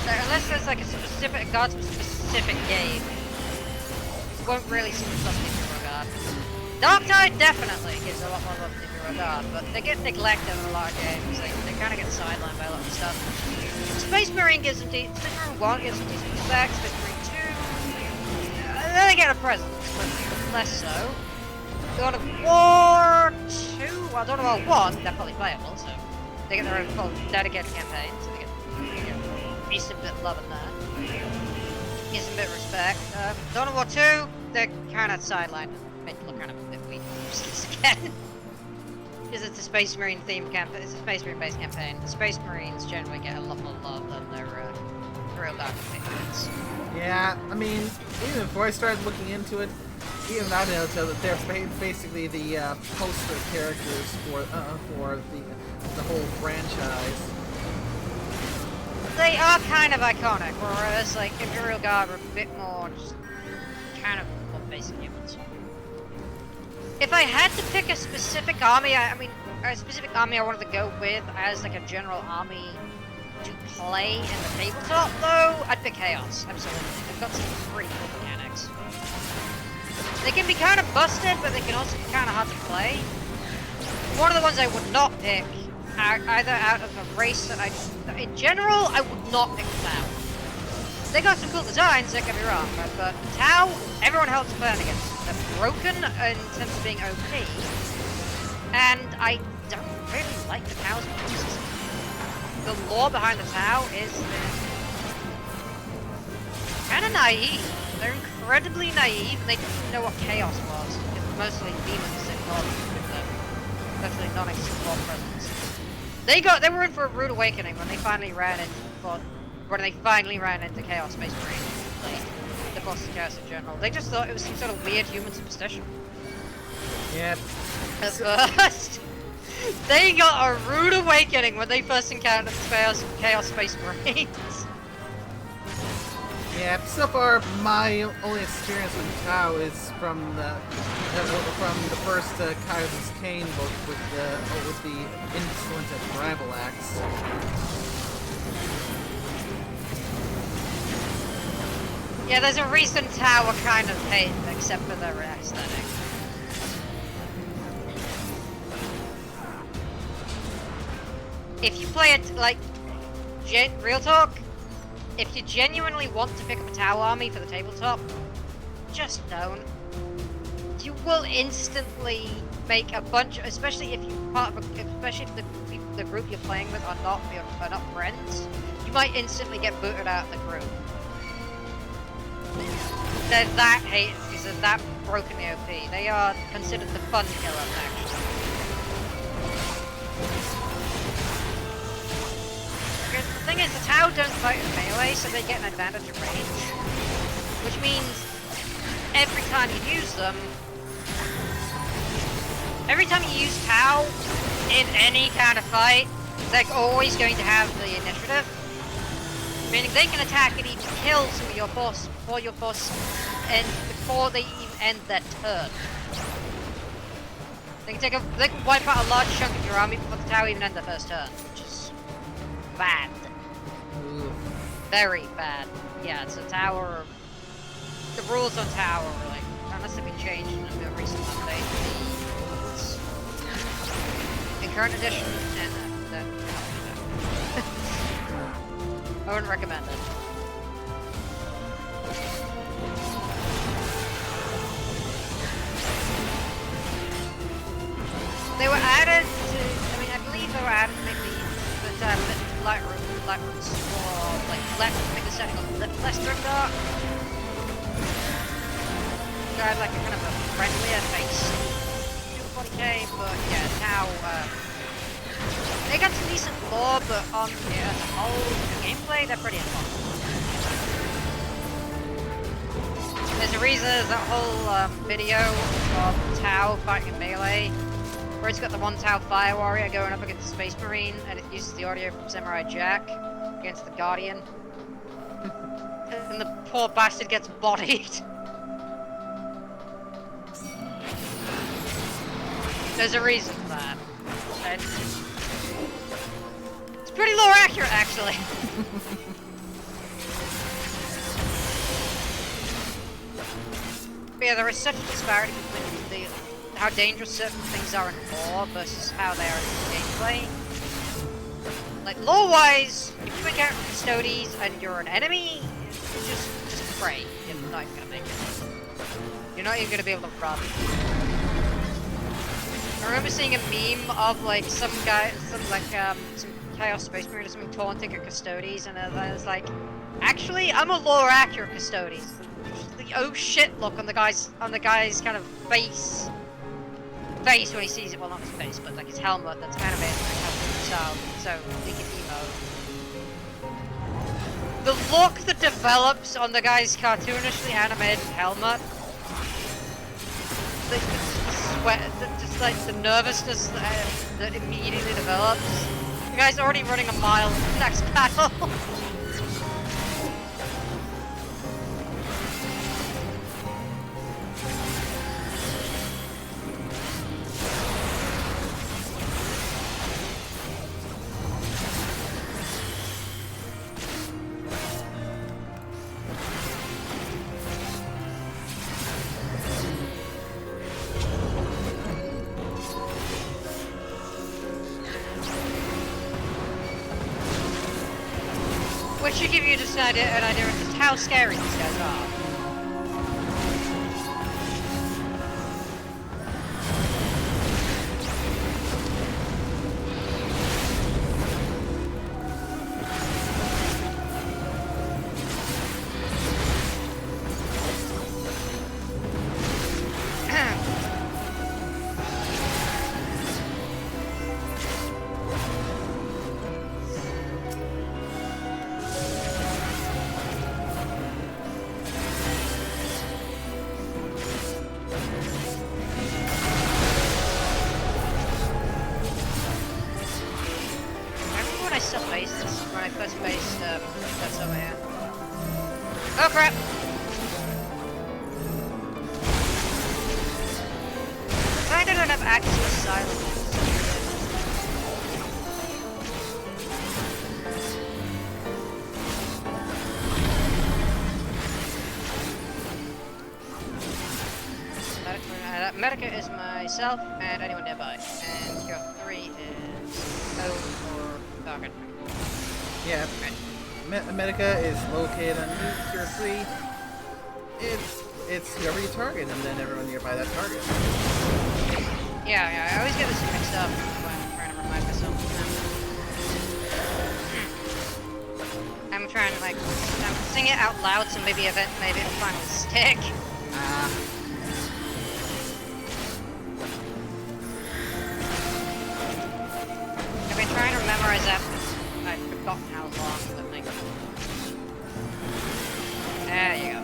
Unless there's like a specific Guardsman-specific game. You won't really see much love to Imperial Guard. Dark Tide definitely gives a lot more love to Imperial Guard, but they get neglected in a lot of games. They kind of get sidelined by a lot of stuff. Space Marine gives them Space Marine 1 gives them decent respect, Space Marine 2... they get a presence, but less so. Dawn of War 2, well, Dawn of War 1, they're fully playable, so they get their own full dedicated campaign, so they get a decent bit of love in that. Gives them a bit of respect. Dawn of War 2, they're kind of sidelined and made to look kind of a bit weak again. Because it's a Space Marine themed campaign, it's a Space Marine based campaign. The Space Marines generally get a lot more love than their real Dark campaigns. Yeah, I mean, even before I started looking into it, even I know that they're basically the poster characters for the whole franchise. They are kind of iconic, whereas like Imperial Guard are a bit more just kind of more basic humans. If I had to pick a specific army, a specific army I wanted to go with as like a general army to play in the tabletop, though, I'd pick Chaos. Absolutely, they've got some pretty cool mechanics. They can be kind of busted, but they can also be kind of hard to play. One of the ones I would not pick, either out of a race that in general, I would not pick Tau. They got some cool designs, don't get me wrong, but Tau, everyone else is playing against. They're broken in terms of being OP, and I don't really like the Tau's system. The lore behind the Tau is kind of naive. They're incredibly naive, and they didn't know what Chaos was. It's mostly demons involved with them, especially non-existent war presence. They were in for a rude awakening when they finally ran into Chaos Space Marine, like the boss of Chaos in general. They just thought it was some sort of weird human superstition. Yep. At first, they got a rude awakening when they first encountered Chaos Space Marines. Yeah, so far my only experience with Tau is from the first Caiaphas Cain book with the Insolent and Rival Acts. Yeah, there's a reason Tau are kind of hated, except for their aesthetic. If you play it like real talk. If you genuinely want to pick up a Tau army for the tabletop, just don't. you will instantly make a bunch, especially if you especially if the group you're playing with are not friends. You might instantly get booted out of the group. They're that hate because they're that broken OP. They are considered the fun killers, actually. Because the thing is, the Tau don't fight in melee, so they get an advantage of range. Which means every time you use them, every time you use Tau in any kind of fight, they're always going to have the initiative. Meaning they can attack and even kill some of your boss before your boss and before they even end their turn. They can wipe out a large chunk of your army before the Tau even end their first turn, which is bad. Ooh. Very bad. Yeah, it's a tower. The rules on Tau are really, unless they've been changed in a recent update, the rules in current edition, and I wouldn't recommend it. They were added to, I mean, I believe they were added maybe, but Lightroots for, like, make the setting a little less grimdark. So I had, like, a kind of a friendlier face to 40k, but yeah, Tau, they got some decent lore, but on as a whole gameplay, they're pretty impossible. There's a reason there's that whole video of Tau fighting in melee, where it's got the one Tau Fire Warrior going up against the Space Marine, and it uses the audio from Samurai Jack against the Guardian. And the poor bastard gets bodied. There's a reason for that. And it's pretty lore accurate, actually. But yeah, there is such a disparity between how dangerous certain things are in lore versus how they are in gameplay. Like, lore-wise, if you encounter Custodes and you're an enemy, just pray. You're not even gonna make it. You're not even gonna be able to run. I remember seeing a meme of like some Chaos Space Marine or something taunting a Custodes, and I was like, actually, I'm a lore accurate Custodes. The oh shit look on the guy's kind of face when he sees it. Well, not his face, but like his helmet. That's kind of it. So he can emote. The look that develops on the guy's cartoonishly animated helmet. The sweat, just like the nervousness that immediately develops. The guy's already running a mile in the next battle. Which should give you just an idea of just how scary these guys are. Oh crap! I don't have access to silence. Medica is myself and anyone nearby. And Cure 3 is O for Falcon. Yeah. Medica is located on Cure 3. It's it's whoever you target, and then everyone nearby that target. Yeah, I always get this mixed up when I'm trying to remind myself. I'm trying to like, sing it out loud, so maybe it'll finally stick. I've been trying to memorize that, but I've forgotten how long the thing. There you go.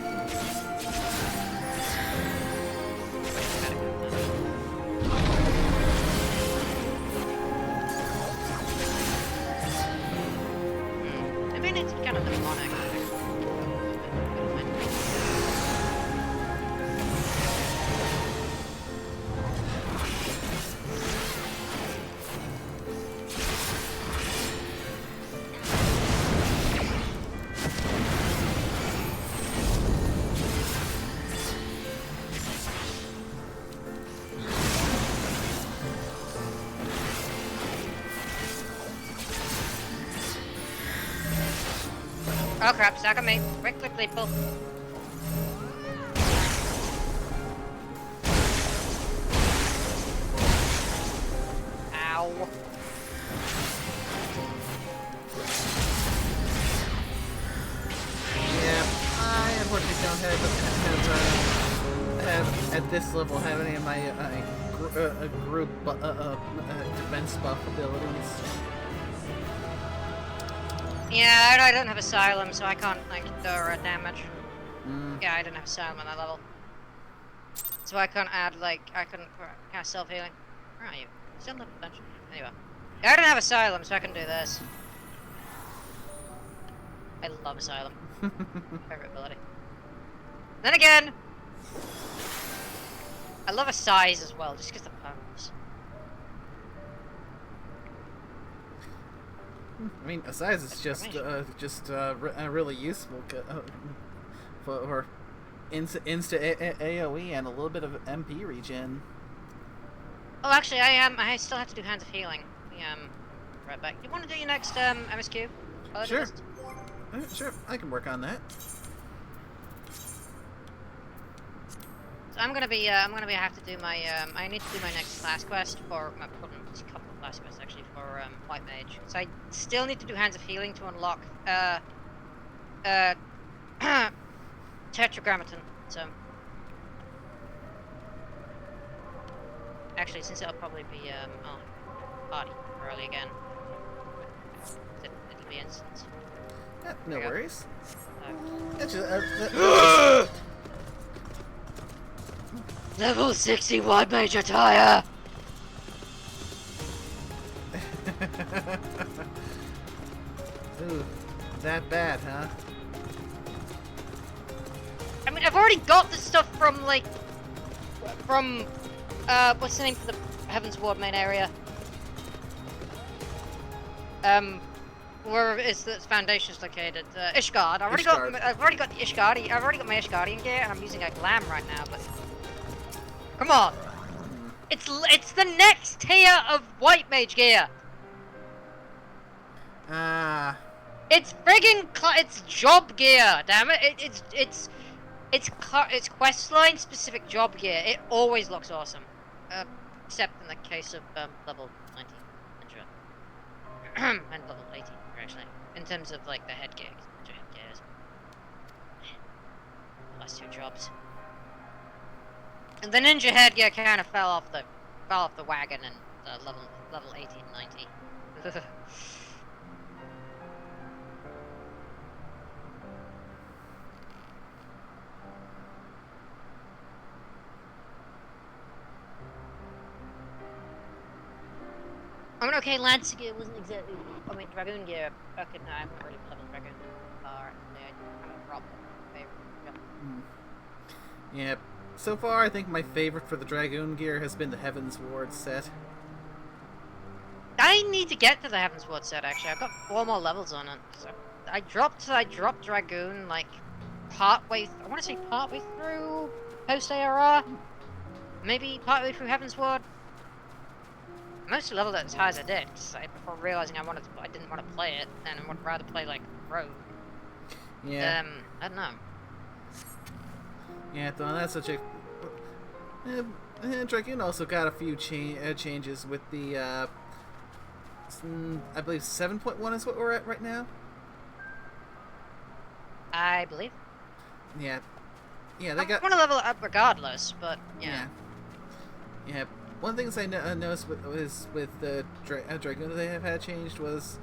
Maybe I need to kind of demonic. Oh crap, stack on me. Quick, lethal. Ow. Yeah, I unfortunately don't have at this level have any of my group defense buff abilities. Yeah, I don't have Asylum, so I can't, like, do damage. Yeah, I don't have Asylum on that level. So I can't add, like, I couldn't cast self-healing. Where are you? Still not dungeon. Anyway. Yeah, I don't have Asylum, so I can do this. I love Asylum. Favorite ability. Then again, I love a size as well, just because the pumps. I mean, a size is just really useful for insta AOE and a little bit of MP regen. Oh, actually, I still have to do Hands of Healing. Right back. You want to do your next MSQ? Sure. Sure, I can work on that. So I'm gonna have to do my I need to do my next class quest for a couple of class quests actually for White Mage. So I still need to do Hands of Healing to unlock Tetragrammaton. So actually, since it'll probably be party early again, it'll be instance. Yeah, no worries. Level 60 White Mage attire! Ooh, that bad, huh? I mean, I've already got the stuff from, like, what's the name for the Heaven's Ward main area? Where is the foundation's located? Ishgard. I've already got the Ishgardi. I've already got my Ishgardian gear, and I'm using a glam right now. But come on, it's the next tier of White Mage gear. It's friggin' it's job gear. Damn it! It's questline specific job gear. It always looks awesome, except in the case of level 19 Ninja and level 18. Actually, in terms of like the headgear, headgears. The last two jobs. And the ninja headgear kind of fell off the wagon in level 18, 90. I mean, okay, Lance gear wasn't exactly. I mean, Dragoon gear. Okay, no, I haven't really leveled Dragoon far. I kind of dropped my favorite. Yeah. Yep. So far, I think my favorite for the Dragoon gear has been the Heaven's Ward set. I need to get to the Heaven's Ward set. Actually, I've got 4 more levels on it. So I dropped Dragoon like partway. I want to say partway through post ARR. Maybe partway through Heaven's Ward. I mostly leveled it as high as I did, before realizing I didn't want to play it, and I would rather play like Rogue. Yeah. I don't know. Yeah, though on that subject, Dragoon also got a few changes with the, I believe 7.1 is what we're at right now. I believe. Yeah, they I got. want to level it up regardless, but yeah. Yeah. One of the things I noticed with the Dragoon that they have had changed was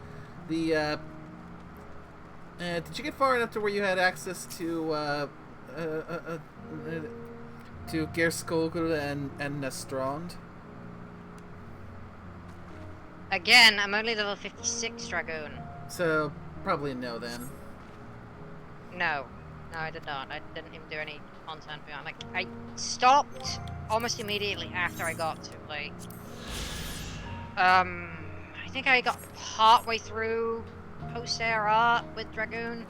the. Did you get far enough to where you had access to Gerskogl and Nastrand? Again, I'm only level 56 Dragoon. So probably no then. No, I did not. I didn't even do any content beyond. Like, I stopped almost immediately after I got to, like, I think I got partway through post-air art with Dragoon,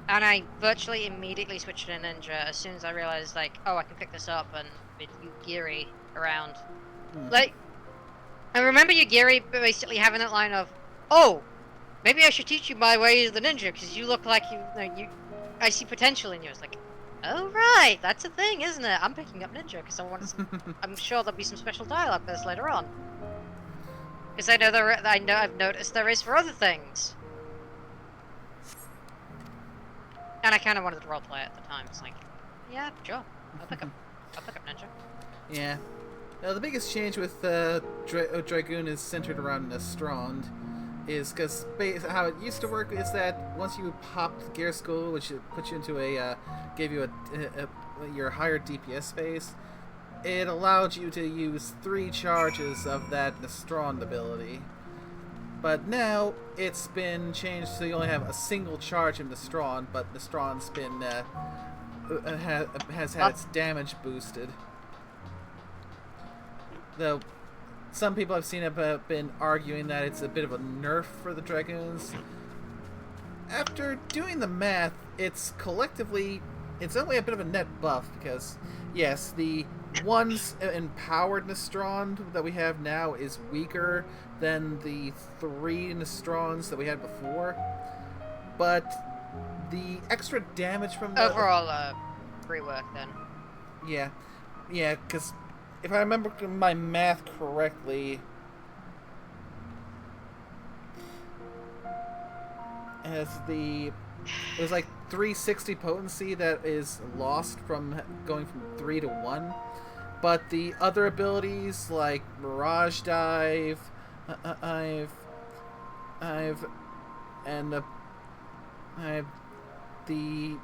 and I virtually immediately switched to Ninja as soon as I realized, like, oh, I can pick this up and with Yugiri around. Like, I remember Yugiri basically having that line of, oh, maybe I should teach you my ways of the ninja, because you look like I see potential in you. It's like, oh right, that's a thing, isn't it? I'm picking up ninja because I want to. I'm sure there'll be some special dialogue for this later on. Because I know I've noticed there is for other things. And I kind of wanted to roleplay at the time. It's like, yeah, sure, I'll pick up ninja. Yeah. Now the biggest change with Dragoon is centered around Nastrand. Is because how it used to work is that once you popped Gear School, which put you into gave you your higher DPS space, it allowed you to use 3 charges of that Nastrand ability. But now it's been changed so you only have a single charge in Nastrand, but Nastrand's been has had its damage boosted. Though some people I've seen have been arguing that it's a bit of a nerf for the Dragoons. After doing the math, it's only a bit of a net buff because, yes, the one's empowered Nastrand that we have now is weaker than the 3 Nastrands that we had before. But the extra damage from the... Overall, rework then. Yeah, because... if I remember my math correctly, it was like 360 potency that is lost from going from 3 to 1, but the other abilities like Mirage Dive, I have Nay.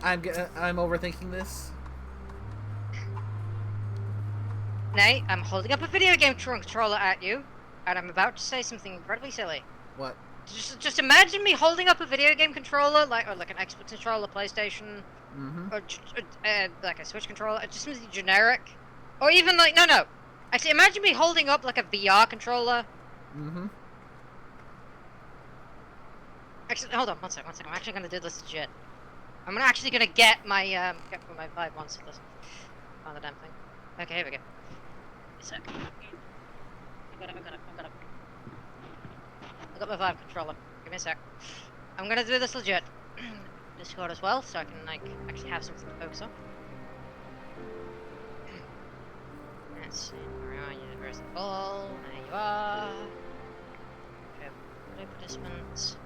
I'm overthinking this. Nay, I'm holding up a video game controller at you, and I'm about to say something incredibly silly. What? Just imagine me holding up a video game controller, like an Xbox controller, PlayStation, or like a Switch controller, just something generic, or even like no. Actually, imagine me holding up like a VR controller. Actually, hold on, one second. I'm actually gonna do this legit. I'm actually gonna get my Vive once it doesn't find the damn thing. Okay, here we go. A sec. I got my Vive controller. Give me a sec. I'm gonna do this legit. Discord as well, so I can like actually have something to focus on. Let's see. Where are you? Where's the ball? There you are. Okay, participants.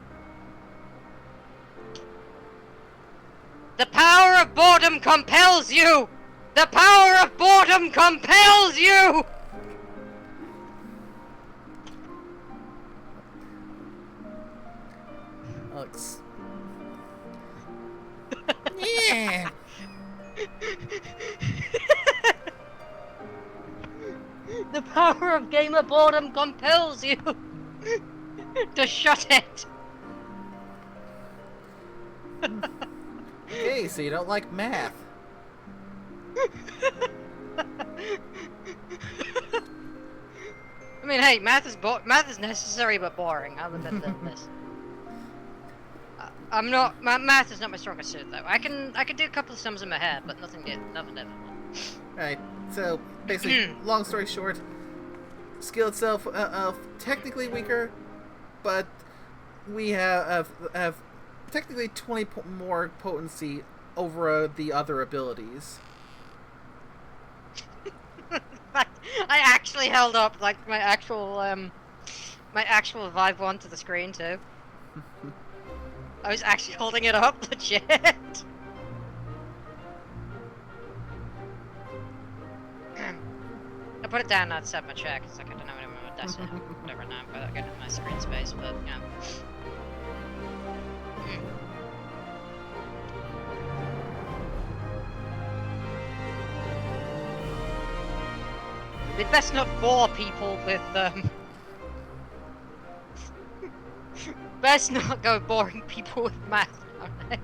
The power of boredom compels you! The power of boredom compels you! Alex. Yeah! The power of gamer boredom compels you to shut it! Okay, so you don't like math. I mean, hey, math is necessary but boring. I'll admit this. Math is not my strongest suit though. I can do a couple of sums in my head, but nothing difficult. Right. So basically, long story short, skill itself technically weaker, but we have technically 20 more potency over the other abilities. I actually held up like my actual Vive 1 to the screen too. I was actually holding it up, legit. I put it down not to set my check, because like, I don't know anymore what that's whatever now, but I got my screen space, but yeah. We'd best not bore people with, best not go boring people with math, okay?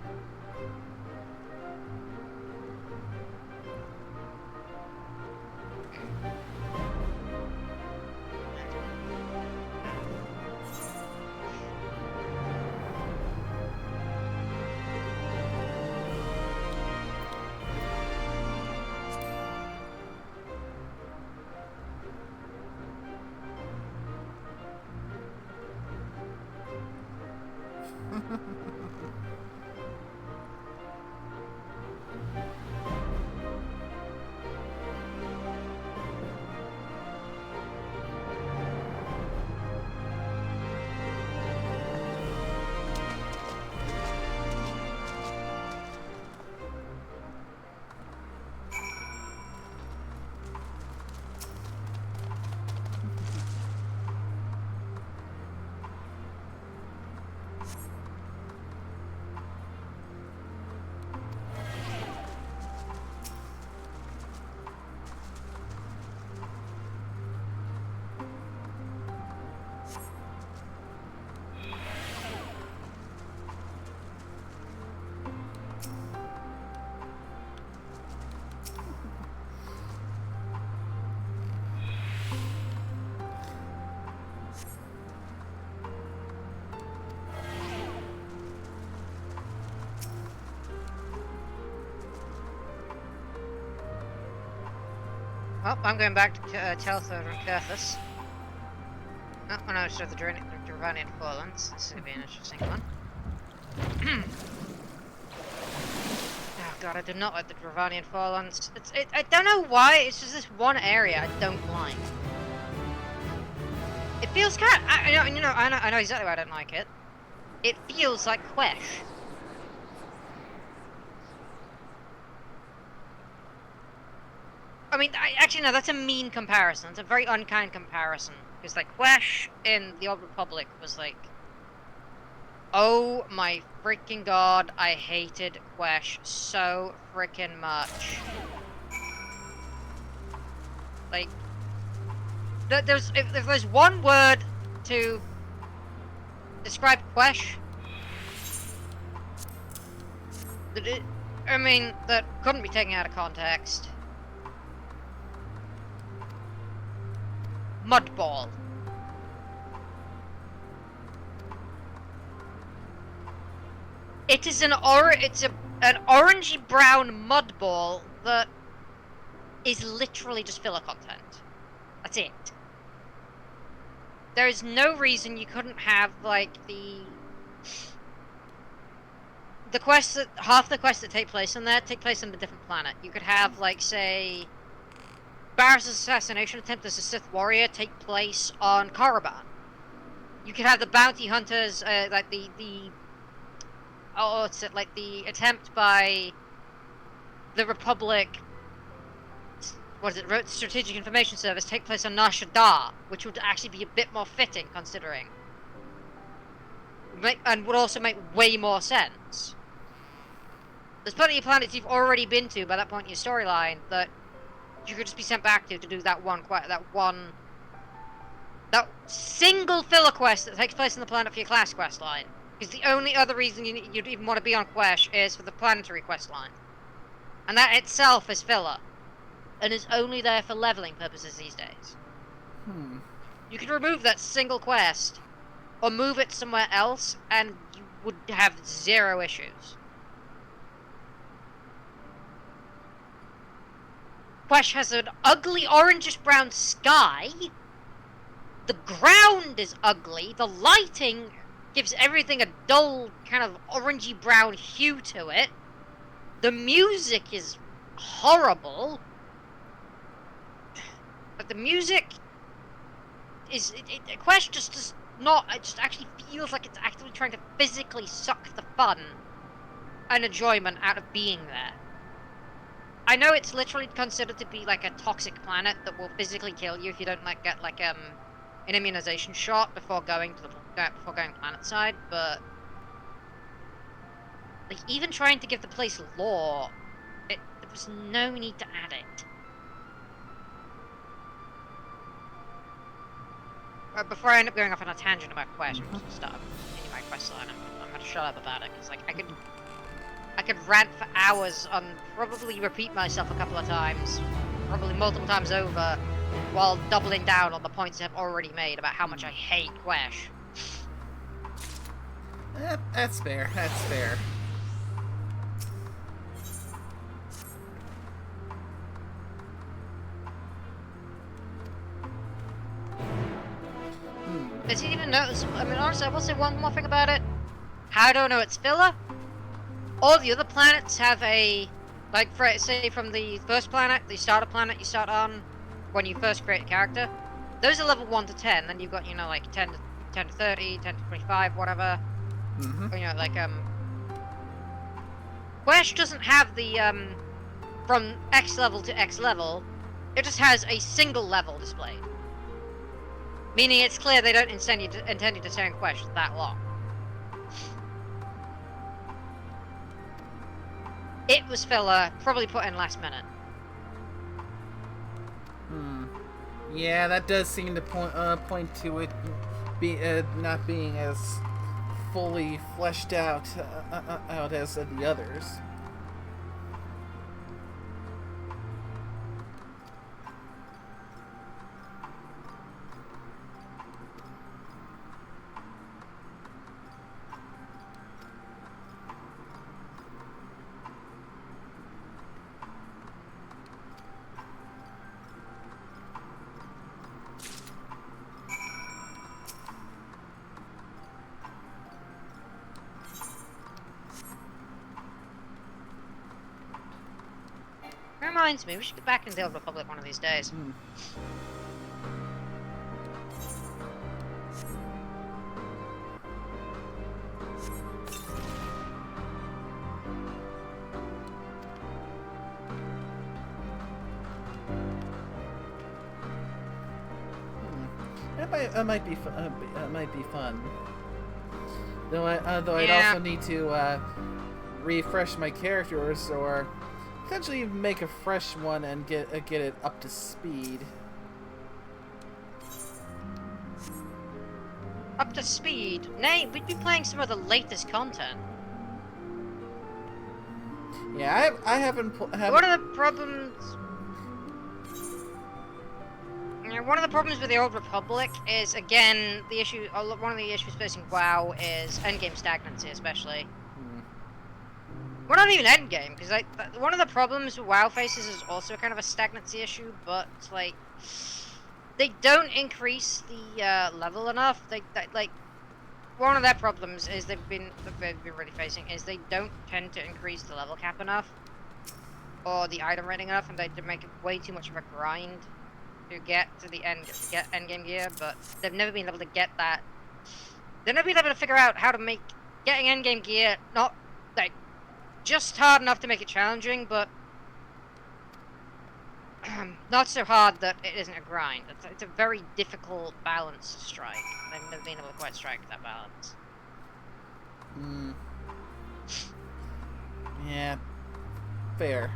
Well, I'm going back to Telthor and Kurthus. Oh, no, so the Dravanian Forlands. This is going to be an interesting one. Oh god, I do not like the Dravanian Forlands. I don't know why, it's just this one area I don't like. It feels kind of, I know exactly why I don't like it. It feels like Quesh. I mean, actually no, that's a mean comparison. It's a very unkind comparison. Because like, Quesh in the Old Republic was like, oh my freaking god, I hated Quesh so freaking much. Like, if there's one word to describe Quesh, that couldn't be taken out of context. Mudball. It is an orangey brown mudball that is literally just filler content. That's it. There is no reason you couldn't have like the quests that half the quests that take place in there take place on a different planet. You could have like say Barris' assassination attempt as a Sith warrior take place on Korriban. You could have the bounty hunters, like the attempt by the Republic, what is it, Strategic Information Service, take place on Nar Shaddaa, which would actually be a bit more fitting, considering. And would also make way more sense. There's plenty of planets you've already been to by that point in your storyline that you could just be sent back to do that single filler quest that takes place on the planet for your class quest line. Because the only other reason you'd even want to be on Quesh is for the planetary quest line. And that itself is filler. And is only there for leveling purposes these days. You could remove that single quest, or move it somewhere else, and you would have zero issues. Quesh has an ugly orangish-brown sky. The ground is ugly. The lighting gives everything a dull, kind of orangey brown hue to it. The music is horrible. But the music is... Quest just does not... It just actually feels like it's actually trying to physically suck the fun and enjoyment out of being there. I know it's literally considered to be like a toxic planet that will physically kill you if you don't like get like an immunization shot before going to the planet side, but like even trying to give the place lore, there was no need to add it. Before I end up going off on a tangent about Quest, I'm just start continuing my quest line. I'm gonna shut up about it because like I could rant for hours on, probably repeat myself a couple of times, probably multiple times over, while doubling down on the points I've already made about how much I hate Quest. That's fair. That's fair. It's even noticeable. I mean, honestly, I will say one more thing about it. How do I know it's filler? All the other planets have a, like, say from the first planet, the starter planet you start on when you first create a character. Those are level 1 to 10. Then you've got, you know, like 10 to 30, 10 to 25, whatever. Mm-hmm. Or, you know, like Quest doesn't have the from X level to X level. It just has a single level displayed. Meaning it's clear they don't intend you to stay in Quest that long. It was filler, probably put in last minute. Yeah, that does seem to point to it not being as fully fleshed out as the others. Reminds me, we should get back in the Old Republic one of these days. That might be fun. Though I'd also need to refresh my characters, or potentially even make a fresh one and get it up to speed. Up to speed? Nay, we'd be playing some of the latest content. Yeah, I haven't. One of the problems. One of the problems with the Old Republic is, again, the issue. One of the issues facing WoW is endgame stagnancy, especially. Well, not even endgame, because like one of the problems with WoW faces is also kind of a stagnancy issue, but like they don't increase the level enough. Like one of their problems is they've been really facing is they don't tend to increase the level cap enough or the item rating enough, and they make it way too much of a grind to get to the endgame gear. But they've never been able to get that. They've never been able to figure out how to make getting endgame gear not like just hard enough to make it challenging, but not so hard that it isn't a grind. It's a very difficult balance to strike. They've never been able to quite strike that balance. Yeah, fair.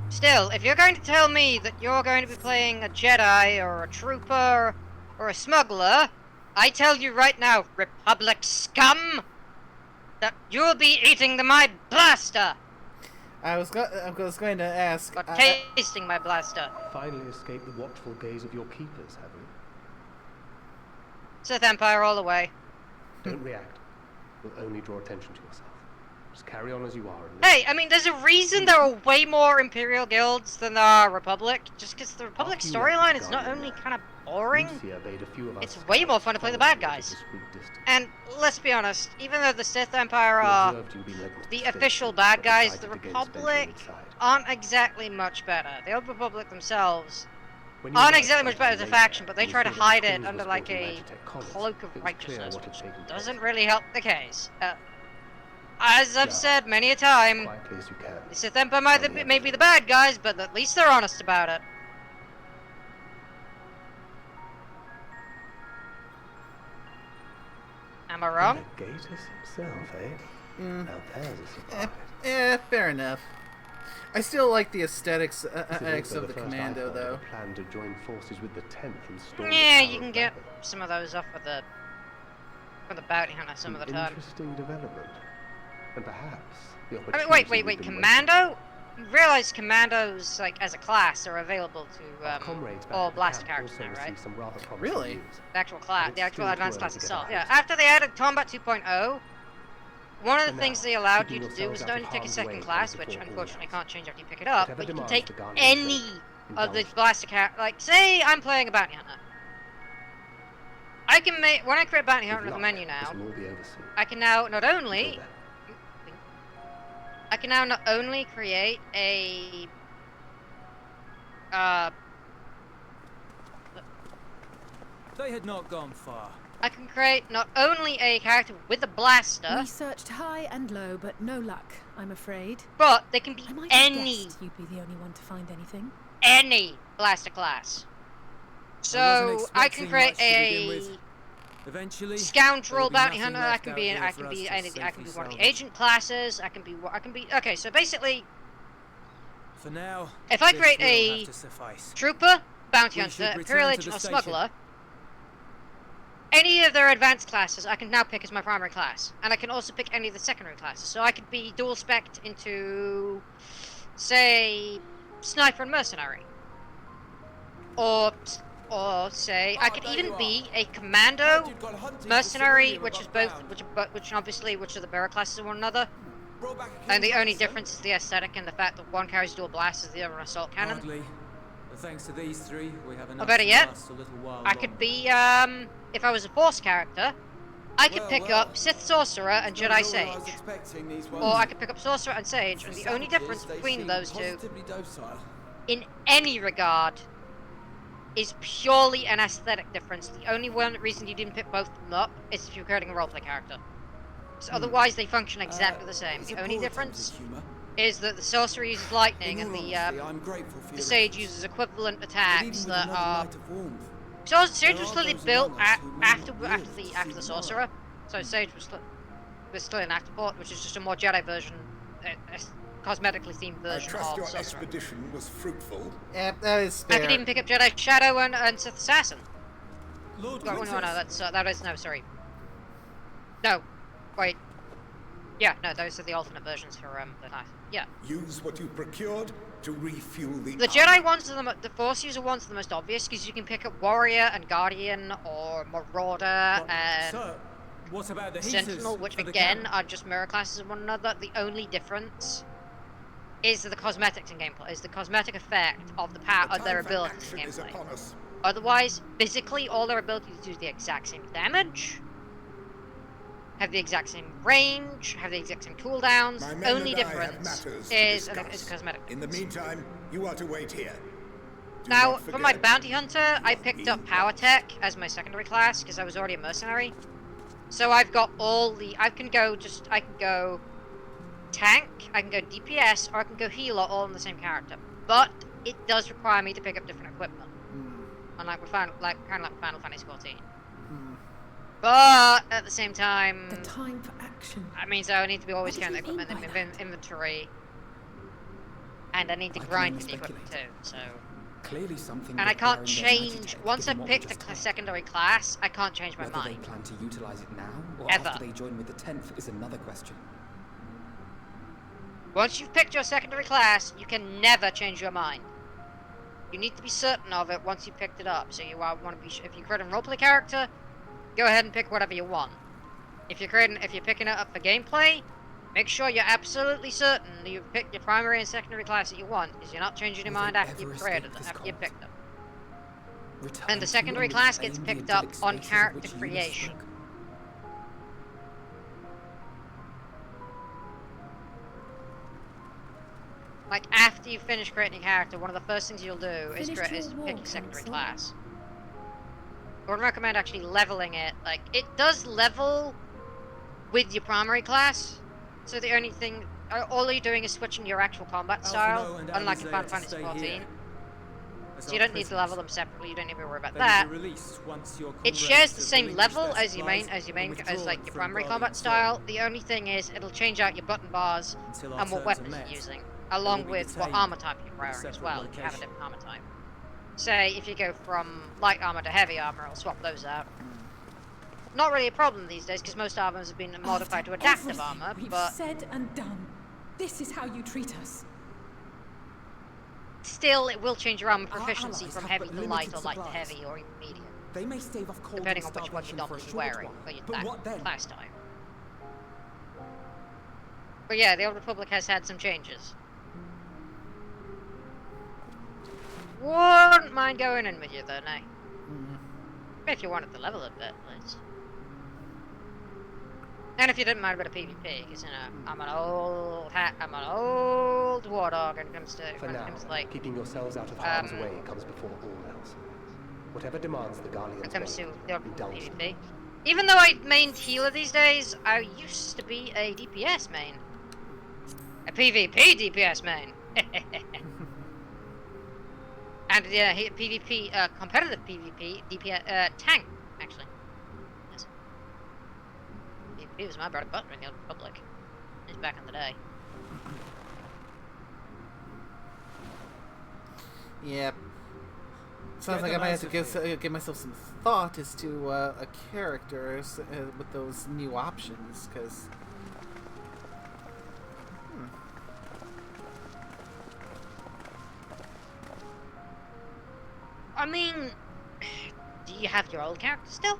Still, if you're going to tell me that you're going to be playing a Jedi or a Trooper or a Smuggler, I tell you right now, Republic scum, that you'll be eating my blaster! I was going to ask... Or tasting my blaster. Finally escaped the watchful gaze of your keepers, have you? Sith Empire all the way. Don't react. You'll only draw attention to yourself. Just carry on as you are. And Hey, I mean, there's a reason there are way more Imperial guilds than there are Republic. Just because the Republic After you left storyline the is not Guardian only there, kind of boring, Lucia bade a few of us it's way more fun to play the bad followers guys. at a discreet distance. And let's be honest, even though the Sith Empire We are observed you being led into the station, official bad guys, but the decided against venturing Republic inside. aren't exactly much better. The Old Republic themselves When you aren't arrived exactly much better as a sometime later, faction, but they you try to saw that hide the it Queen's under was like sporting a Magitech colours. cloak of It was clear righteousness, what had which taken place. doesn't really help the case. As I've Now, said many a time, quietly as you can. the Sith Empire may be the bad guys, but at least they're honest about it. Am I wrong? The Gatus himself, eh? Now there's a surprise. Fair enough. I still like the aesthetics This is also of the first I commando, heard of though. a plan to join forces with the 10th and storm the Yeah, Tower you of can get Babel. some of those off of the bounty hunter some of the time. Interesting development. And perhaps the I opportunity mean, wait, we've been Commando? You realize Commandos, like, as a class, are available to, comrades back all at the blaster camp characters also now, right? received some rather promising Really? news. The actual class, But the it's actual still advanced too class early to get itself. our Yeah, hopes after they added Combat 2.0, one of the And things now, they allowed you keeping to do yourselves was out not of only take a harm's second way class, comes which before all unfortunately else. can't change after you pick it up, Whatever but you can demands take the Guardian's any sake, of the indulge. blaster characters. Like, say I'm playing a bounty hunter. I can make, when I create bounty hunter in the menu now, This will all be overseen. I can now not Until only then, I can now not only create a They had not gone far. I can create not only a character with a blaster, We searched high and low, but no luck, I'm afraid. but they can be I might have any guessed you'd be the only one to find anything. blaster class. I So wasn't I can expecting create much to begin a with. Eventually, scoundrel there'll be bounty nothing hunter. I left can out be here I for can us be to any, I can safely be one of the salvage. agent classes. I can be okay. So basically, For now, if I this create will a have to suffice. trooper, bounty We should hunter, return imperial to agent, the or station. smuggler, any of their advanced classes, I can now pick as my primary class, and I can also pick any of the secondary classes. So I could be dual spec'd into, say, sniper and mercenary, or say I could even be a commando, mercenary, which is both, which are the bearer classes of one another. And the only difference is the aesthetic and the fact that one carries dual blasters, the other an assault cannon. Hardly. But thanks to these three, we have enough better to yet, last a little while I could longer. be, if I was a Force character, I could pick up Sith Sorcerer and Jedi Sage. Or I could pick up Sorcerer and Sage, and the only difference between those two, in any regard, is purely an aesthetic difference. The only one reason you didn't pick both of them up is if you're creating a roleplay character. So otherwise, they function exactly the same. The only difference is that the Sorcerer uses lightning, and the Sage uses equivalent attacks that are. So Sage was clearly built after the Sorcerer, so Sage was clearly an afterthought, which is just a more Jedi version, a cosmetically themed I version trust of your Sorcerer. expedition was fruitful. Yeah, that is I fair. could even pick up Jedi Shadow and Sith Assassin. Lord No, Princess. no, sorry. No, wait. Yeah, no, those are the alternate versions for the knife. Yeah. Use what you procured to refuel the The Jedi ones are the Force user ones are the most obvious because you can pick up Warrior and Guardian or Marauder and Sir, what about the heaters Sentinel, which for the again camp? are just mirror classes of one another. The only difference is the cosmetics in gameplay, is the cosmetic effect of the power of their abilities in action is gameplay. upon us. Otherwise, physically, all their abilities do the exact same damage, have the exact same range, have the exact same cooldowns. My men Only and I have difference matters to is a discuss. cosmetic In the difference. meantime, you are to wait here. Do Now, not for my forget, bounty hunter, I you are picked up being power watched. tech as my secondary class because I was already a mercenary. So I've got all the. I can go tank, I can go DPS, or I can go healer, all in the same character. But it does require me to pick up different equipment, unlike with Final Fantasy XIV. But at the same time, The time for action. that means I need to be always What carrying the did you equipment mean in by that? inventory, and I need to I can grind only for the equipment too. speculate. So. Clearly something And I can't requiring their change, Magitech, once I've given what we picked just a heard. secondary class, I can't change my Whether they mind. plan to utilize it now or Ever. after they join with the 10th is another question. Once you've picked your secondary class, you can never change your mind. You need to be certain of it once you've picked it up. So you want to be, if you create a roleplay character, go ahead and pick whatever you want. If you're picking it up for gameplay, Make sure you're absolutely certain that you've picked your primary and secondary class that you want, because you're not changing your mind after you've created them, after you picked them. And the secondary class gets picked up on character creation. Like, after you finish creating your character, one of the first things you'll do is pick your secondary class. I would recommend actually leveling it. Like, it does level with your primary class, so the only thing, all you're doing is switching your actual combat style, unlike in Final Fantasy XIV. So you don't need to level them separately. You don't need to worry about that. It shares the same level as your like your primary combat style. The only thing is it'll change out your button bars and what weapons you're using, along with what armor type you're wearing as well. If you have a different armor type. Say if you go from light armor to heavy armor, it'll swap those out. Not really a problem these days because most armors have been modified to adaptive armor. But said and done. This is how you treat us. Still, it will change your armor proficiency from heavy to light, or light to heavy, or even medium. They may stave off cold depending on which one you're dominantly wearing, or your class type. But yeah, the Old Republic has had some changes. Wouldn't mind going in with you though, no. If you wanted to level a bit, please. And if you didn't mind a bit of PvP, because you know, I'm an old war dog when it comes to like keeping yourselves out of harm's way comes before all else. Whatever demands the Garleans comes to the PvP. Even though I mained healer these days, I used to be a DPS main. A PvP DPS main. And yeah, PvP, competitive PvP DPS tank actually. Yes. PvP was my bread and butter in the Old Republic. It's back in the day. Yep. Sounds like I might have to give myself some thought as to a characters with those new options, because. I mean, do you have your old character still?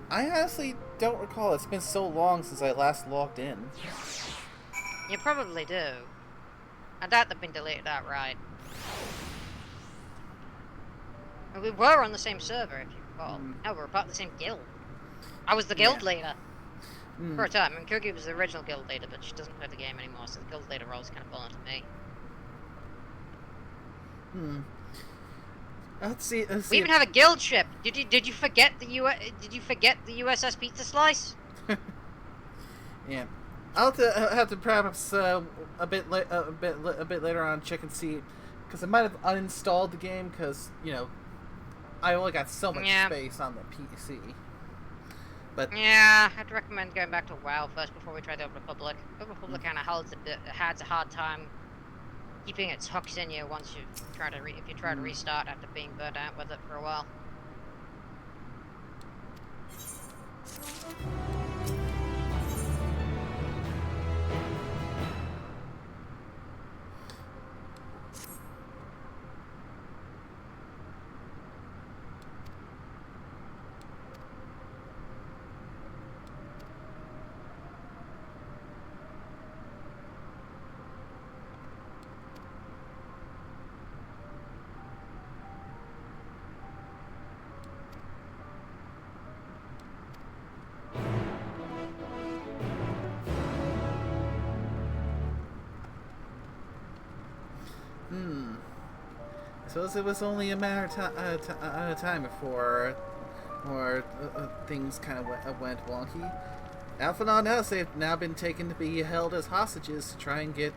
I honestly don't recall. It's been so long since I last logged in. You probably do. I doubt they've been deleted outright. We were on the same server, if you recall. No, we were part of the same guild. I was the guild leader. For a time. I mean, Cookie was the original guild leader, but she doesn't play the game anymore, so the guild leader role's kind of fallen to me. Let's see. We even have a guild ship. Did you forget the USS Pizza Slice? Yeah, I'll have to perhaps a bit later on check and see, because I might have uninstalled the game because you know I only got so much space on the PC. But yeah, I'd recommend going back to WoW first before we try the Old Republic. The Old Republic kind of has a hard time keeping its hooks in you once you try to restart after being burnt out with it for a while. I suppose it was only a matter of time before things kind of went wonky. Alpha and Else, they've now been taken to be held as hostages to try and get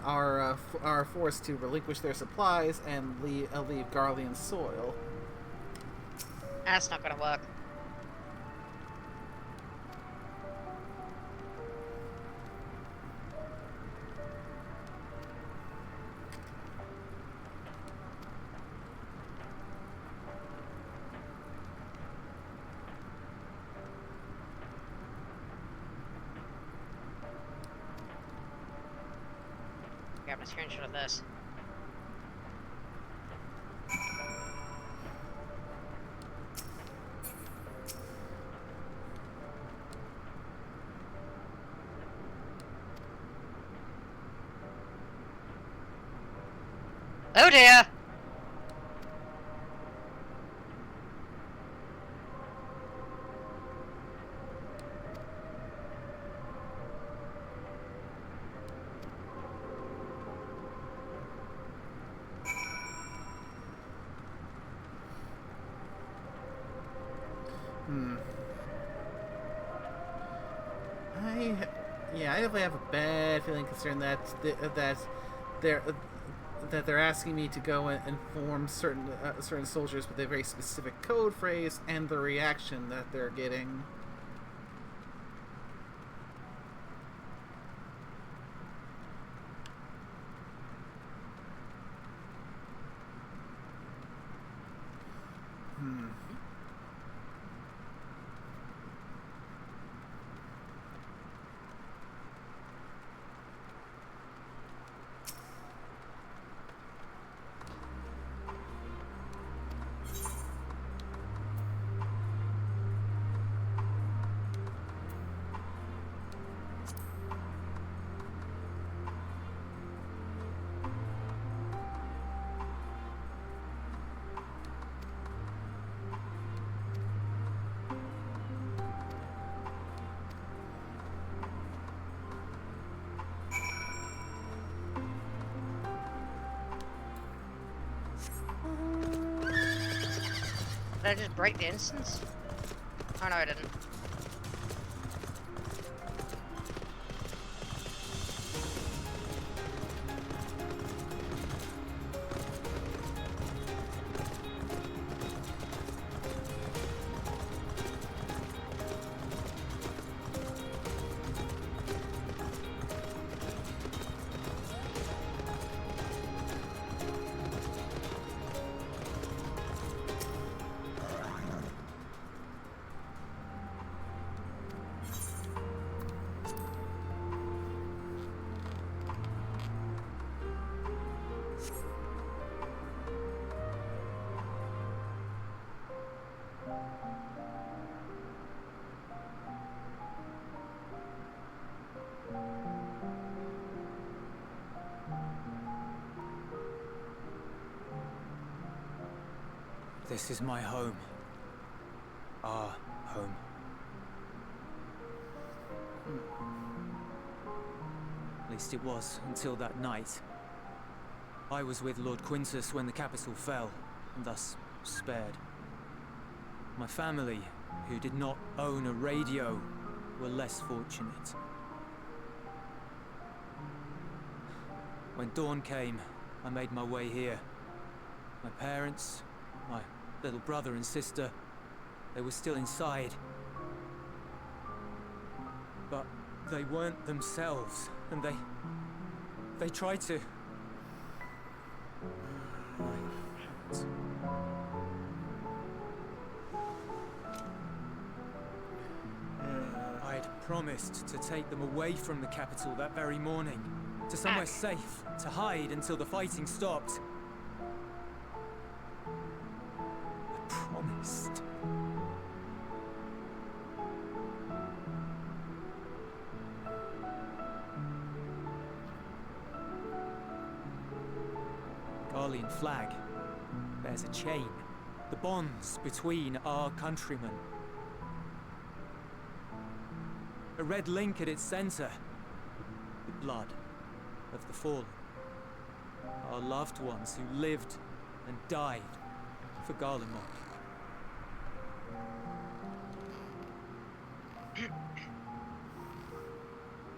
our force to relinquish their supplies and leave Garlean soil. That's not gonna work. Grab a screenshot of this. Oh dear! I definitely have a bad feeling considering that they're that they're asking me to go and inform certain soldiers with a very specific code phrase and the reaction that they're getting. Did I just break the instance? Oh no, I didn't. This is my home. Our home. At least it was, until that night. I was with Lord Quintus when the capital fell, and thus spared. My family, who did not own a radio, were less fortunate. When dawn came, I made my way here. My parents, my little brother and sister, they were still inside. But they weren't themselves, and they tried to... I'd promised to take them away from the capital that very morning, to somewhere safe, to hide until the fighting stopped. I promised. The Garlean flag bears a chain, the bonds between our countrymen. A red link at its center, the blood of the fallen. Our loved ones who lived and died for Garlemald.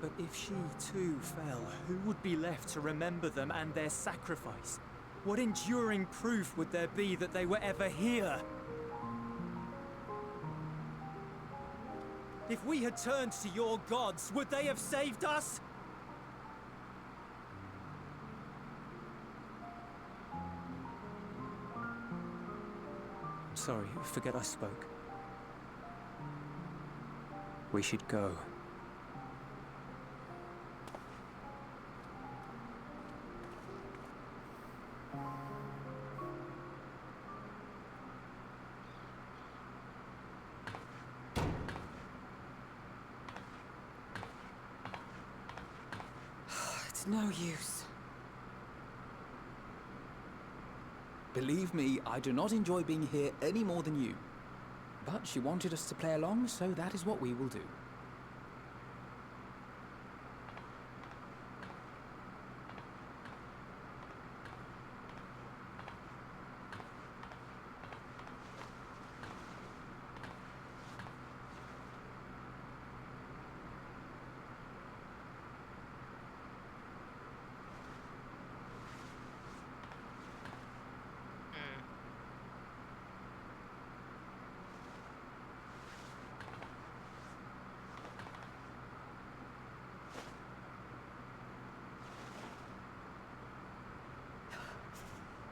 But if she too fell, who would be left to remember them and their sacrifice? What enduring proof would there be that they were ever here? If we had turned to your gods, would they have saved us? I'm sorry, forget I spoke. We should go. It's no use. Believe me, I do not enjoy being here any more than you. But she wanted us to play along, so that is what we will do.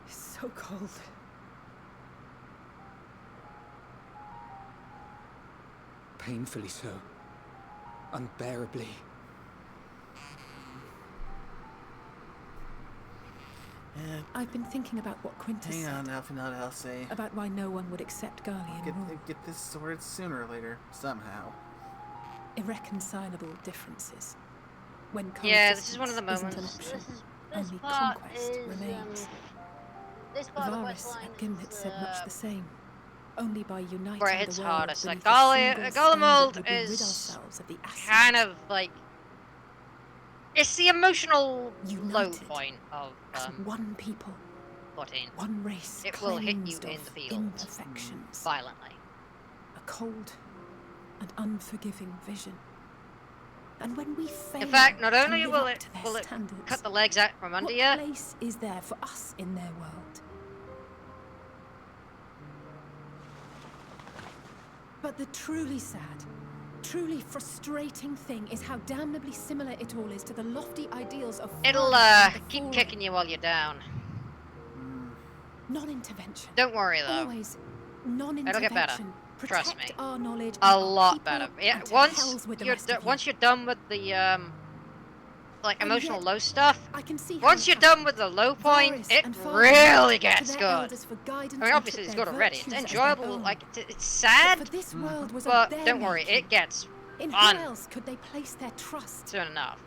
So cold. Painfully so. Unbearably. I've been thinking about what Quintus Hang on, said. Alfie, not Elsie. About why no one would accept Garlean rule. Get this sorted sooner or later, somehow. Irreconcilable differences. When yeah, this is one of the isn't moments. An option. This Only part conquest is, remains. This part of the Varys questline at Gimlet is, said much the same. Only by uniting where it hits the world hardest. Like beneath a single Garlemald standard would we rid is ourselves of the acid. kind of like it's the emotional low point of one people, 14. one race. It will hit you cleansed in of the field imperfections, violently. A cold and unforgiving vision. And when we fail, in fact, not to only live will up it to their will it standards, cut the legs out from under what you. place is there for us in their world? But the truly sad, truly frustrating thing is how damnably similar it all is to the lofty ideals of It'll fathers and the keep fallen. kicking you while you're down. Non-intervention. Don't worry though. Always non-intervention. It'll get better. Trust me. Protect our knowledge A and our lot people, better. Yeah, and to once hells with the you're rest of you. once you're done with the like And emotional yet, low stuff. I can see how Once it you're done with the low point, Varys it and fathers really looked gets to good. their elders for guidance I mean, and obviously took it's their good already. It's virtues as their enjoyable. own. Like it's sad, But this world was but of their don't worry, making. it gets In fun who else could they place their trust? soon enough.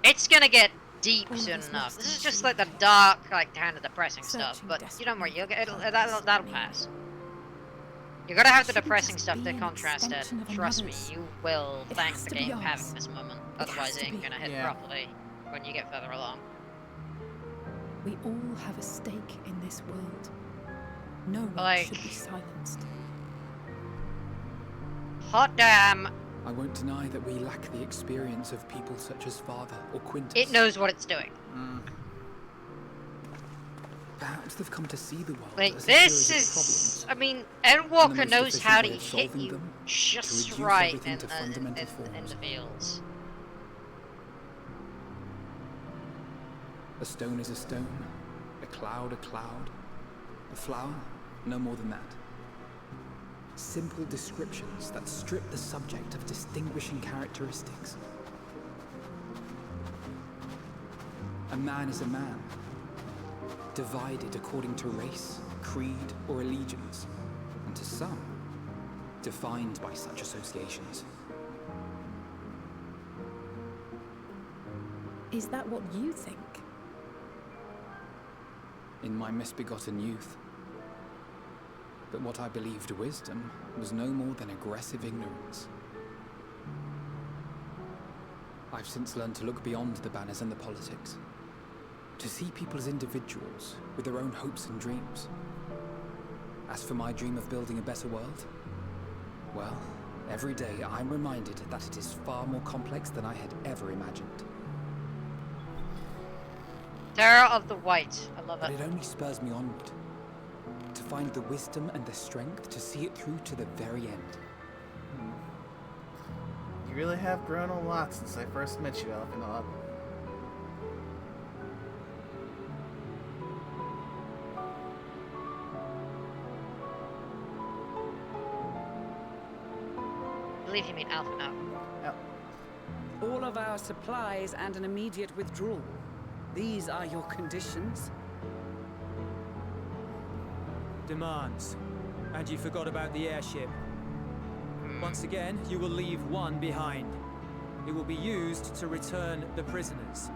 It's gonna get deep All of soon us enough. lost This is in just the like the dark, like kind of depressing stuff. Searching But you don't worry, you'll get desperately that'll pass. You're gonna have the Shouldn't depressing just stuff be to an contrast it. extension of Trust me, another's. you will It thank has the to be game for having ours. this moment. It Otherwise, has it to ain't be. gonna hit Yeah. properly when you get further along. We all have a stake in this world. No one Like- should be silenced. Hot damn! I won't deny that we lack the experience of people such as Father or Quintus. It knows what it's doing. Perhaps they've come to see the world Like as a this series of is, problems. I mean, And the Endwalker most knows efficient how way to of hit solving you them, just reduce right everything in to fundamental the forms. fields. A stone is a stone, a cloud, a flower, no more than that. Simple descriptions that strip the subject of distinguishing characteristics. A man is a man, divided according to race, creed, or allegiance, and to some, defined by such associations. Is that what you think? In my misbegotten youth. But what I believed wisdom was no more than aggressive ignorance. I've since learned to look beyond the banners and the politics. To see people as individuals with their own hopes and dreams. As for my dream of building a better world, well, every day I'm reminded that it is far more complex than I had ever imagined. Terror of the White. I love But it. it only spurs me onward. To find the wisdom and the strength to see it through to the very end. You really have grown a lot since I first met you, Elfinob. I believe you mean Alpha now. All of our supplies and an immediate withdrawal. These are your conditions? Demands. And you forgot about the airship. Once again, you will leave one behind. It will be used to return the prisoners.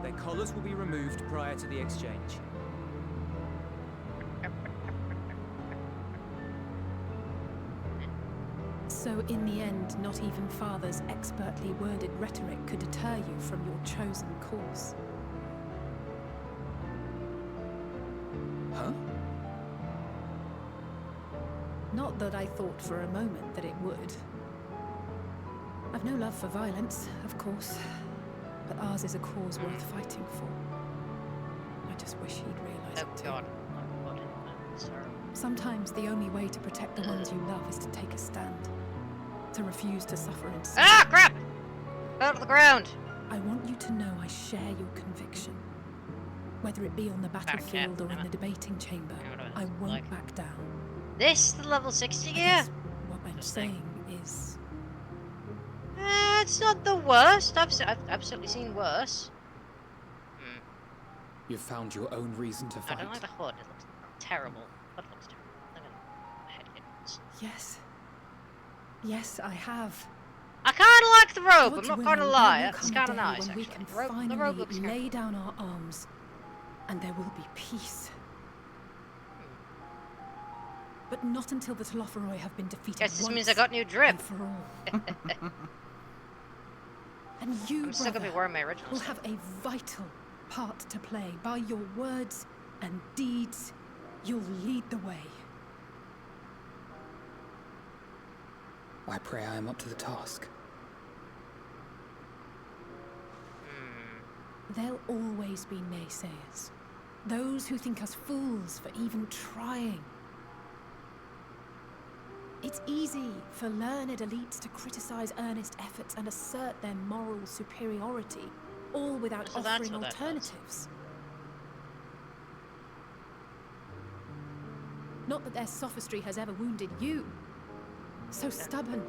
Their collars will be removed prior to the exchange. though in the end, not even Father's expertly worded rhetoric could deter you from your chosen course. Huh? Not that I thought for a moment that it would. I've no love for violence, of course, but ours is a cause worth fighting for. I just wish he'd realize it too. God. Oh, God. Sorry. Sometimes the only way to protect the ones you love is to take a stand. To refuse to suffer in silence. Ah, crap! Out of the ground! I want you to know I share your conviction. Whether it be on the battlefield or in the debating chamber, I won't back down. This the level 60 I gear? guess what I'm saying is... It's not the worst. I've absolutely seen worse. You've found your own reason to fight. I don't like the hood. It looks terrible. Hood looks terrible. Look at head hits. Yes. Yes, I have. I kinda like the robe, God's I'm not willing, gonna lie. there will It's come a kinda day nice, when actually. we can The robe finally looks lay down our arms, and there will be peace. But not until the Telophoroi have been defeated Guess this once means I got new drip. and for all. And you, I'm still gonna be wearing my original will stuff. have a vital part to play. By your words and deeds, you'll lead the way. I pray I am up to the task. There'll always be naysayers. Those who think us fools for even trying. It's easy for learned elites to criticize earnest efforts and assert their moral superiority, all without So that's offering what that does. alternatives. Not that their sophistry has ever wounded you. So stubborn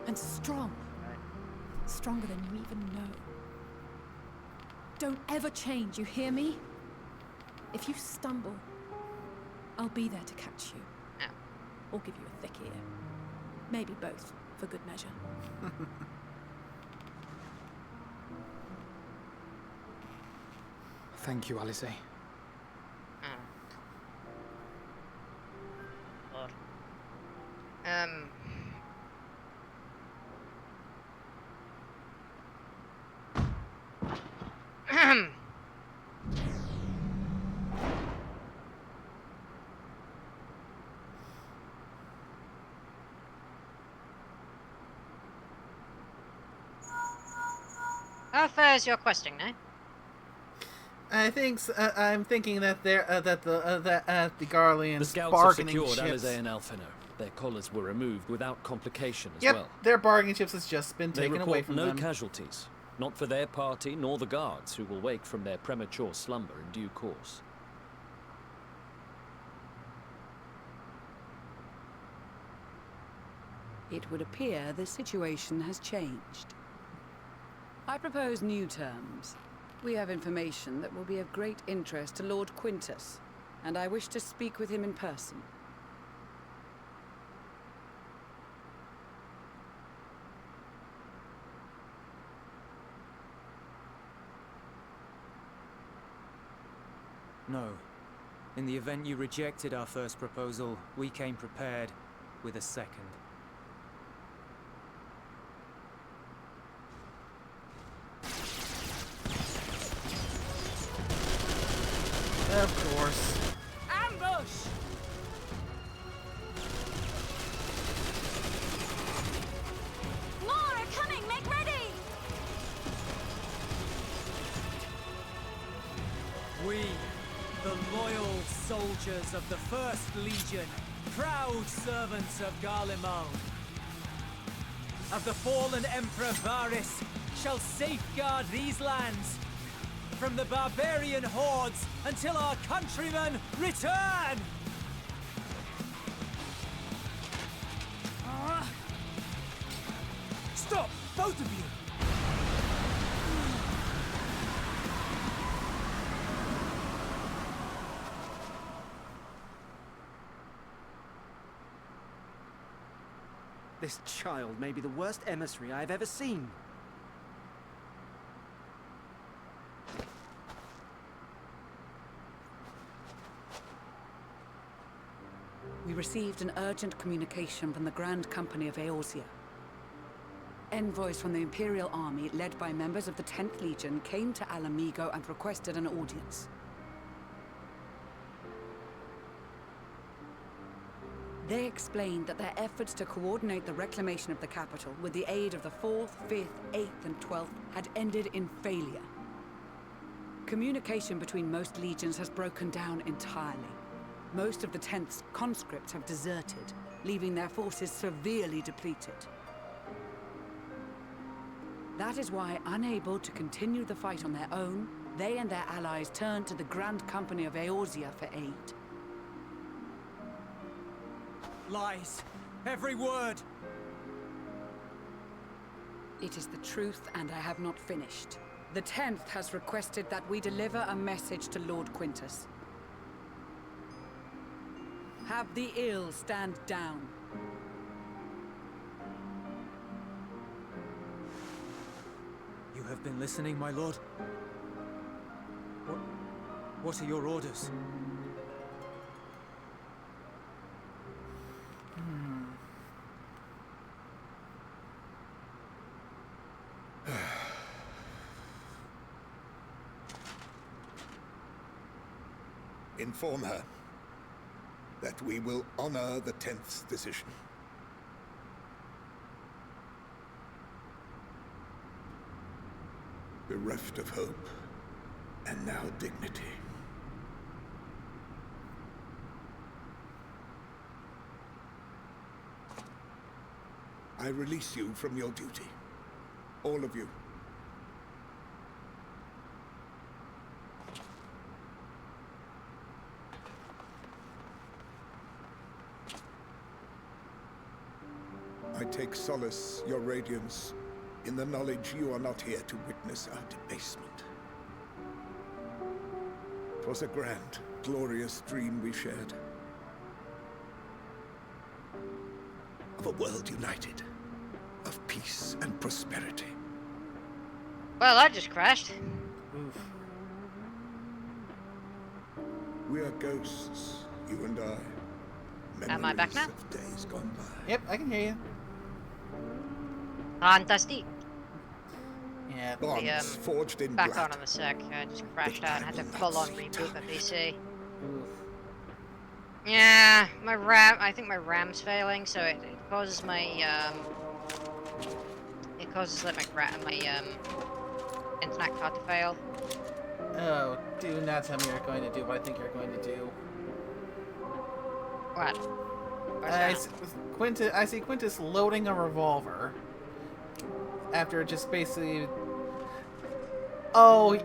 and strong. Stronger than you even know. Don't ever change, you hear me? If you stumble, I'll be there to catch you. Or give you a thick ear. Maybe both, for good measure. Thank you, Alice. God. How far is your questing now? I think I'm thinking that they're that the Garlean's The scouts have bargaining secured chips. Alize and Alphino. Their collars were removed without complication as Yep, well. their bargaining chips has just been They taken report away from no them. casualties, not for their party nor the guards, who will wake from their premature slumber in due course. It would appear the situation has changed. I propose new terms. We have information that will be of great interest to Lord Quintus, and I wish to speak with him in person. No. In the event you rejected our first proposal, we came prepared with a second. Of course. Ambush! More are coming! Make ready! We, the loyal soldiers of the First Legion, proud servants of Garlemald, of the fallen Emperor Varys, shall safeguard these lands from the barbarian hordes until our countrymen return! Stop, both of you! This child may be the worst emissary I've ever seen. We received an urgent communication from the Grand Company of Eorzea. Envoys from the Imperial Army, led by members of the 10th Legion, came to Alamigo and requested an audience. They explained that their efforts to coordinate the reclamation of the capital with the aid of the 4th, 5th, 8th, and 12th had ended in failure. Communication between most legions has broken down entirely. Most of the 10th's conscripts have deserted, leaving their forces severely depleted. That is why, unable to continue the fight on their own, they and their allies turned to the Grand Company of Eorzea for aid. Lies. Every word. It is the truth, and I have not finished. The 10th has requested that we deliver a message to Lord Quintus. Have the ill stand down. You have been listening, my lord? What are your orders? Inform her that we will honor the 10th's decision. Bereft of hope, and now dignity. I release you from your duty. All of you. I take solace, your radiance, in the knowledge you are not here to witness our debasement. 'Twas a grand, glorious dream we shared. Of a world united, of peace and prosperity. Well, I just crashed. Oof. We are ghosts, you and I. Am I back now? Memories of days gone by. Yep, I can hear you. Fantastic. Yeah. Bonds forged in Back blood. on in a sec. I just crashed out and had to full-on reboot my PC. Oof. Yeah, my RAM. I think my RAM's failing, so it causes my it causes like my internet card to fail. Oh, do not tell me you're going to do what I think you're going to do. What? I see Quintus loading a revolver after just basically. Oh, He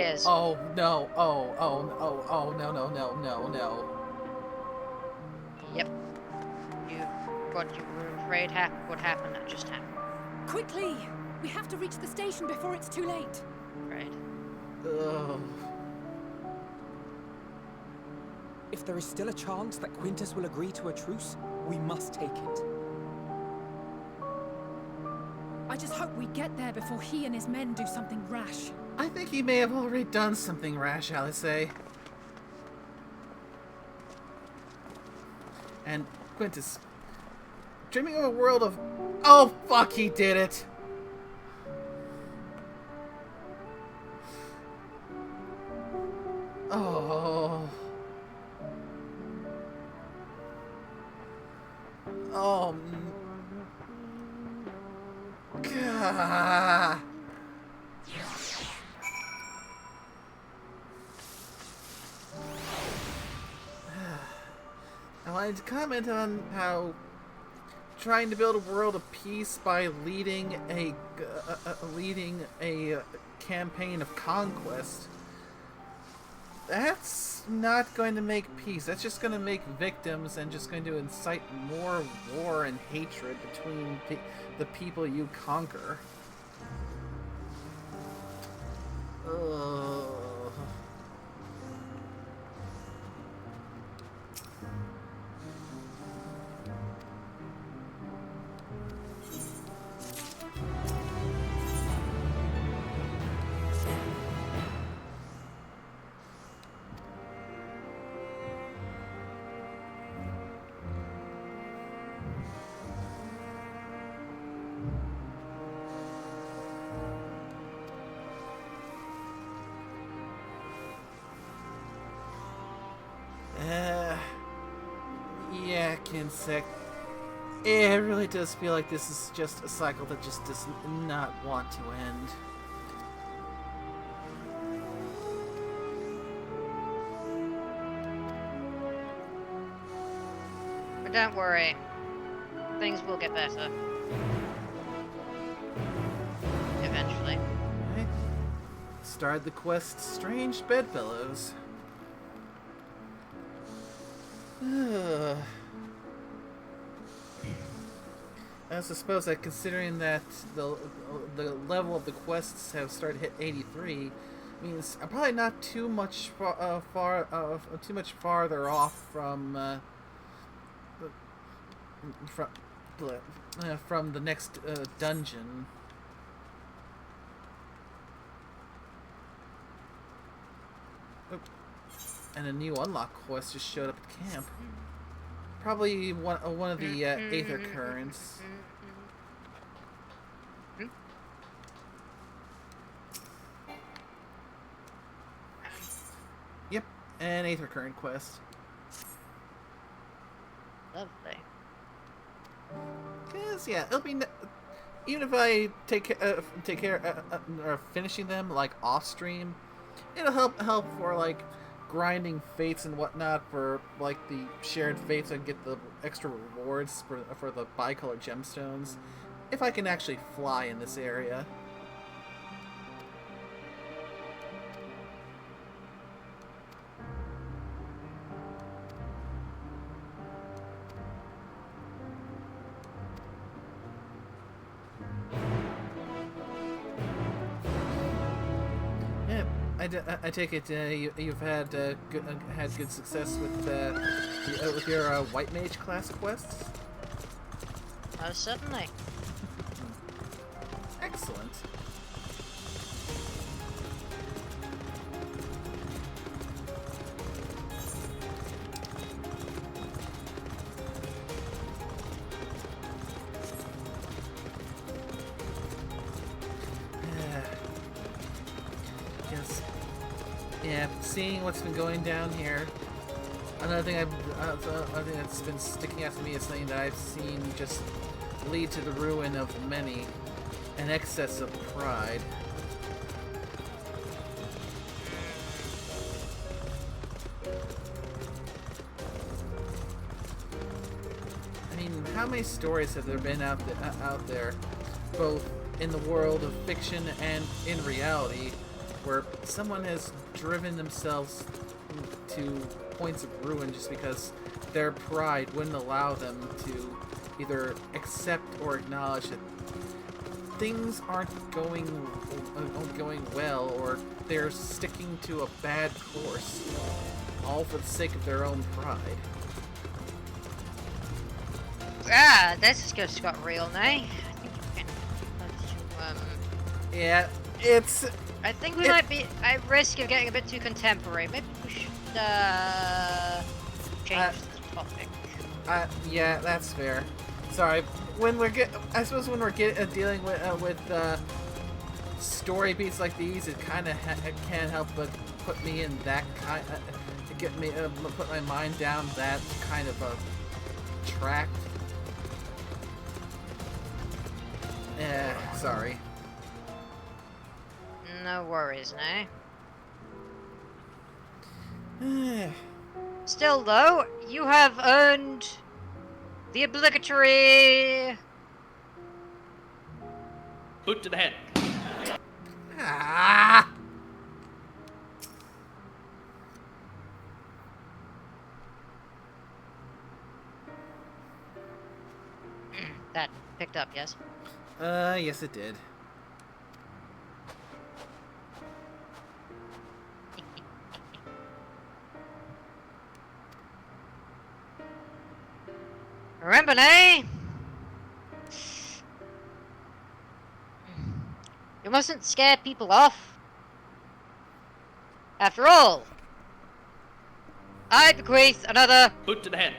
is. oh, no, oh, no. Yep. What you were afraid would happen, that just happened. Quickly! We have to reach the station before it's too late. Right. Ugh. If there is still a chance that Quintus will agree to a truce, we must take it. I just hope we get there before he and his men do something rash. I think he may have already done something rash, shall I say. And Quintus, dreaming of a world of... Oh, fuck, he did it! Oh... Oh... God. I wanted to comment on how trying to build a world of peace by leading a campaign of conquest, that's not going to make peace. That's just going to make victims and just going to incite more war and hatred between the people you conquer. Ugh. Yeah, Kinsek. It really does feel like this is just a cycle that just does not want to end. But don't worry. Things will get better. Eventually. Right. Start the quest Strange Bedfellows. I suppose that considering that the level of the quests have started to hit 83, means I'm probably not too much too much farther off from from the next dungeon. Oh. And a new unlock quest just showed up at camp. Probably one of the Aether Currents. Yep, an Aether Current quest. Lovely. Cause yeah, it'll be even if I take care of finishing them like off stream, it'll help for like grinding fates and whatnot for like the shared fates and get the extra rewards for the bicolor gemstones if I can actually fly in this area. I take it you've had good success with your White Mage class quests? Oh, certainly. Excellent. Yeah, seeing what's been going down here. Another thing that's been sticking out to me is something that I've seen just lead to the ruin of many, an excess of pride. I mean, how many stories have there been out there, both in the world of fiction and in reality, where someone has driven themselves to points of ruin just because their pride wouldn't allow them to either accept or acknowledge that things aren't going well, or they're sticking to a bad course, all for the sake of their own pride. Ah, this just got real now. I think yeah, it's... I think we might be at risk of getting a bit too contemporary. Maybe we should change the topic. Yeah, that's fair. Sorry. I suppose when we're dealing with story beats like these, it kind of can't help but put me in that kind. To get me put my mind down that kind of a track. Sorry. No worries, no. Still, though, you have earned the obligatory boot to the head. Ah! That picked up, yes? Yes it did. Remember, nay? You mustn't scare people off. After all, I bequeath another boot to the head.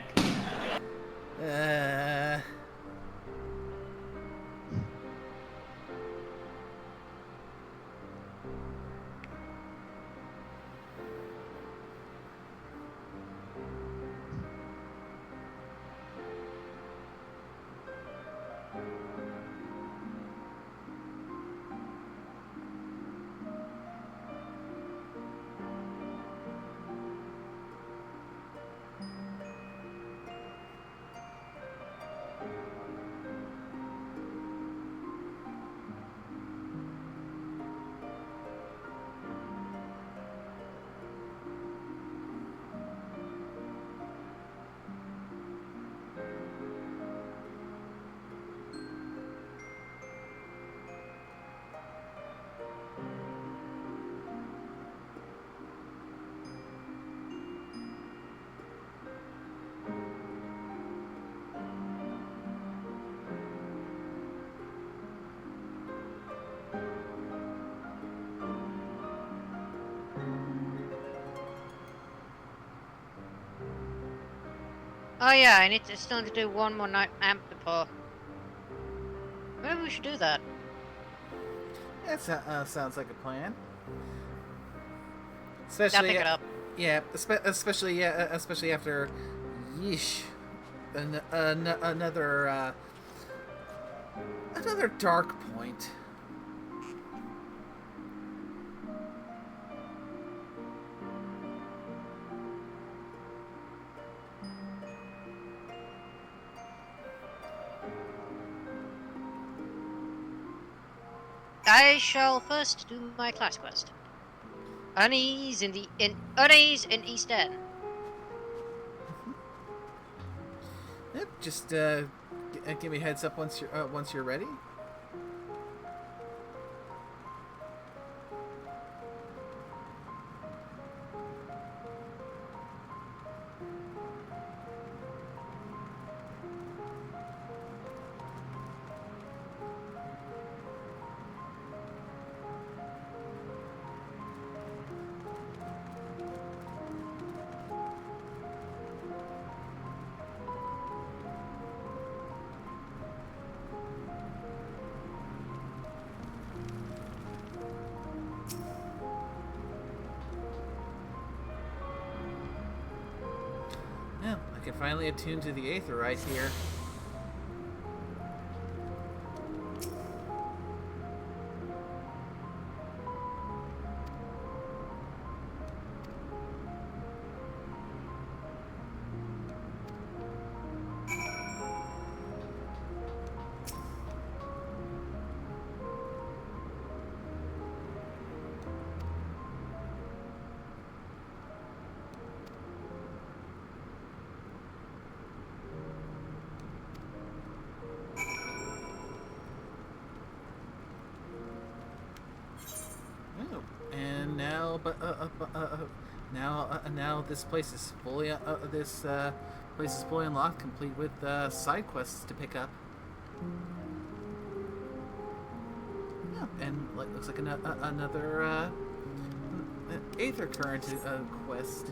Oh yeah, I still need to do one more night amp before. Maybe we should do that. That sounds like a plan. Gotta Especially, pick it up. yeah, especially after, yeesh, another dark point. I shall first do my class quest. Unease in East End. Yep, just give me a heads up once you're ready. Yeah, I can finally attune to the Aetherite here. Oh, and now, now this place is fully unlocked, complete with side quests to pick up. Yeah, and looks like another Aether Current quest.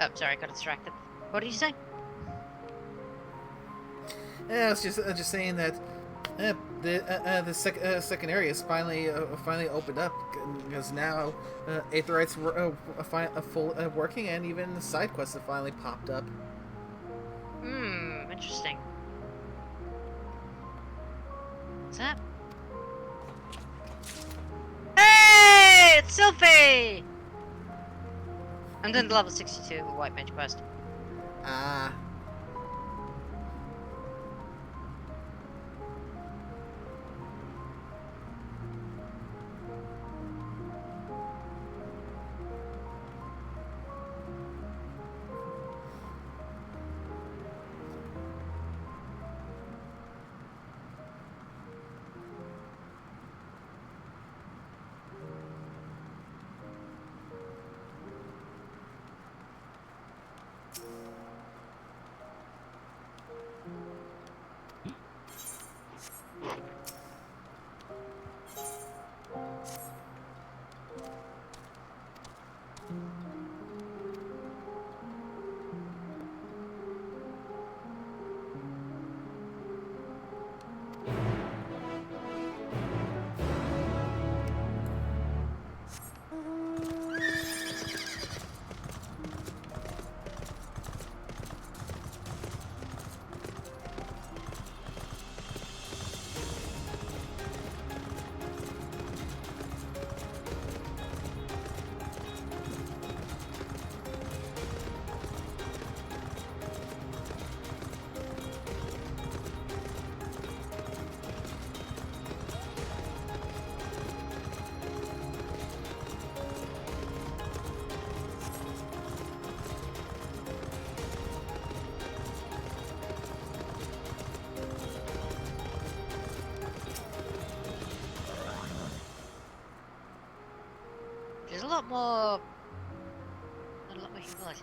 Oh, sorry, got distracted. What did you say? Yeah, I was just saying that the second area is finally opened up because now Aetherites were full working, and even the side quests have finally popped up. Interesting. What's that? Hey, it's Sylphie! I'm doing the level 62 White Mage quest. Ah. lot more. A lot more humility.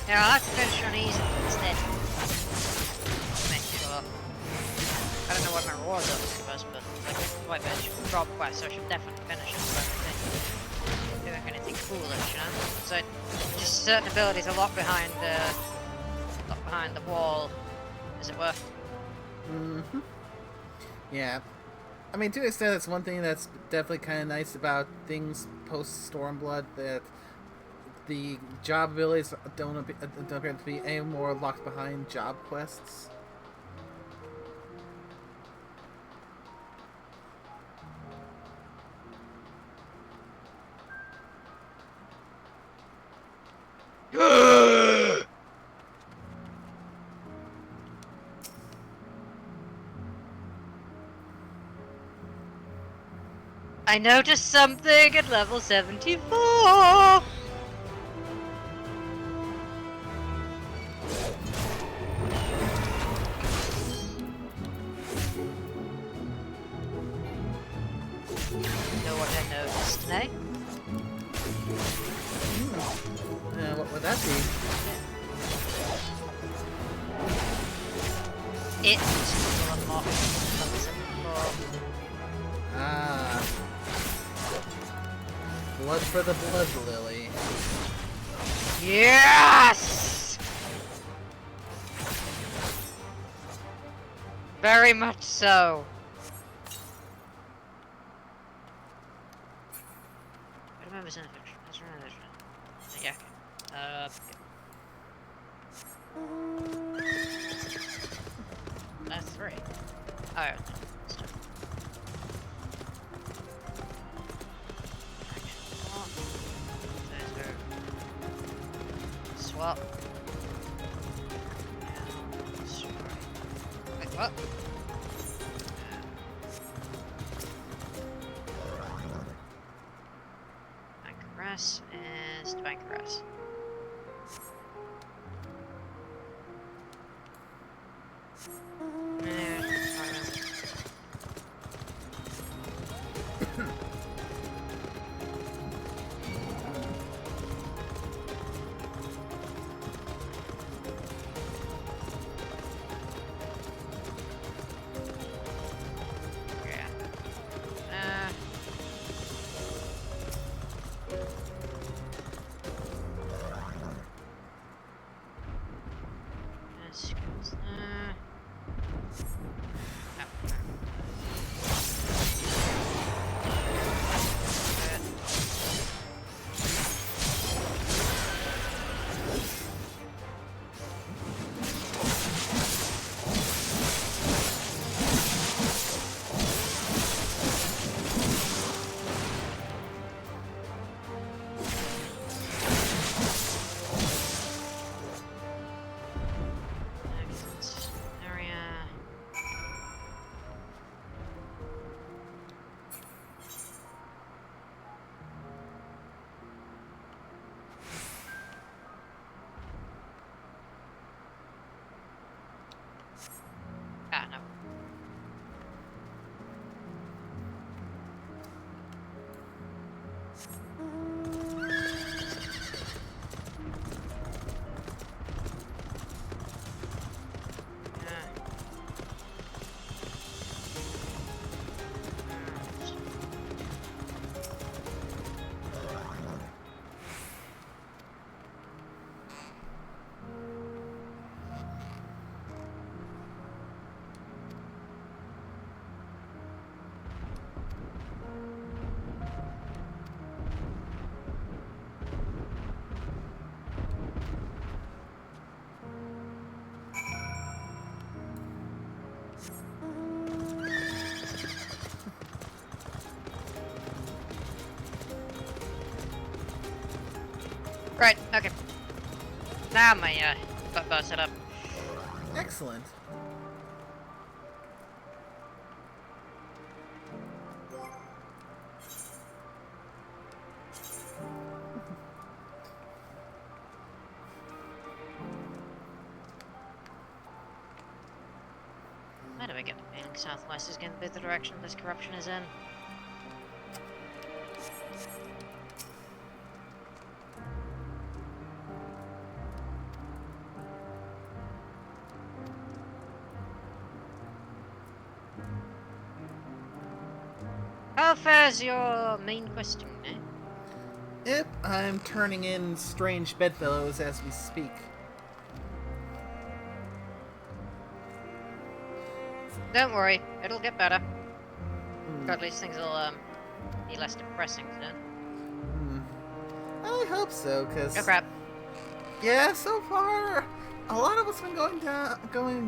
Yeah, I'll have to finish on easy instead. Make sure. I don't know what my reward was, but like quite much drop quest, so I should definitely finish it without doing anything foolish, you know? So just certain abilities are locked behind the wall, as it were. Mm-hmm. Yeah. I mean, to an extent, that's one thing that's definitely kind of nice about things post Stormblood, that the job abilities don't appear to be any more locked behind job quests. I noticed something at level 74! You know what I noticed today? What would that be? It will unlock level 74. Ah. Blood for the Blood Lily. Yes! Very much so. I remember something. Yeah. That's 3. Oh, no. Swap. Sorry. Wait, what? Bankress is Bankress. Ah, no. Right, okay. Now my bow set up. Excellent. get the feeling southwest is going to be the direction this corruption is in. How far's your main question, eh? Yep, I'm turning in strange bedfellows as we speak. Don't worry, it'll get better. Or at least things will be less depressing soon. I hope so, cause... Oh crap. Yeah, so far, a lot of what's been going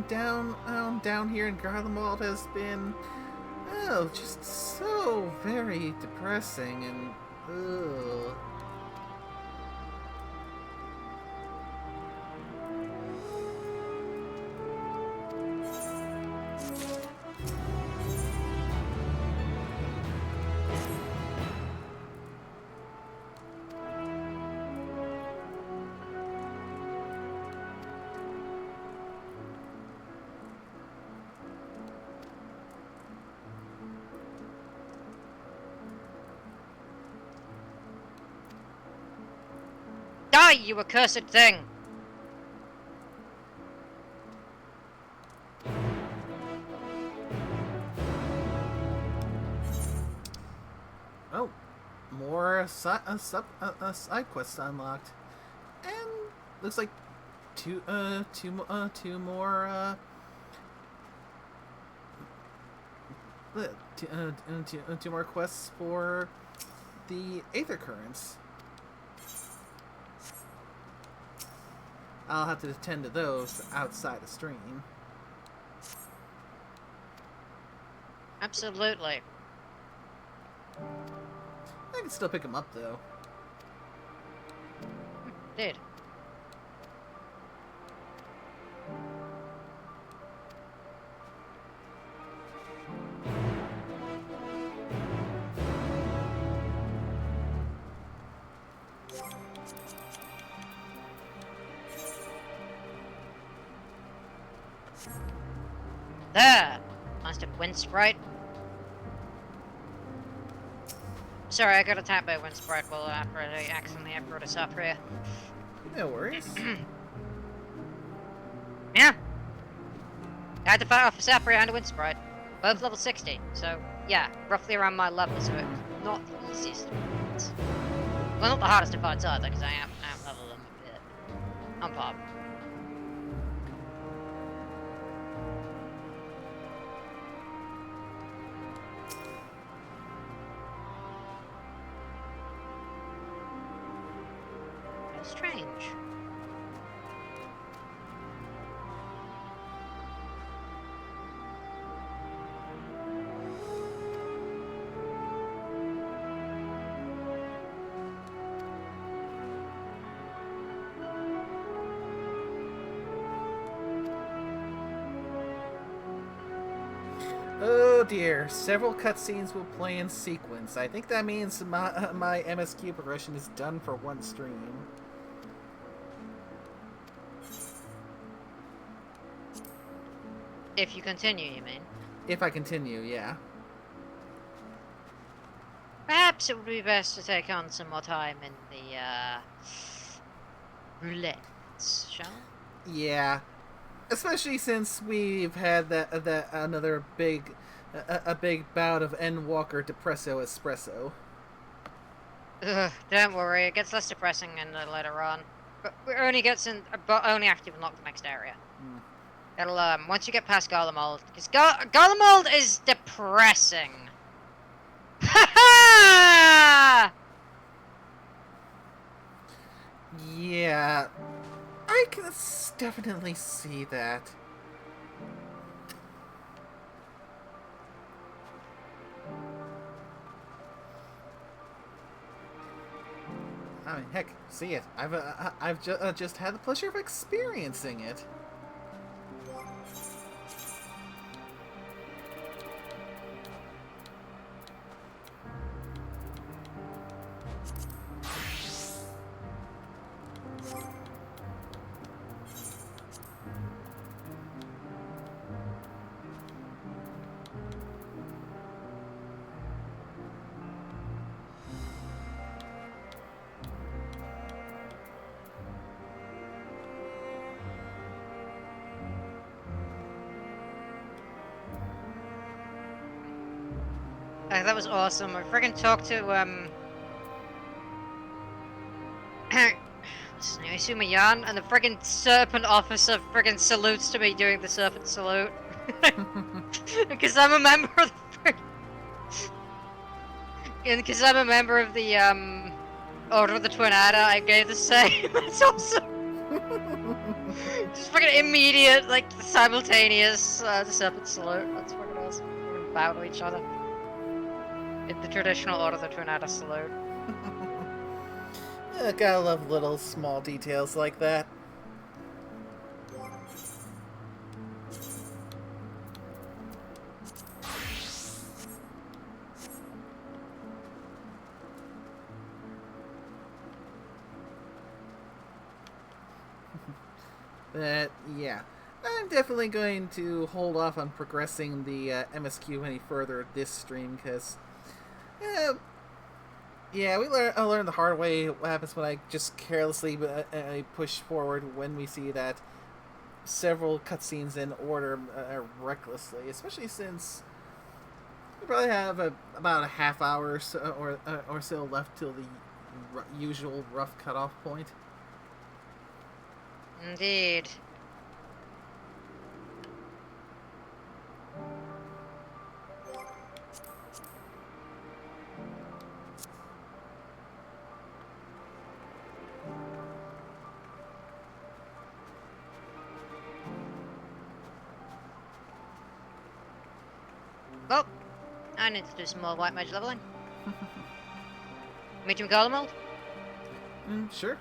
down here in Garlemald has been, oh, just so very depressing and, ugh. Die, you accursed thing! Oh, more side quests unlocked, and looks like two more quests for the Aether Currents. I'll have to attend to those outside of stream. Absolutely. I can still pick them up, though. Did. There! Monster Wind Sprite. Sorry, I got attacked by a Wind Sprite while I accidentally brought us up here. No worries. Yeah. I had to fight off a Sapphire and a Wind Sprite. Both level 60, so yeah, roughly around my level, so it's not the easiest. Well, not the hardest to fight either, because I am level them a bit. I'm pop. Strange. Oh dear, several cutscenes will play in sequence. I think that means my MSQ progression is done for one stream. If you continue, you mean? If I continue, yeah. Perhaps it would be best to take on some more time in the, roulettes, shall we? Yeah. Especially since we've had that another big bout of Endwalker Depresso Espresso. Ugh, don't worry, it gets less depressing in the later on. But it only gets in, but only after you've unlocked the next area. It'll, once you get past Garlemald, because Garlemald is depressing. Ha! Yeah, I can definitely see that. I mean, heck, see it. I've just had the pleasure of experiencing it. That was awesome. I friggin' talked to, what's his name? Isuma Yan, and the friggin' serpent officer friggin' salutes to me doing the serpent salute. Because I'm a member of the because I'm a member of the, Order of the Twin Adder, I gave the same. That's awesome. Just fucking immediate, like, simultaneous, the serpent salute. That's fucking awesome. We bow to each other. In the traditional Order of the Twin Adder salute. Gotta love little small details like that. But yeah, I'm definitely going to hold off on progressing the MSQ any further this stream, because yeah, I learned the hard way what happens when I just carelessly push forward when we see that several cutscenes in order recklessly, especially since we probably have about a half hour or so left till the usual rough cutoff point. Indeed. Well, I need to do some more white mage leveling. Meet you in Garlemald? Sure.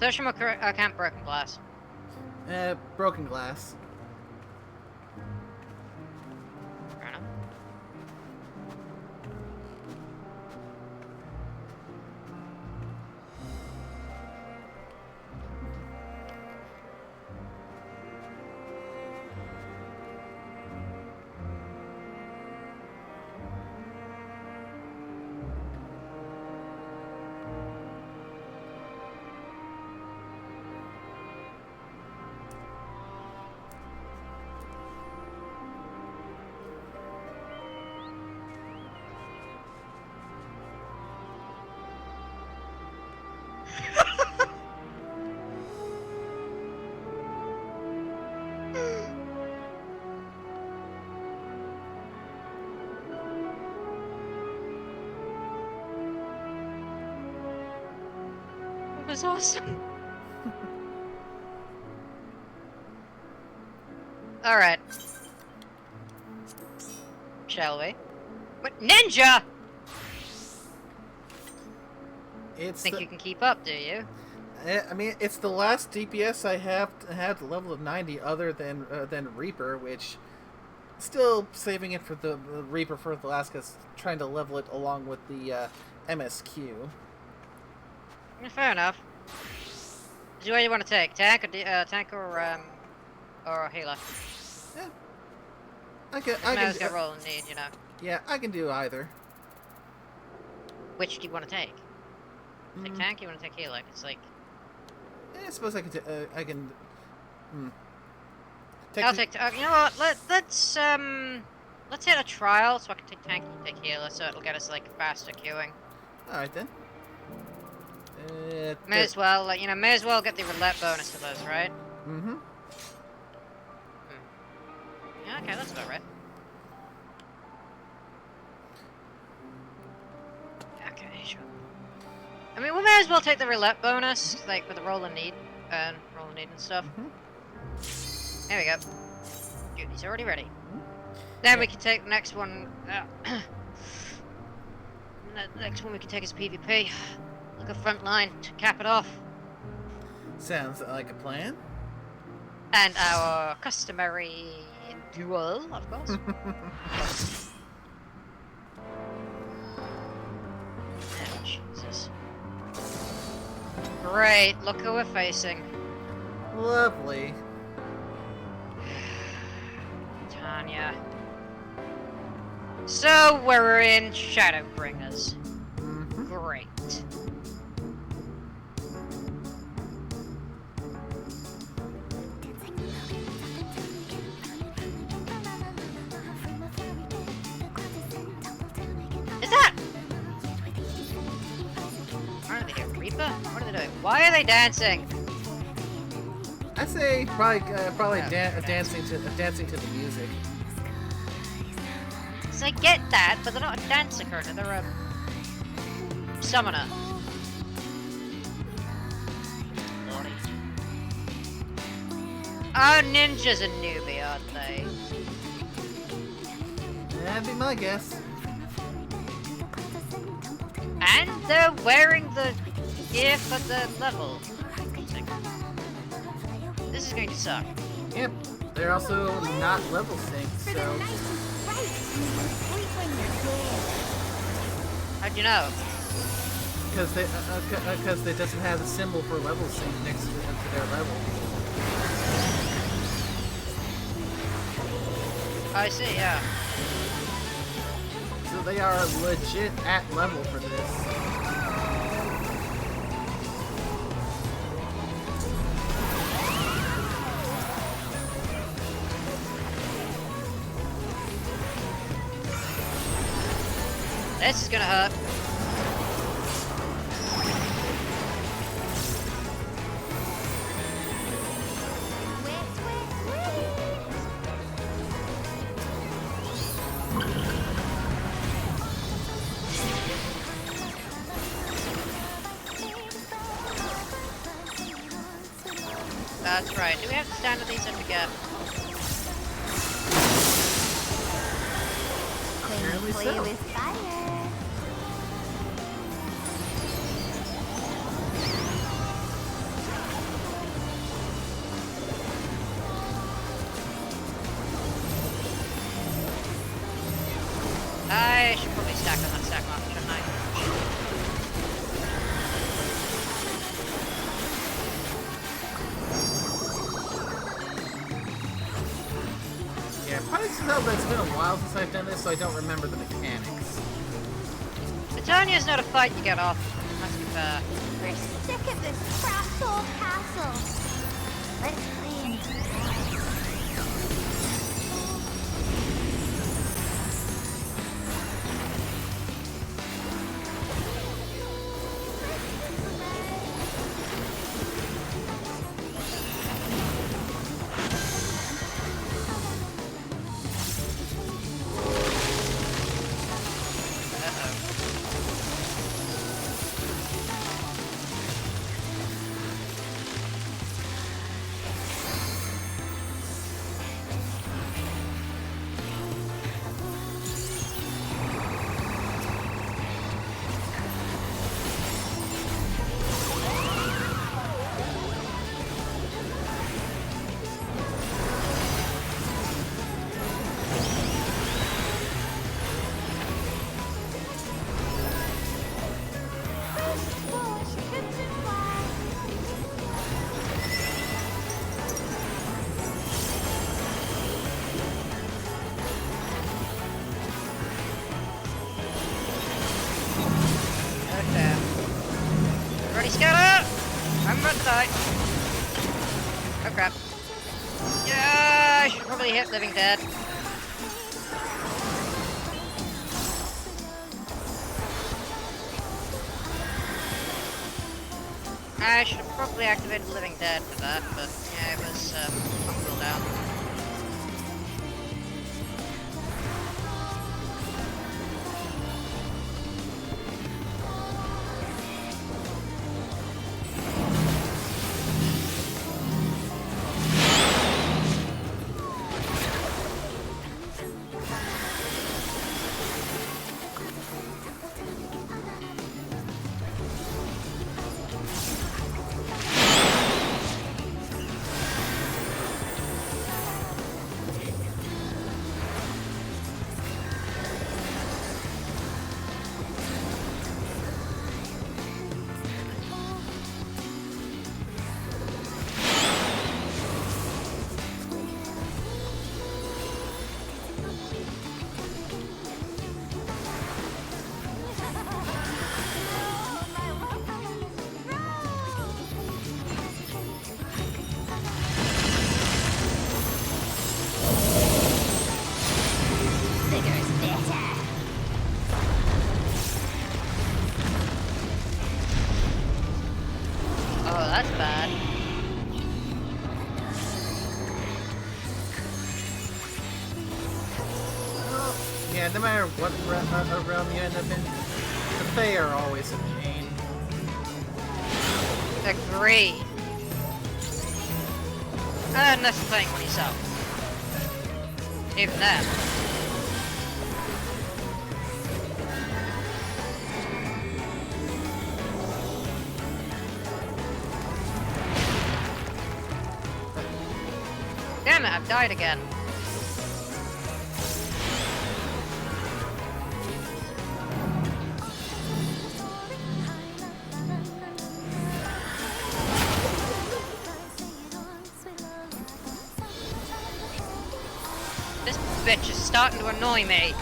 Search from Camp Broken Glass. Broken Glass. Fair enough. That was awesome. Alright. Shall we? What? Ninja! Think you can keep up, do you? I mean, it's the last DPS I have to level of 90 other than Reaper, which still saving it for the Reaper for the last, because trying to level it along with the MSQ. Yeah, fair enough. So what do you want to take? Tank or a healer? Yeah. I can get roll and need, you know. Yeah, I can do either. Which do you want to take? Take tank? You want to take healer? It's like. Yeah, I suppose I can. I can. I'll take. You know what? Let's hit a trial so I can take tank and take healer, so it'll get us like faster queuing. All right then. May as well, like, you know, may as well get the roulette bonus for those, right? Mm-hmm. Yeah, okay, that's about right. Okay, sure. I mean, we may as well take the roulette bonus, like, with the roll and need and stuff. There we go. Dude, he's already ready. Then we can take the next one. The next one we can take is PvP. Like a front line to cap it off. Sounds like a plan. And our customary duel, of course. Oh, Jesus. Great, look who we're facing. Lovely. Tanya. So we're in Shadowbringers. Great. they doing? Reaper? What are they doing? Why are they dancing? I say probably dancing to the music. So I get that, but they're not a dancer character, they're a summoner. Lordy. Oh, ninjas are newbie, aren't they? That'd be my guess. And they're wearing the gear for the level. This is going to suck. Yep, they're also not level synced, so... How'd you know? Because they doesn't have the symbol for level sync next to their level. I see, yeah. So they are legit at level for this. This is gonna hurt. That's right. Do we have to stand on these and together? Apparently so. With fire. I should probably stack on that stack marker, shouldn't I? Yeah, probably tell that it's been a while since I've done this, so I don't remember the mechanics. Britannia's not a fight you get off. That's good. We're sick of this craft old castle. Let's clean. Scatter! I'm about to die. Oh crap. Yeah, I should probably hit Living Dead. I should have probably activated Living Dead for that, but yeah, it was cooled down. that's bad. Well, yeah, no matter what realm you end up in, the Fae are always a pain. Agree. Unless you're playing one yourself. Even then. Damn it, I've died again. This bitch is starting to annoy me.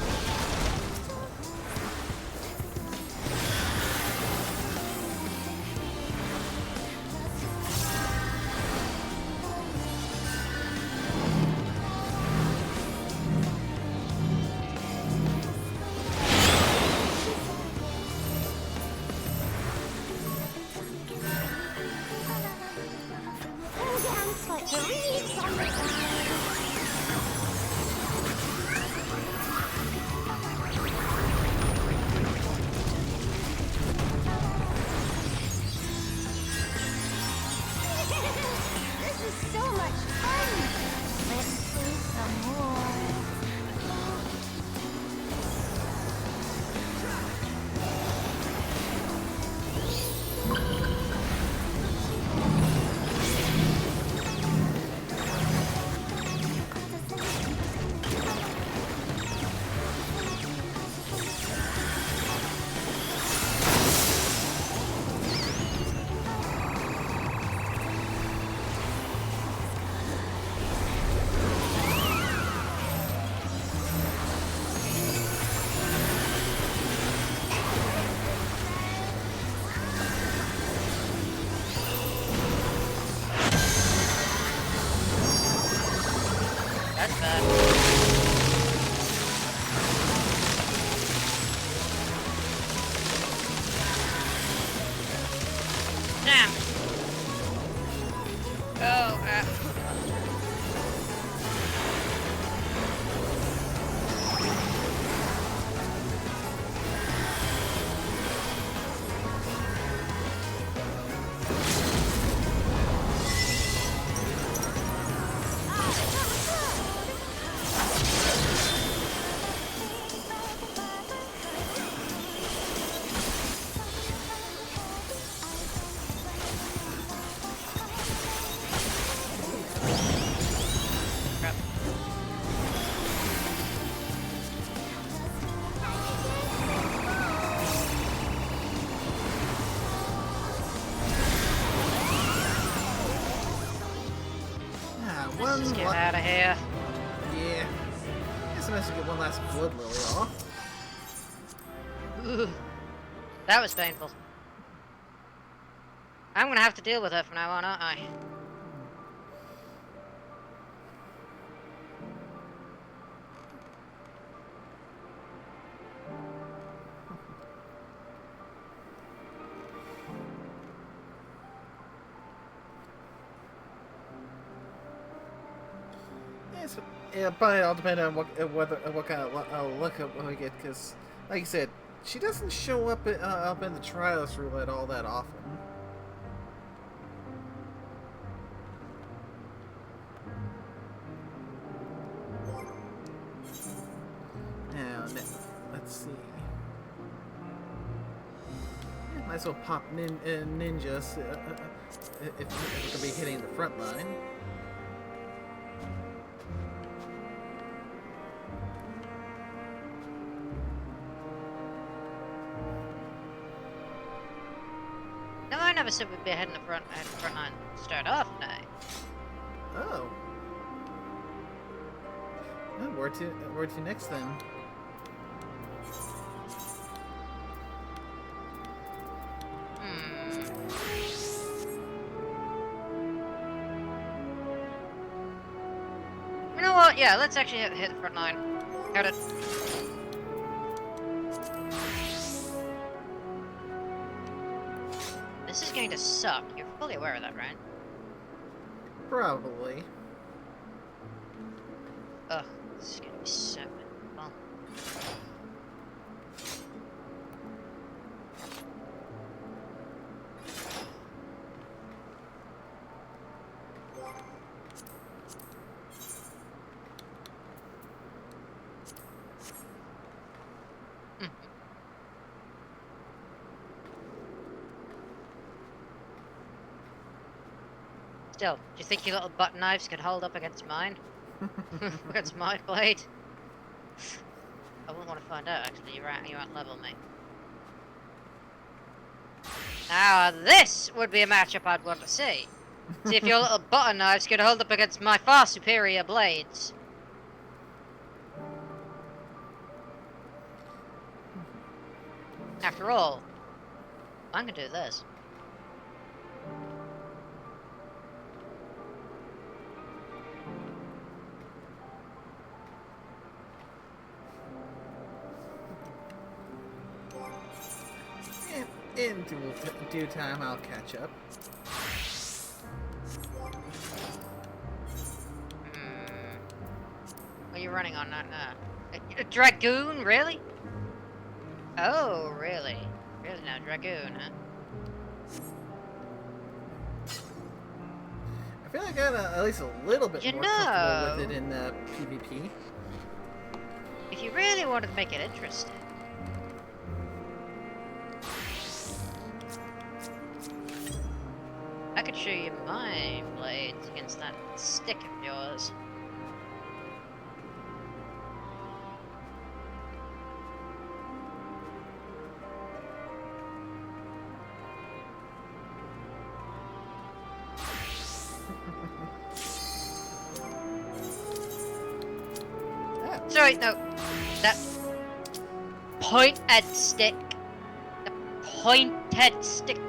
That's bad. Damn. Oh, let's get out of here. Yeah. Guess I must get one last blood lily off. Ugh. That was painful. I'm gonna have to deal with her from now on, aren't I? Yeah, probably all depend on what kind of look we get, because, like you said, she doesn't show up up in the trials roulette all that often. Now, let's see. Might as well pop ninjas if we're gonna be hitting the front line. No, I never said we'd be heading the front line to start off today. Oh. Oh, where to next then? You know what? Yeah, let's actually hit the front line. Got it. This is going to suck. You're Fully aware of that, right? Probably. Ugh, this is gonna be so fun. Still, do you think your little butter knives could hold up against mine? Against my blade? I wouldn't want to find out, actually. You're at level, mate. Now, this would be a matchup I'd want to see. See if your little butter knives could hold up against my far superior blades. After all, I can do this. In due time, I'll catch up. What are you running on? A dragoon, really? Oh, really? Really now, dragoon, huh? I feel like I got at least a little bit more comfortable with it in PvP. If you really wanted to make it interesting. I could show you my blades against that stick of yours. Sorry, no. That pointed stick. The pointed stick.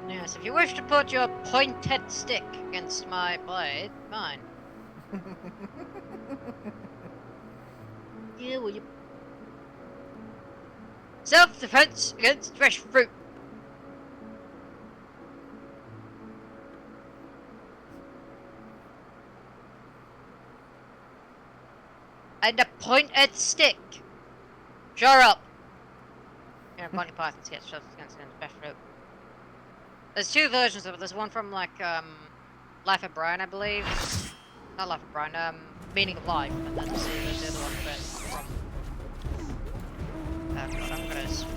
Yes, if you wish to put your pointed stick against my blade, fine. Yeah, will you? Self-defense against fresh fruit. And a pointed stick. Shore up. Yeah, Monty Python's sketch against fresh fruit. There's two versions of it. There's one from like Life of Brian, I believe. Not Life of Brian. Meaning of Life. And then there's the other one from. Oh god, I'm gonna switch.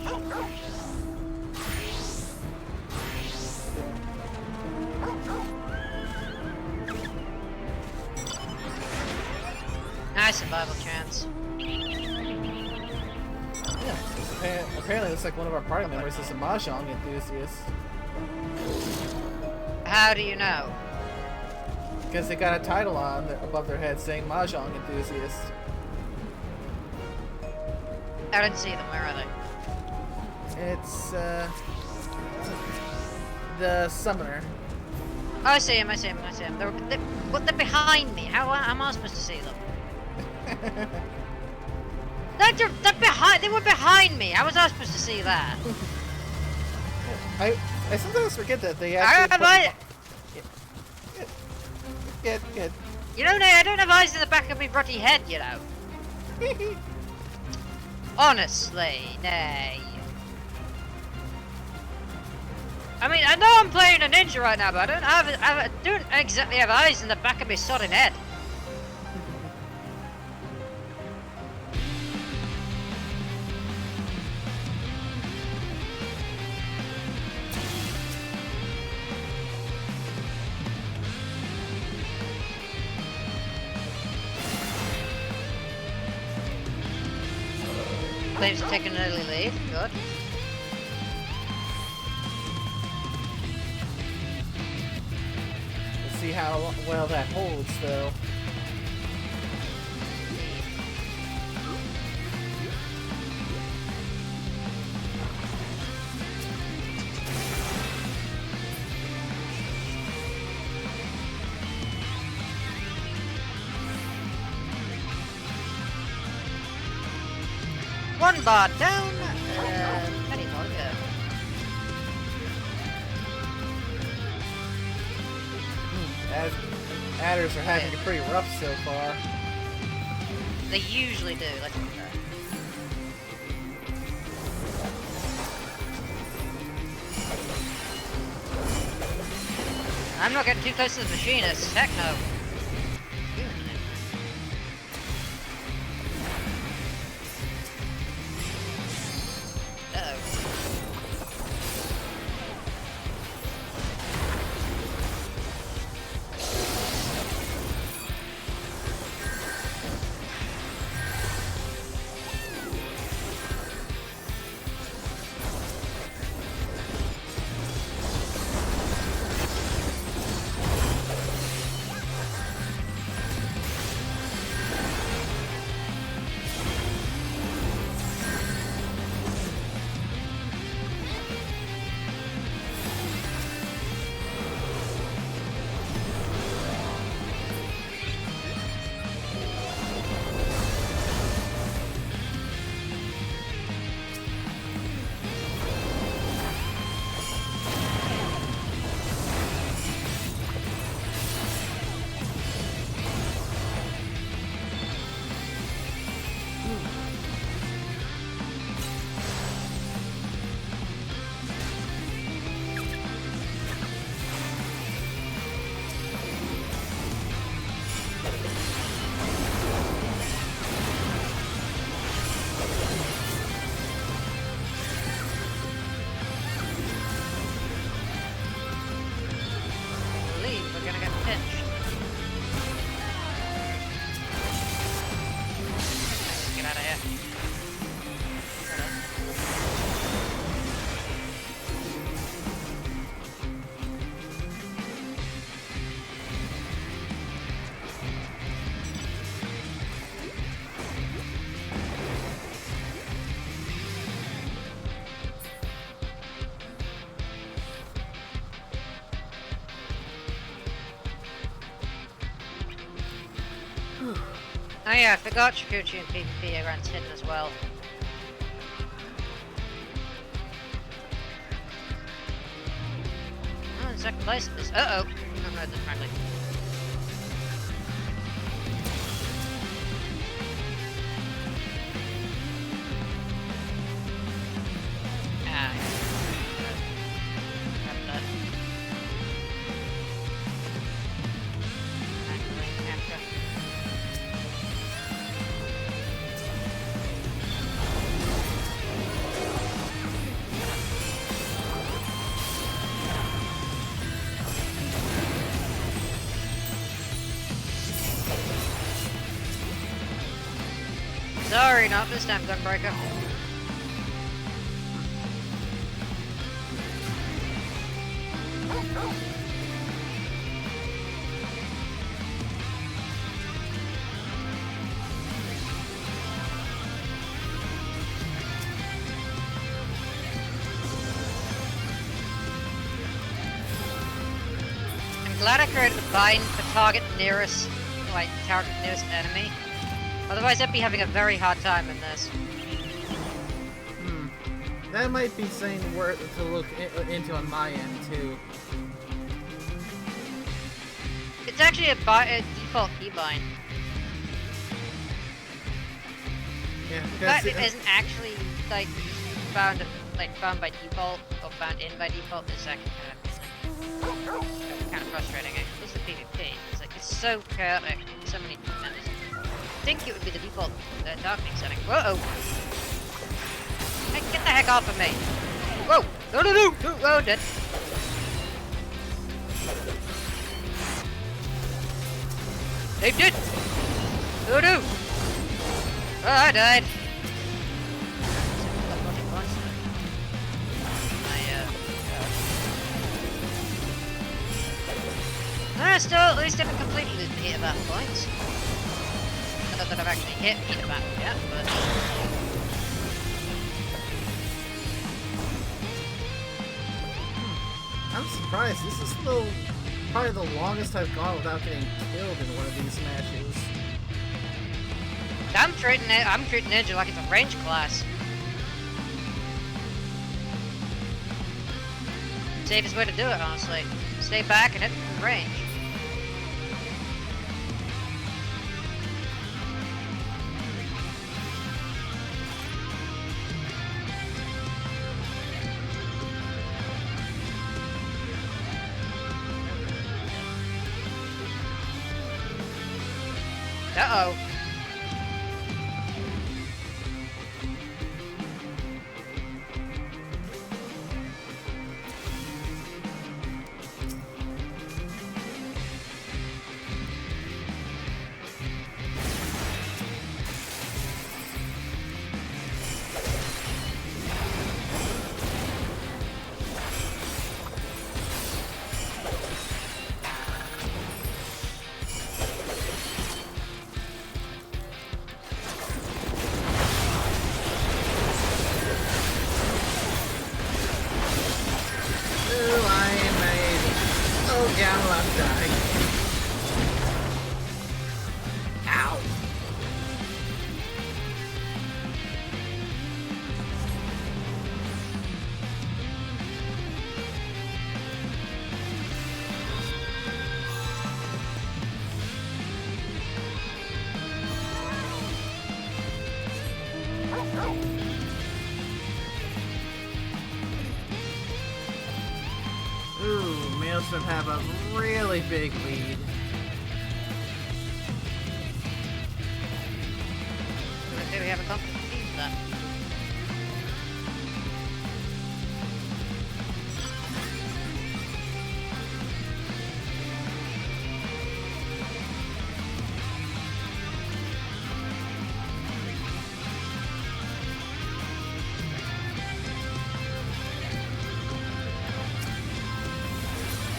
Nice survival chance. Yeah, apparently it's like one of our party members is a mahjong enthusiast. How do you know? Because they got a title on above their head saying mahjong enthusiast. I didn't see them. Where are they? It's the summoner. Oh, I see him. I see him. I see him. They're behind me. How am I supposed to see them? They're behind. They were behind me. How was I supposed to see that? I sometimes forget that they actually. Good. You know, I don't have eyes in the back of my bloody head. You know. Honestly, nay. I mean, I know I'm playing a ninja right now, but I don't exactly have eyes in the back of my sodding head. Flame's taking an early lead. Good. Let's see how well that holds, though. One bar down, many more to go. Adders are having it pretty rough so far. They usually do, let's be fair. I'm not getting too close to the machinist. Heck no. Uh-oh. Oh yeah, I forgot Chikuchi and PvP are hidden as well. Oh, in second place. Uh-oh. Oh, no, that's friendly. Ah, yeah. Grab that. After. Sorry, not this time, Gunbreaker. I'm glad I created the bind for target nearest enemy. Otherwise, I'd be having a very hard time in this. That might be something worth to look into on my end too. It's actually a default keybind. Yeah, But it isn't actually like found by default or found in by default. It's actually kind of frustrating. At least the PvP, it's so chaotic. So many contenders. I think it would be the default darkening setting. Whoa! Hey, get the heck off of me! Whoa! No, no, no! No! Oh, dead. They did! Oh, no! Oh, I died. Still, at least didn't completely lose the heat of battle points. Not that I've actually hit heat of battle yet, but... I'm surprised. This is probably the longest I've gone without getting killed in one of these matches. I'm treating Ninja like it's a range class. Safest way to do it, honestly. Stay back and hit from range. Uh-oh. Garlemald died. Ow! Ooh, Maelstrom have a really big lead. Do we have a confident team then?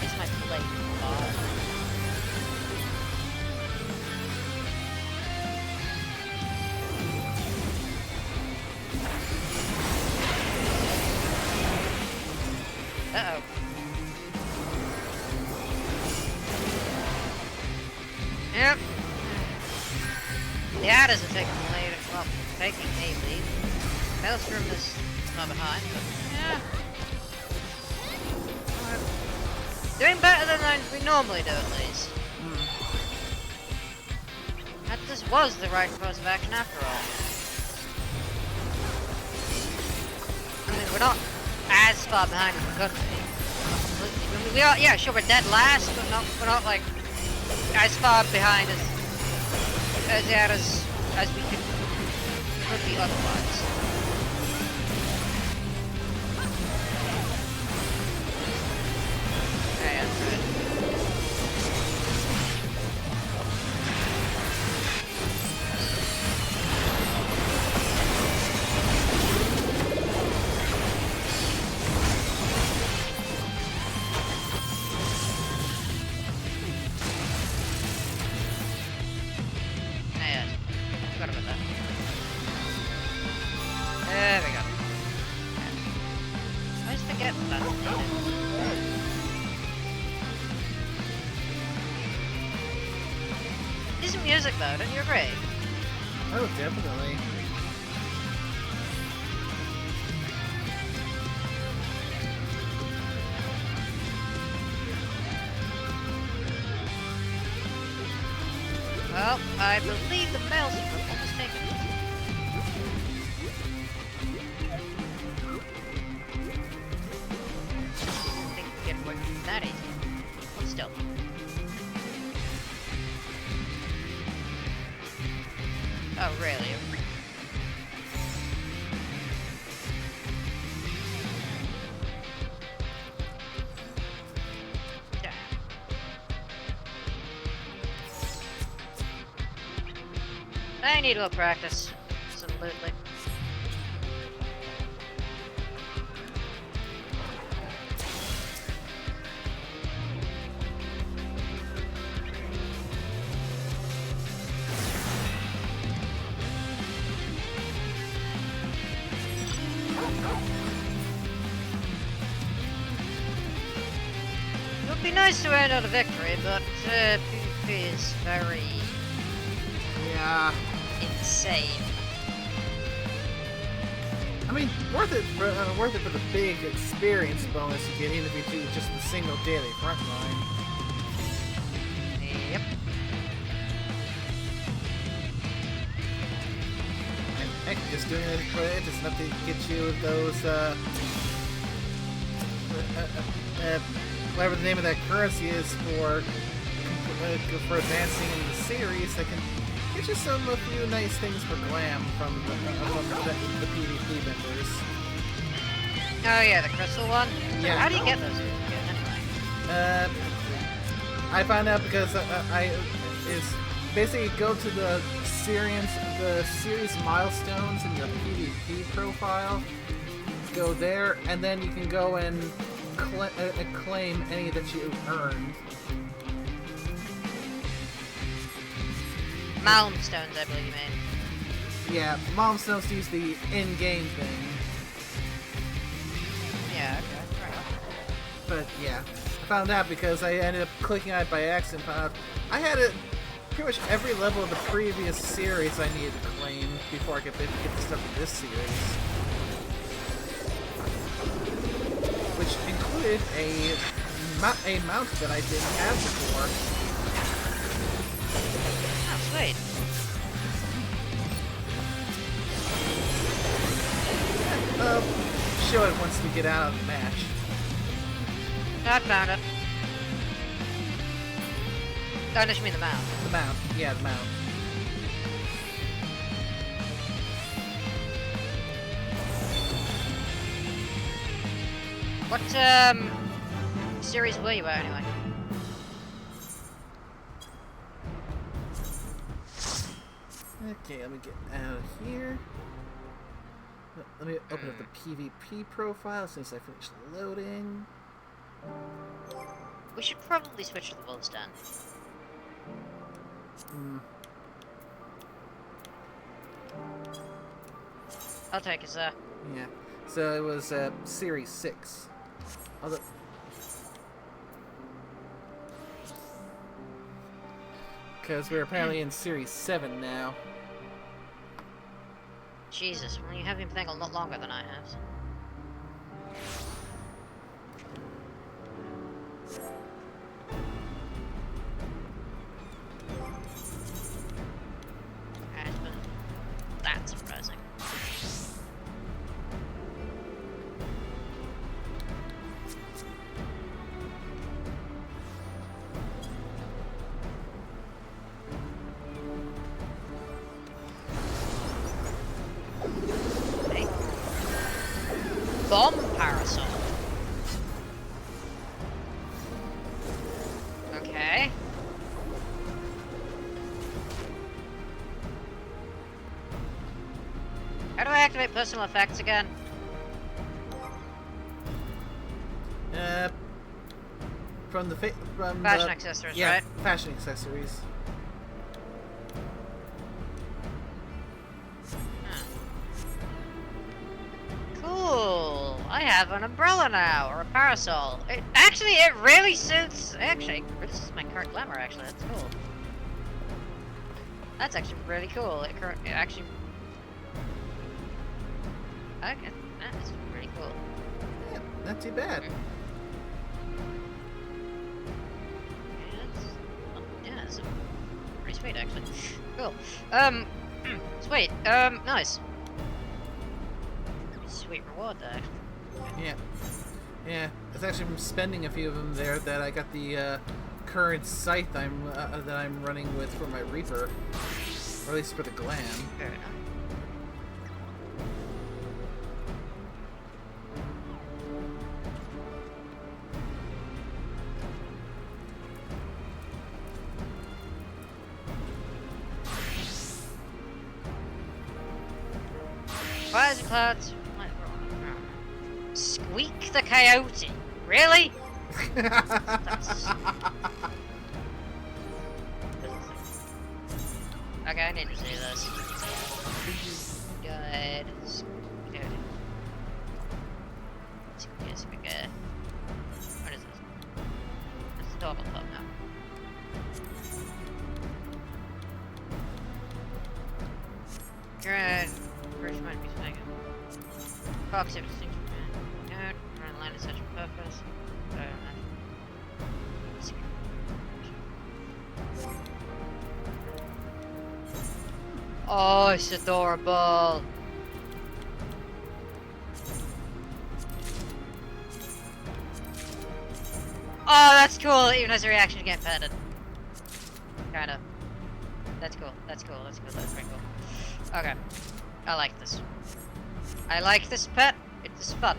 Is my plate Uh-oh. Yep. The Adders are taking the lead. Well, taking a lead. Maelstrom is not behind, but yeah. We're doing better than we normally do, at least. That this was the right course of action after all. I mean, we're not as far behind as we could be. I mean, we are, yeah, sure, we're dead last, but we're not like as far behind as we could be otherwise. Okay, that's good. There we go. I always forget that. Decent music though, don't you agree? Oh, definitely. Well, I believe the Maelstrom was taken. That easy. But still. Oh, really? Yeah. I need a little practice. Absolutely. It would be nice to end on a victory, but PvP is very... insane. I mean, worth it for the big experience bonus you get, even if you do just the single daily frontline. Yep. And heck, just doing it for it is enough to get you those whatever the name of that currency is for advancing in the series that can it's just a few nice things for glam from the PvP vendors. Oh yeah, the crystal one? Yeah. How do you get those? I found out because is basically go to the series milestones in your PvP profile. Go there, and then you can go and claim any that you earned. Milestones, I believe you mean. Yeah, milestones use the in-game thing. Yeah, okay, right. But yeah, I found out because I ended up clicking on it by accident. Found out I had it pretty much every level of the previous series I needed to claim before I could get the stuff in this series, which included a mount that I didn't have before. Oh, sweet. Show it once we get out of the match. I found it. Oh, no, you mean the mount. The mount. Yeah, the mount. What, series were you at, anyway? Okay, let me get out of here. Let me open up the PvP profile since I finished loading. We should probably switch to the Wolves Den. I'll take it, sir. Yeah. So it was Series 6. Although... Because we're apparently in Series 7 now. Jesus, well, you have been playing a lot longer than I have. So. That's surprising. Hey. Bomb parasol. Okay. How do I activate personal effects again? From the fashion accessories, yeah, right? Fashion accessories. Cool. I have an umbrella now, or a parasol. It really suits. Actually, this is my current glamour. Actually, that's cool. That's actually really cool. It actually. Okay, that's pretty cool. Yeah, not too bad. Yeah, it's pretty sweet actually. Cool. Sweet. Nice. Sweet reward there. Actually. Yeah. Yeah, it's actually from spending a few of them there that I got the current scythe that I'm running with for my Reaper, or at least for the glam. Fair enough. Fires and clouds. Squeak the Coyote. Really? Okay, I need to see this. Good. What is this? It's the Toggle Club now. Good. First might be second. Fox have distinction. Good. Run the line in such a purpose. Oh, it's adorable. Oh, that's cool. Even as a reaction to get petted. Kinda. That's cool. That's cool. That's cool. That's very cool. Okay. I like this. I like this pet. It is fun.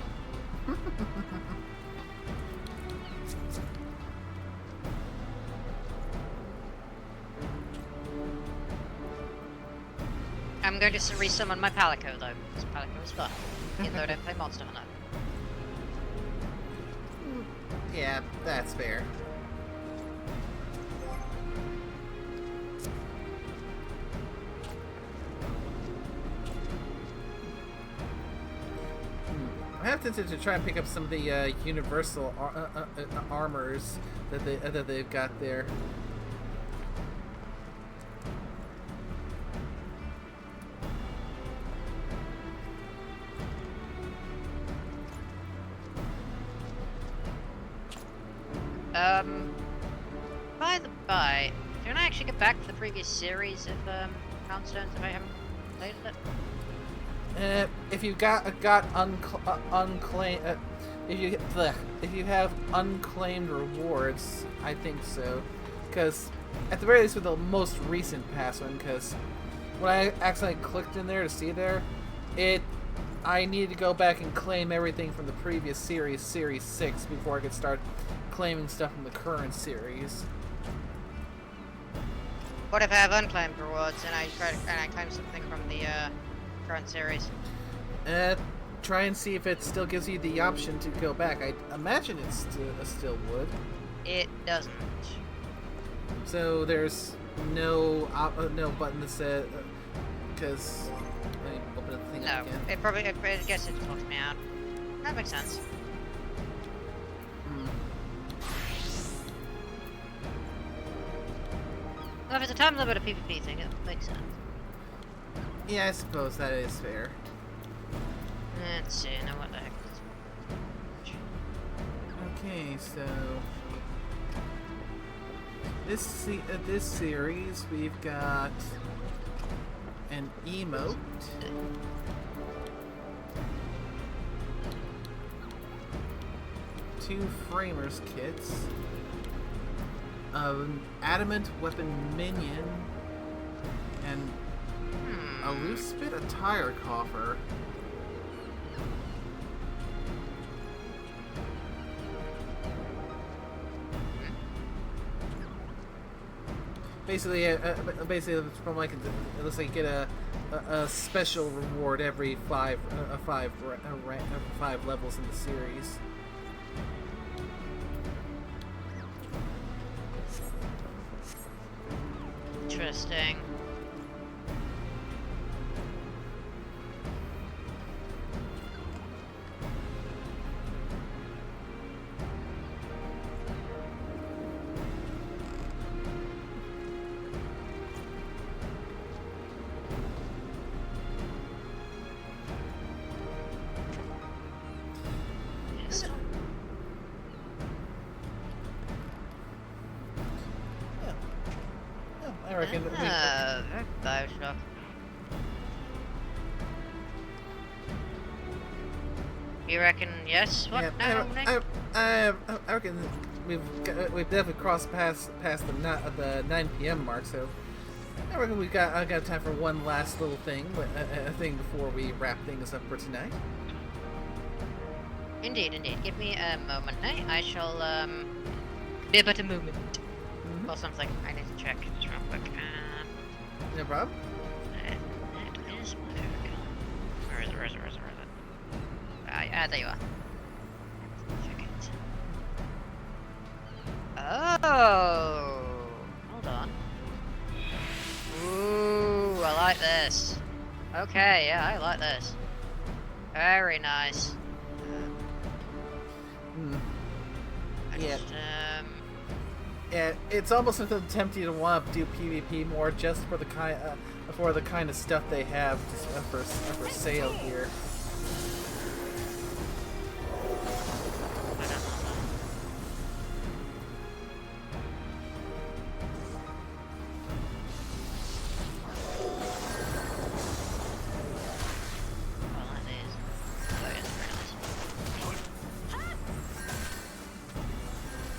I'm going to resummon my Palico though, because Palico is fun. Even though I don't play Monster Hunter. Yeah, that's fair. I have to try and pick up some of the universal armors that they've got there. By the by, can I actually get back to the previous series of Poundstones if I haven't played it? If you unclaimed, if you have unclaimed rewards, I think so, because at the very least with the most recent past one, because when I accidentally clicked in there to see there, I needed to go back and claim everything from the previous series, Series 6, before I could start claiming stuff from the current series. What if I have unclaimed rewards and I claim something from the current series? Try and see if it still gives you the option to go back. I imagine it still would. It doesn't. So there's no button that said because let me open the thing up again. It probably I guess it locks me out. That makes sense. Well, if it's a time limit of PvP thing, it makes sense. Yeah, I suppose that is fair. Let's see, now what the heck is this? Okay, so this series we've got an emote, two framers kits, an adamant weapon minion, and a loose bit of tire coffer. Basically, from like it looks like you get a special reward every five levels in the series. Interesting. I reckon Bioshock. You reckon yes? What? Yeah, No, I reckon we've definitely crossed past the 9 p.m. mark, so I reckon I got time for one last little thing, a thing before we wrap things up for tonight. Indeed. Give me a moment. I shall be but a moment. Or something. I need to check just real quick. No problem. That is my icon. Where is it? There you are. Check it. Oh! Hold on. Ooh, I like this. Okay, yeah, I like this. Very nice. Yeah, it's almost tempting to want to do PvP more just for the kind of stuff they have for sale here.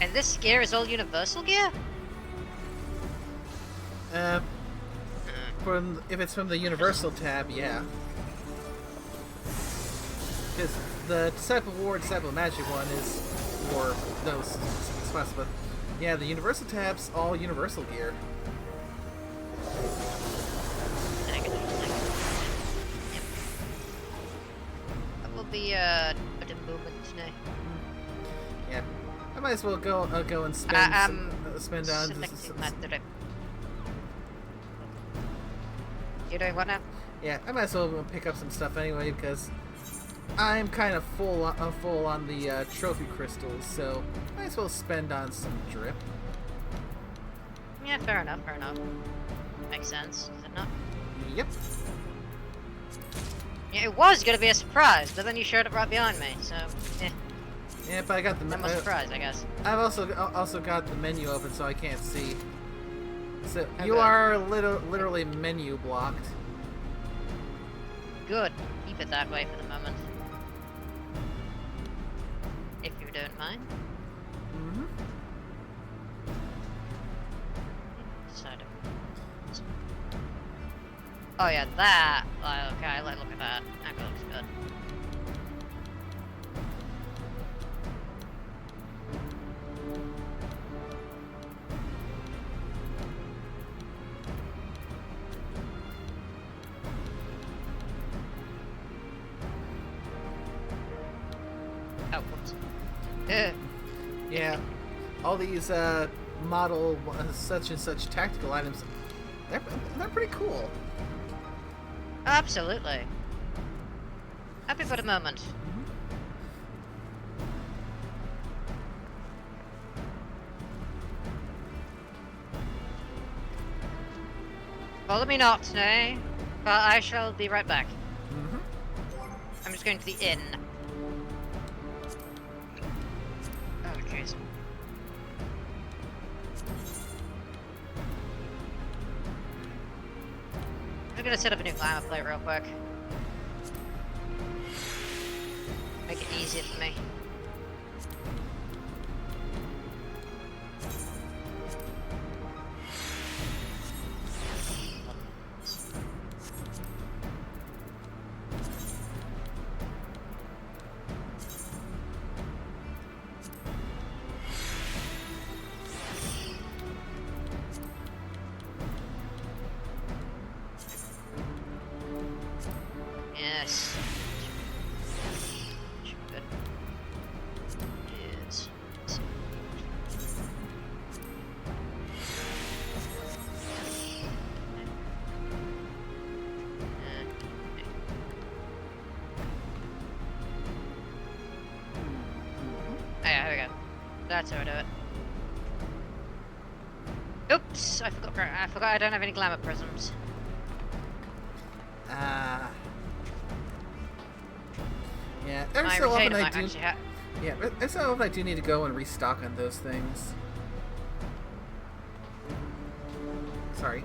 And this gear is all universal gear? from the Universal tab, yeah. Because the Disciple War, Disciple Magic one is for those spots, but yeah, the Universal tab's all Universal gear. That will be a moment today. Yeah, I might as well go and spend on. You're doing what now? Yeah, I might as well pick up some stuff anyway because I'm kind of full on the trophy crystals, so might as well spend on some drip. Yeah, fair enough. Makes sense, does it not? Yep. Yeah, it was gonna be a surprise, but then you showed up right behind me, so yeah. Yeah, but I got the That was a surprise, I guess. I've also got the menu open, so I can't see. So Oh, you good. are literally menu blocked. Good. Keep it that way for the moment. If you don't mind. Mm-hmm. Oh yeah, that. Okay, let's look at that. That looks good. Oh, whoops. Yeah, all these model such and such tactical items, they're pretty cool. Absolutely. Happy for the moment. Follow me not today, but I shall be right back. I'm just going to the inn. Oh, jeez. I'm gonna set up a new glamour plate real quick. Make it easier for me. Yes. Good. Yes. Oh yeah, here we go. That's how I do it. Oops! I forgot I don't have any glamour prisms. Yeah, My every so often retainer I might do. actually have. Yeah, but every so often I do need to go and restock on those things. Sorry.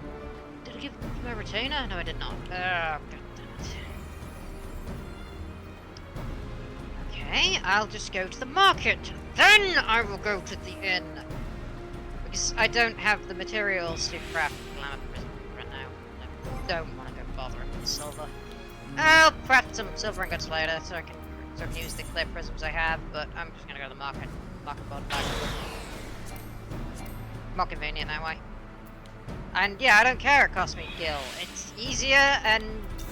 Did I give my retainer? No, I did not. Oh, god damn it. Okay, I'll just go to the market. Then I will go to the inn. Because I don't have the materials to craft glamour prism right now. I don't want to go bother with silver. I'll craft some silver ingots later so I can use the clear prisms I have, but I'm just gonna go to the market. Market board back. More convenient that way. And yeah, I don't care it costs me gil. It's easier, and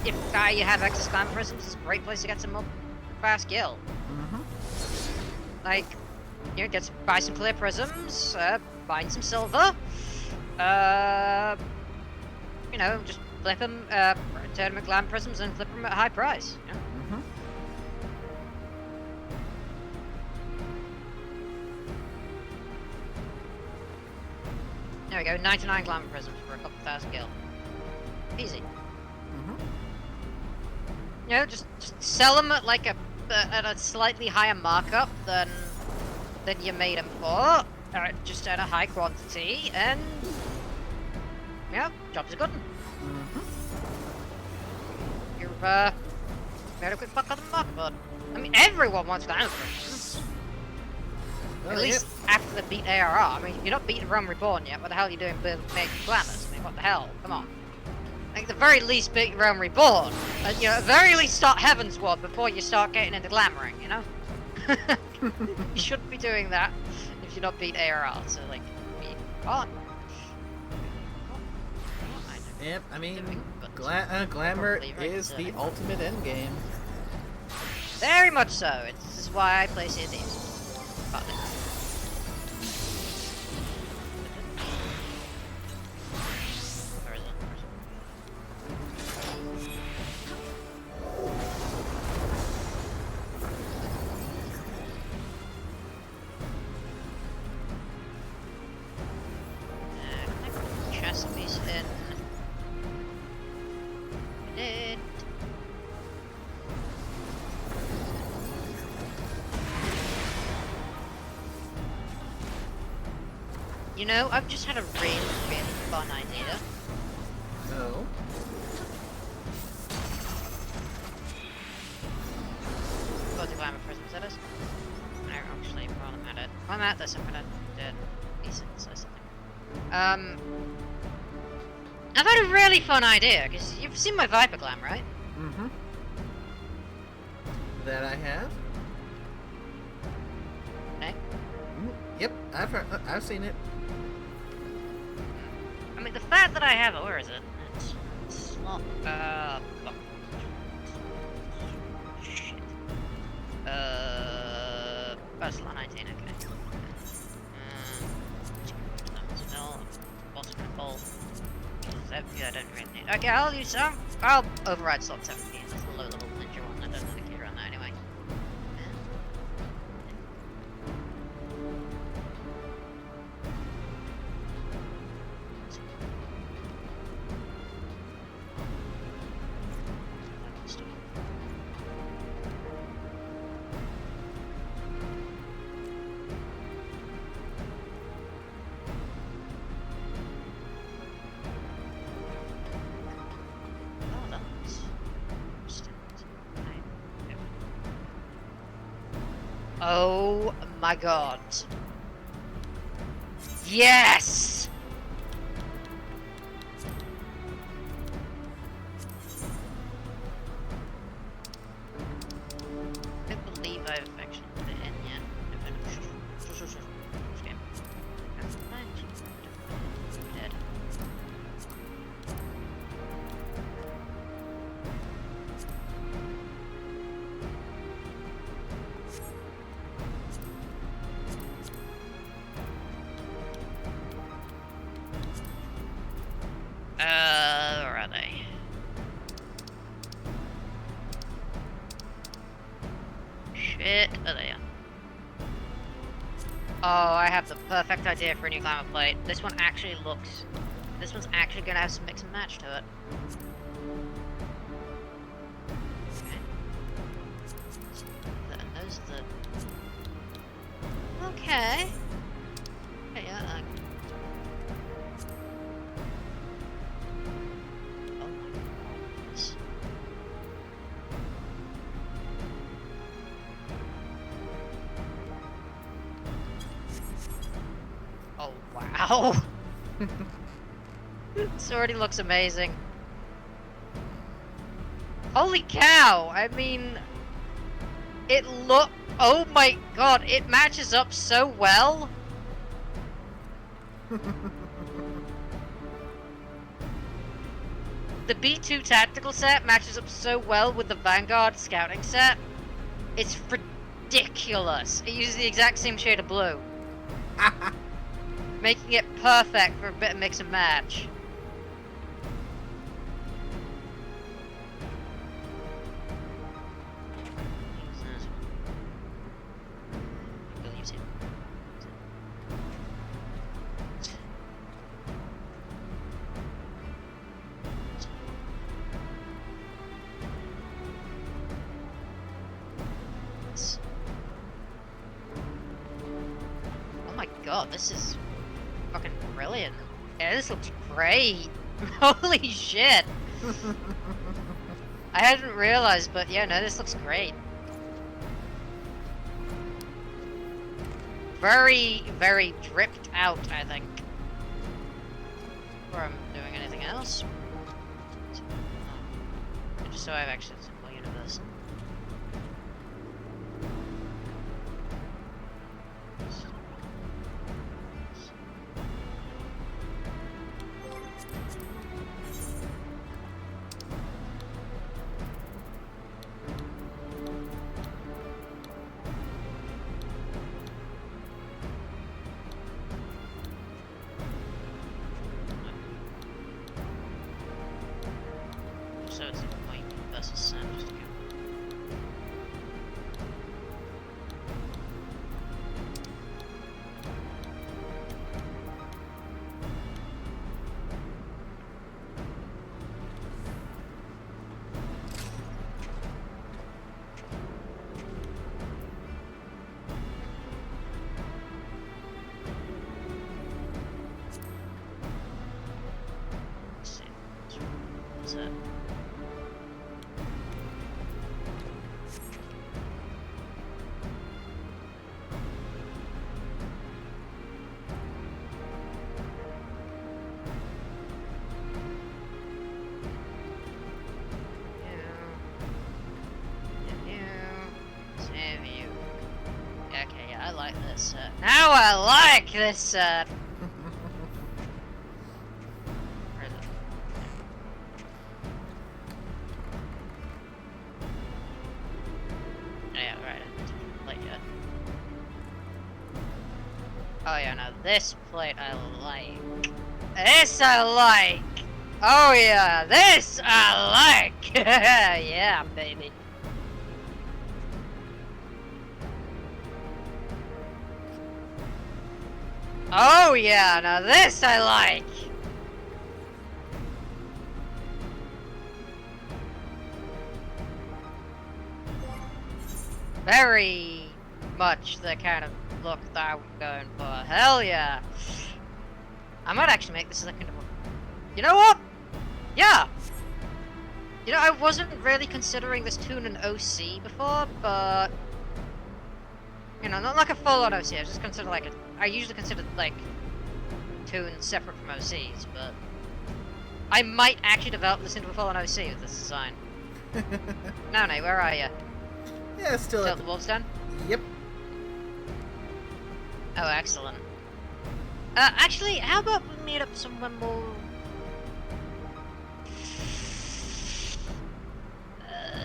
if you have excess glamour prisms, it's a great place to get some more fast gil. Like, you know, buy some clear prisms, find some silver, you know, just flip them, turn them at glam prisms and flip them at a high price. You know? There we go, 99 glamour prisms for a couple thousand gil. Easy. You know, just sell them at like at a slightly higher markup than you made them for, just at a high quantity, and yeah, job's a good one. You've made a quick buck on the market board. I mean, everyone wants glamour prisms. At least after they beat ARR. I mean, you're not beating Rome Reborn yet. What the hell are you doing making glamours? I mean, what the hell? Come on. Like, like, the very least beat Realm Reborn. And, you know, at the very least start Heaven's Ward before you start getting into glamoring, you know? You shouldn't be doing that if you're not beat ARR, so, like, you can't. Yep, I mean, glamour is the ultimate endgame. Very much so. This is why I play Sea of Thieves. Where is it? Chest piece in. I did. You know, I've just had a really, really fun idea. Oh. Go to Glamour Prism, is that us? No, actually, while I'm at it. While I'm at this, I'm gonna do decent size something. I've had a really fun idea, because you've seen my Viper Glam, right? Mm-hmm. That I have? Okay. Yep, I've seen it. I mean, the fact that I have it, where is it? It's not, shit. That's 19, okay. Still, bottom and bolt. Yeah, I don't really need. Okay, I'll use some. I'll override slot 17. That's the low level ninja one. I don't really care on that anyway. Oh my god. Yes! I can't believe I've actually put it in yet. Okay. Dead. Where are they? Shit, oh there you are. Oh, I have the perfect idea for a new glamour plate. This one actually looks... This one's actually gonna have some mix and match to it. Okay. And those are the... Okay. Yeah, oh wow! This already looks amazing. Holy cow! I mean, it look. Oh my god! It matches up so well. The B2 tactical set matches up so well with the Vanguard scouting set. It's ridiculous. It uses the exact same shade of blue. Making it perfect for a bit of mix and match. Oh my god, this is fucking brilliant. Yeah, this looks great. Holy shit. I hadn't realized, but yeah, no, this looks great. Very, very dripped out, I think. Before I'm doing anything else. So so I've actually simple universe. So it's a point versus sound just again. Let's see. What's that? Save you. Okay, yeah, I like this. Now I like this. Where is it? Yeah, right. Plate yet. Oh yeah, now this plate I like. This I like. Oh yeah, this I like. Yeah, baby. Oh yeah, now this I like! Very much the kind of look that I'm going for. Hell yeah! I might actually make this a second one. You know what? Yeah! You know, I wasn't really considering this tune an OC before, but... You know, not like a full-on OC, I just consider like a... I usually consider, like, tunes separate from OCs, but... I might actually develop this into a full-on OC with this design. Nane, where are you? Yeah, still at the Wolf's Den? Yep. Oh, excellent. Actually, how about we meet up somewhere more...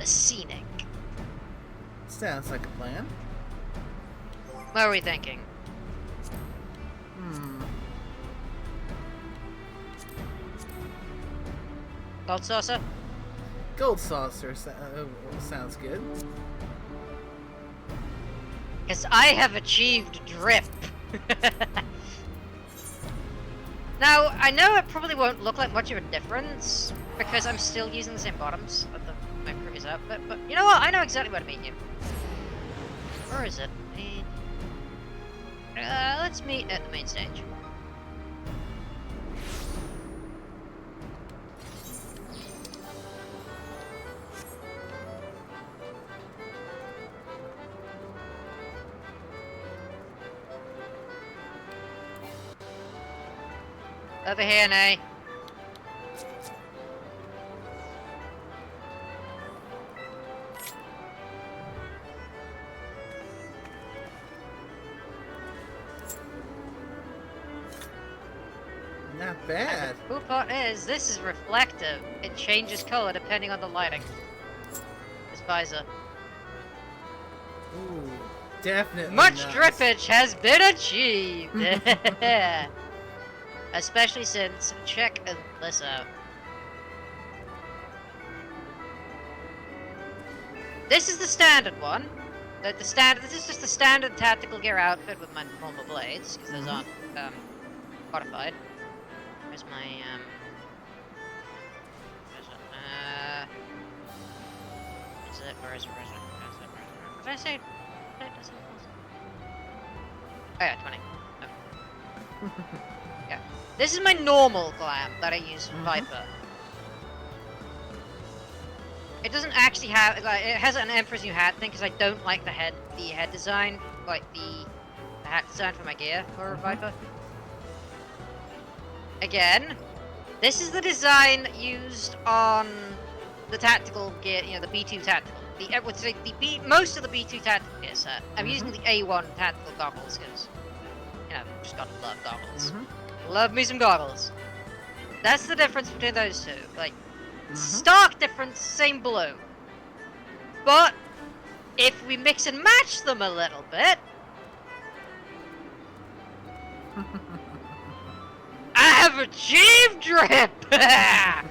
scenic. Sounds like a plan. What are we thinking? Gold saucer? Gold saucer sounds good. Because I have achieved drip. Now, I know it probably won't look like much of a difference, because I'm still using the same bottoms of my previous outfit, but you know what? I know exactly where to meet you. Where is it? Let's meet at the main stage. Over here, Nay. Not bad. The cool part is, this is reflective. It changes color depending on the lighting. This visor. Ooh, definitely. Much nice. drippage has been achieved. Especially since, check this out. This is the standard one. This is just the standard tactical gear outfit with my normal blades, because those aren't modified. Where's my where is it? What did I say? Oh yeah, 20. Oh. Yeah. This is my normal glam that I use for Viper. It doesn't actually have, like, it has an Emperor's New Hat thing because I don't like the head design, like the hat design for my gear for Viper. Again, this is the design used on the tactical gear, you know, the B2 tactical. I would say most of the B2 tactical gear set. I'm using the A1 tactical goggles because, you know, just gotta love goggles. Love me some goggles. That's the difference between those two. Like, stark difference, same blue. But if we mix and match them a little bit, I have achieved drip. Yeah.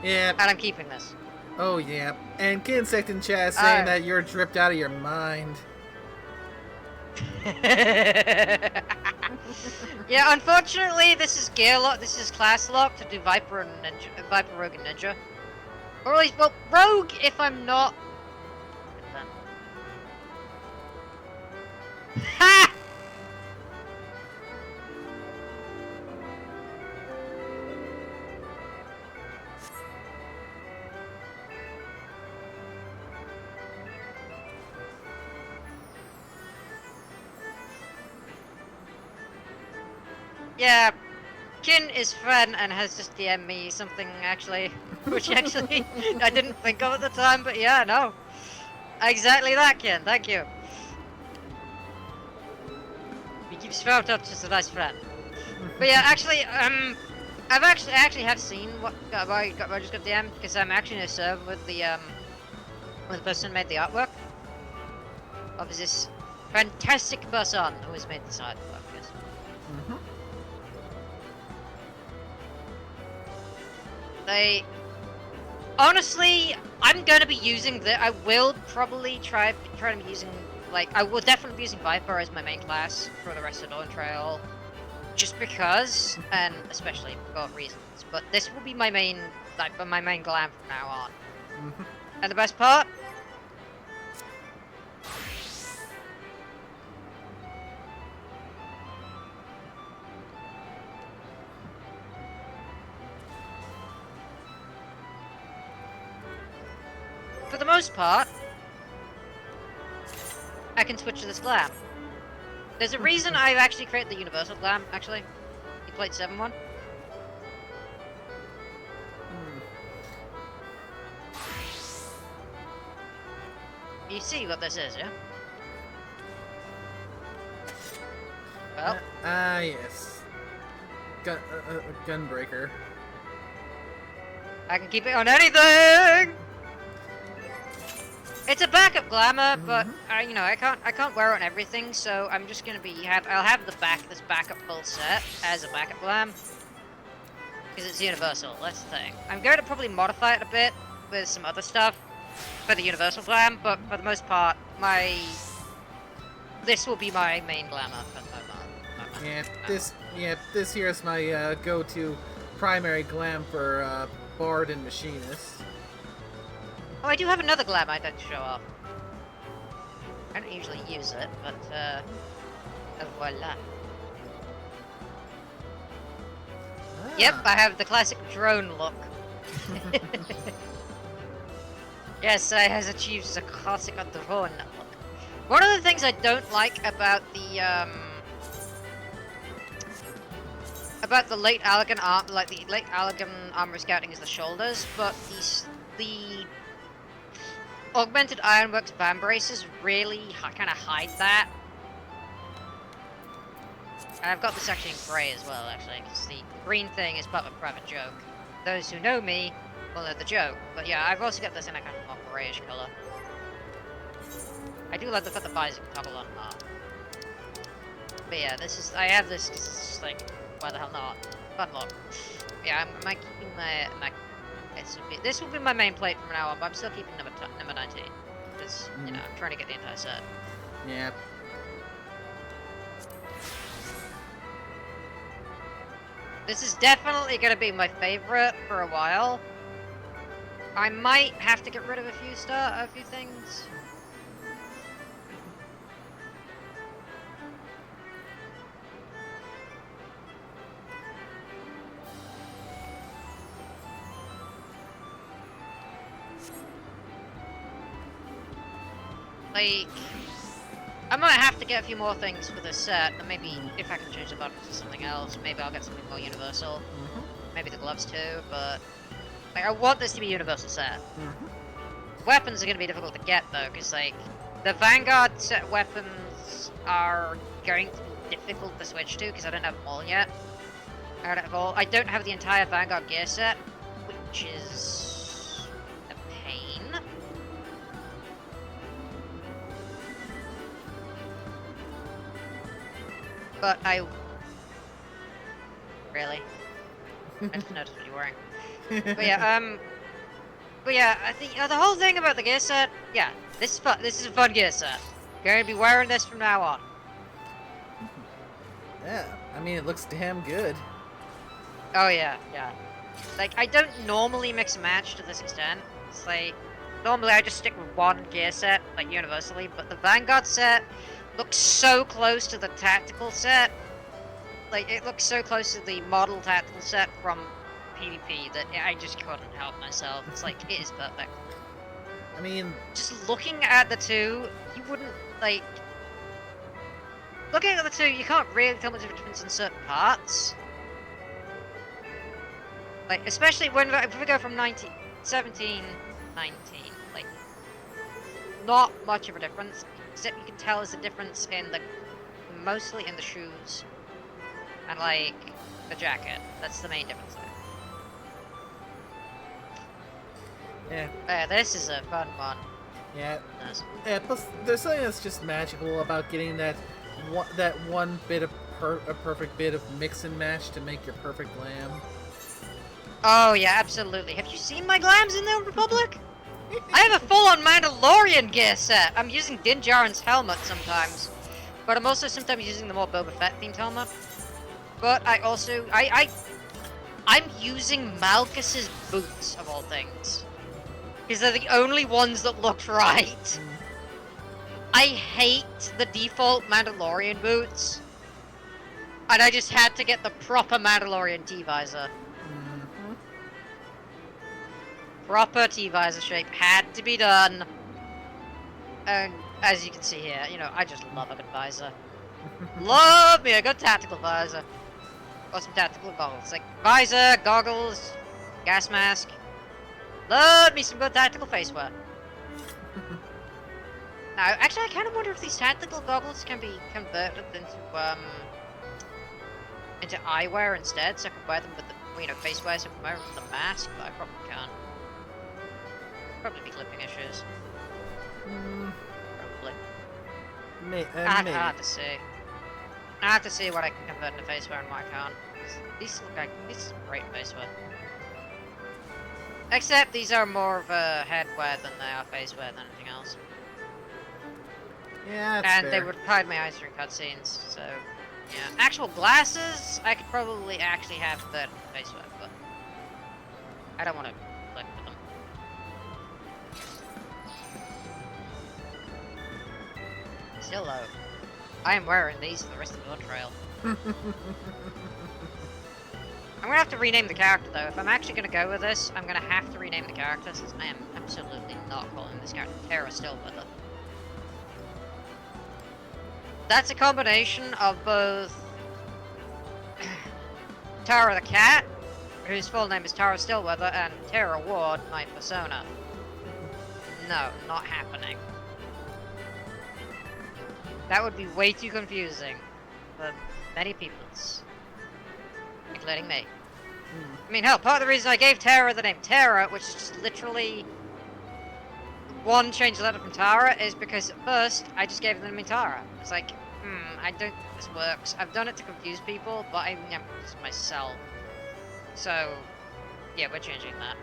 And I'm keeping this. Oh yeah. And Kinsect in chat saying that you're dripped out of your mind. Yeah, unfortunately, this is gear lock. This is class lock to do Viper and Ninja, Viper, Rogue, and Ninja. Or at least, well, Rogue if I'm not. Ha! Yeah, Kin is Fren and has just DM'd me something actually, which actually I didn't think of at the time, but yeah, no. Exactly that, Kin, thank you. He keeps spelled up just a nice friend. But yeah, actually, I actually have seen what Roger's got DM'd because I'm actually in a server with the person who made the artwork of this fantastic person who has made this artwork. Yes. Honestly, I'm gonna be using I will probably try to be using, like, I will definitely be using Viper as my main class for the rest of Dawn Trail, just because, and especially for reasons. But this will be my main, my main glam from now on. And the best part? For the most part, I can switch to this glam. There's a reason I've actually created the universal glam, actually. You played 7-1? You see what this is, yeah? Well. Yes. Gunbreaker. I can keep it on anything! It's a backup glamour, but you know, I can't wear it on everything, so I'm just gonna I'll have this backup full set as a backup glam. Because it's universal, that's the thing. I'm going to probably modify it a bit with some other stuff for the universal glam, but for the most part, this will be my main glamour for the moment. This here is my go-to primary glam for Bard and Machinist. Oh, I do have another glam I don't show off. I don't usually use it, but voila. Yep, I have the classic drone look. Yes, I has achieved the classic drone look. One of the things I don't like about the late Allegan armor scouting is the shoulders, but the augmented ironworks band braces really kind of hide that. And I've got this actually in grey as well, actually, because the green thing is but a private joke. Those who know me will know the joke. But yeah, I've also got this in a kind of more greyish colour. I do like the fact the visor can toggle on and off. But yeah, I have this because it's just like, why the hell not? Fun look. Yeah, am I keeping my this will be my main plate from now on, but I'm still keeping number 19. Because, you know, I'm trying to get the entire set. Yeah. This is definitely going to be my favorite for a while. I might have to get rid of a few things. Like, I might have to get a few more things for this set, and maybe if I can change the buttons to something else, maybe I'll get something more universal. Maybe the gloves too, but Like, I want this to be a universal set. Weapons are going to be difficult to get, though, because, like, the Vanguard set weapons are going to be difficult to switch to, because I don't have them all yet. I don't have the entire Vanguard gear set, which is a pain. But Really? I just noticed what you're wearing. But yeah, I think the whole thing about the gear set, yeah, this is a fun gear set. Gonna be wearing this from now on. Yeah, I mean, it looks damn good. Oh yeah, yeah. Like, I don't normally mix and match to this extent. It's like, normally I just stick with one gear set, like, universally, but the Vanguard set looks so close to the tactical set. Like, it looks so close to the model tactical set from PvP that I just couldn't help myself. It's like, it is perfect. I mean, just looking at the two, you wouldn't, like... Looking at the two, you can't really tell much of a difference in certain parts. Like, especially if we go from 17, 19, like, not much of a difference, except you can tell there's a difference in mostly in the shoes, and, like, the jacket. That's the main difference there. Yeah. This is a fun one. Yeah. Nice. Yeah, plus, there's something that's just magical about getting that one bit of a perfect bit of mix and match to make your perfect lamb. Oh yeah, absolutely. Have you seen my glams in the Old Republic? I have a full-on Mandalorian gear set. I'm using Din Djarin's helmet sometimes, but I'm also sometimes using the more Boba Fett themed helmet. But I also I'm using Malchus's boots of all things, because they're the only ones that look right. I hate the default Mandalorian boots, and I just had to get the proper Mandalorian T-visor. Proper T-visor shape had to be done. And as you can see here, you know, I just love a good visor. Love me a good tactical visor. Or some tactical goggles. Like, visor, goggles, gas mask. Love me some good tactical facewear. Now, actually, I kind of wonder if these tactical goggles can be converted into eyewear instead, so I can wear them with the, you know, facewear, so I can wear them with the mask, but I probably can't. Probably be clipping issues. Probably. I have to see. I have to see what I can convert into facewear and what I can't. These look like these are great facewear. Except these are more of a headwear than they are facewear than anything else. Yeah, that's and fair. they would hide my eyes during cutscenes, so yeah. Actual glasses, I could probably actually have that facewear, but I don't want to click with them. Still low. I am wearing these for the rest of the trail. I'm gonna have to rename the character though. If I'm actually gonna go with this, I'm gonna have to rename the character since I am absolutely not calling this character Terra Stillwither. That's a combination of both Tara the cat, whose full name is Tara Stillwither, and Terra Ward, my persona. No, not happening. That would be way too confusing for many peoples, including me. I mean, hell, part of the reason I gave Terra the name Terra, which is just literally one change letter from Tara, is because at first I just gave the name Tara. It's like, I don't think this works. I've done it to confuse people, but I never confused myself. So, yeah, we're changing that.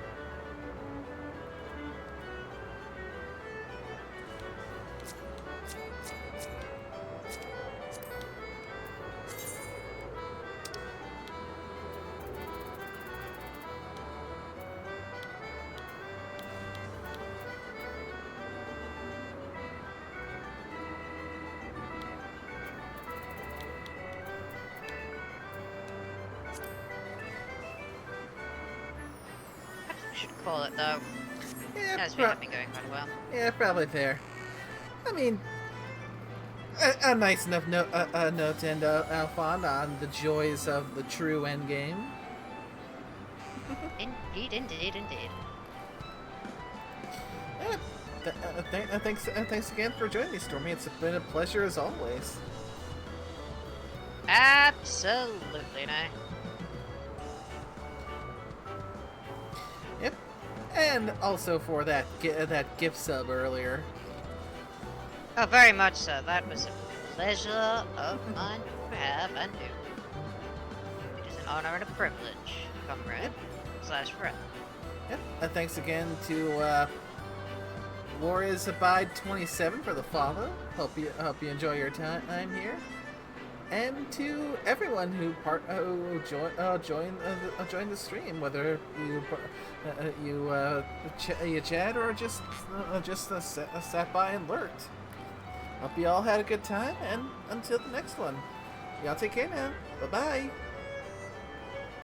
Call it though. Yeah, has been going quite well. Yeah, probably fair. I mean, a nice enough note to end Alphonse on the joys of the true endgame. Indeed, indeed, indeed. Thanks again for joining me, Stormy. It's been a pleasure as always. Absolutely, no. Yep. And also for that gift sub earlier. Oh, very much so. That was a pleasure of mine to have and do. It is an honor and a privilege, comrade / friend. Yep. And thanks again to Warriors Abide 27 for the follow. Hope you enjoy your time here. And to everyone who joined the stream, whether you chat or just sat by and lurked. Hope you all had a good time, and until the next one, y'all take care now. Bye bye.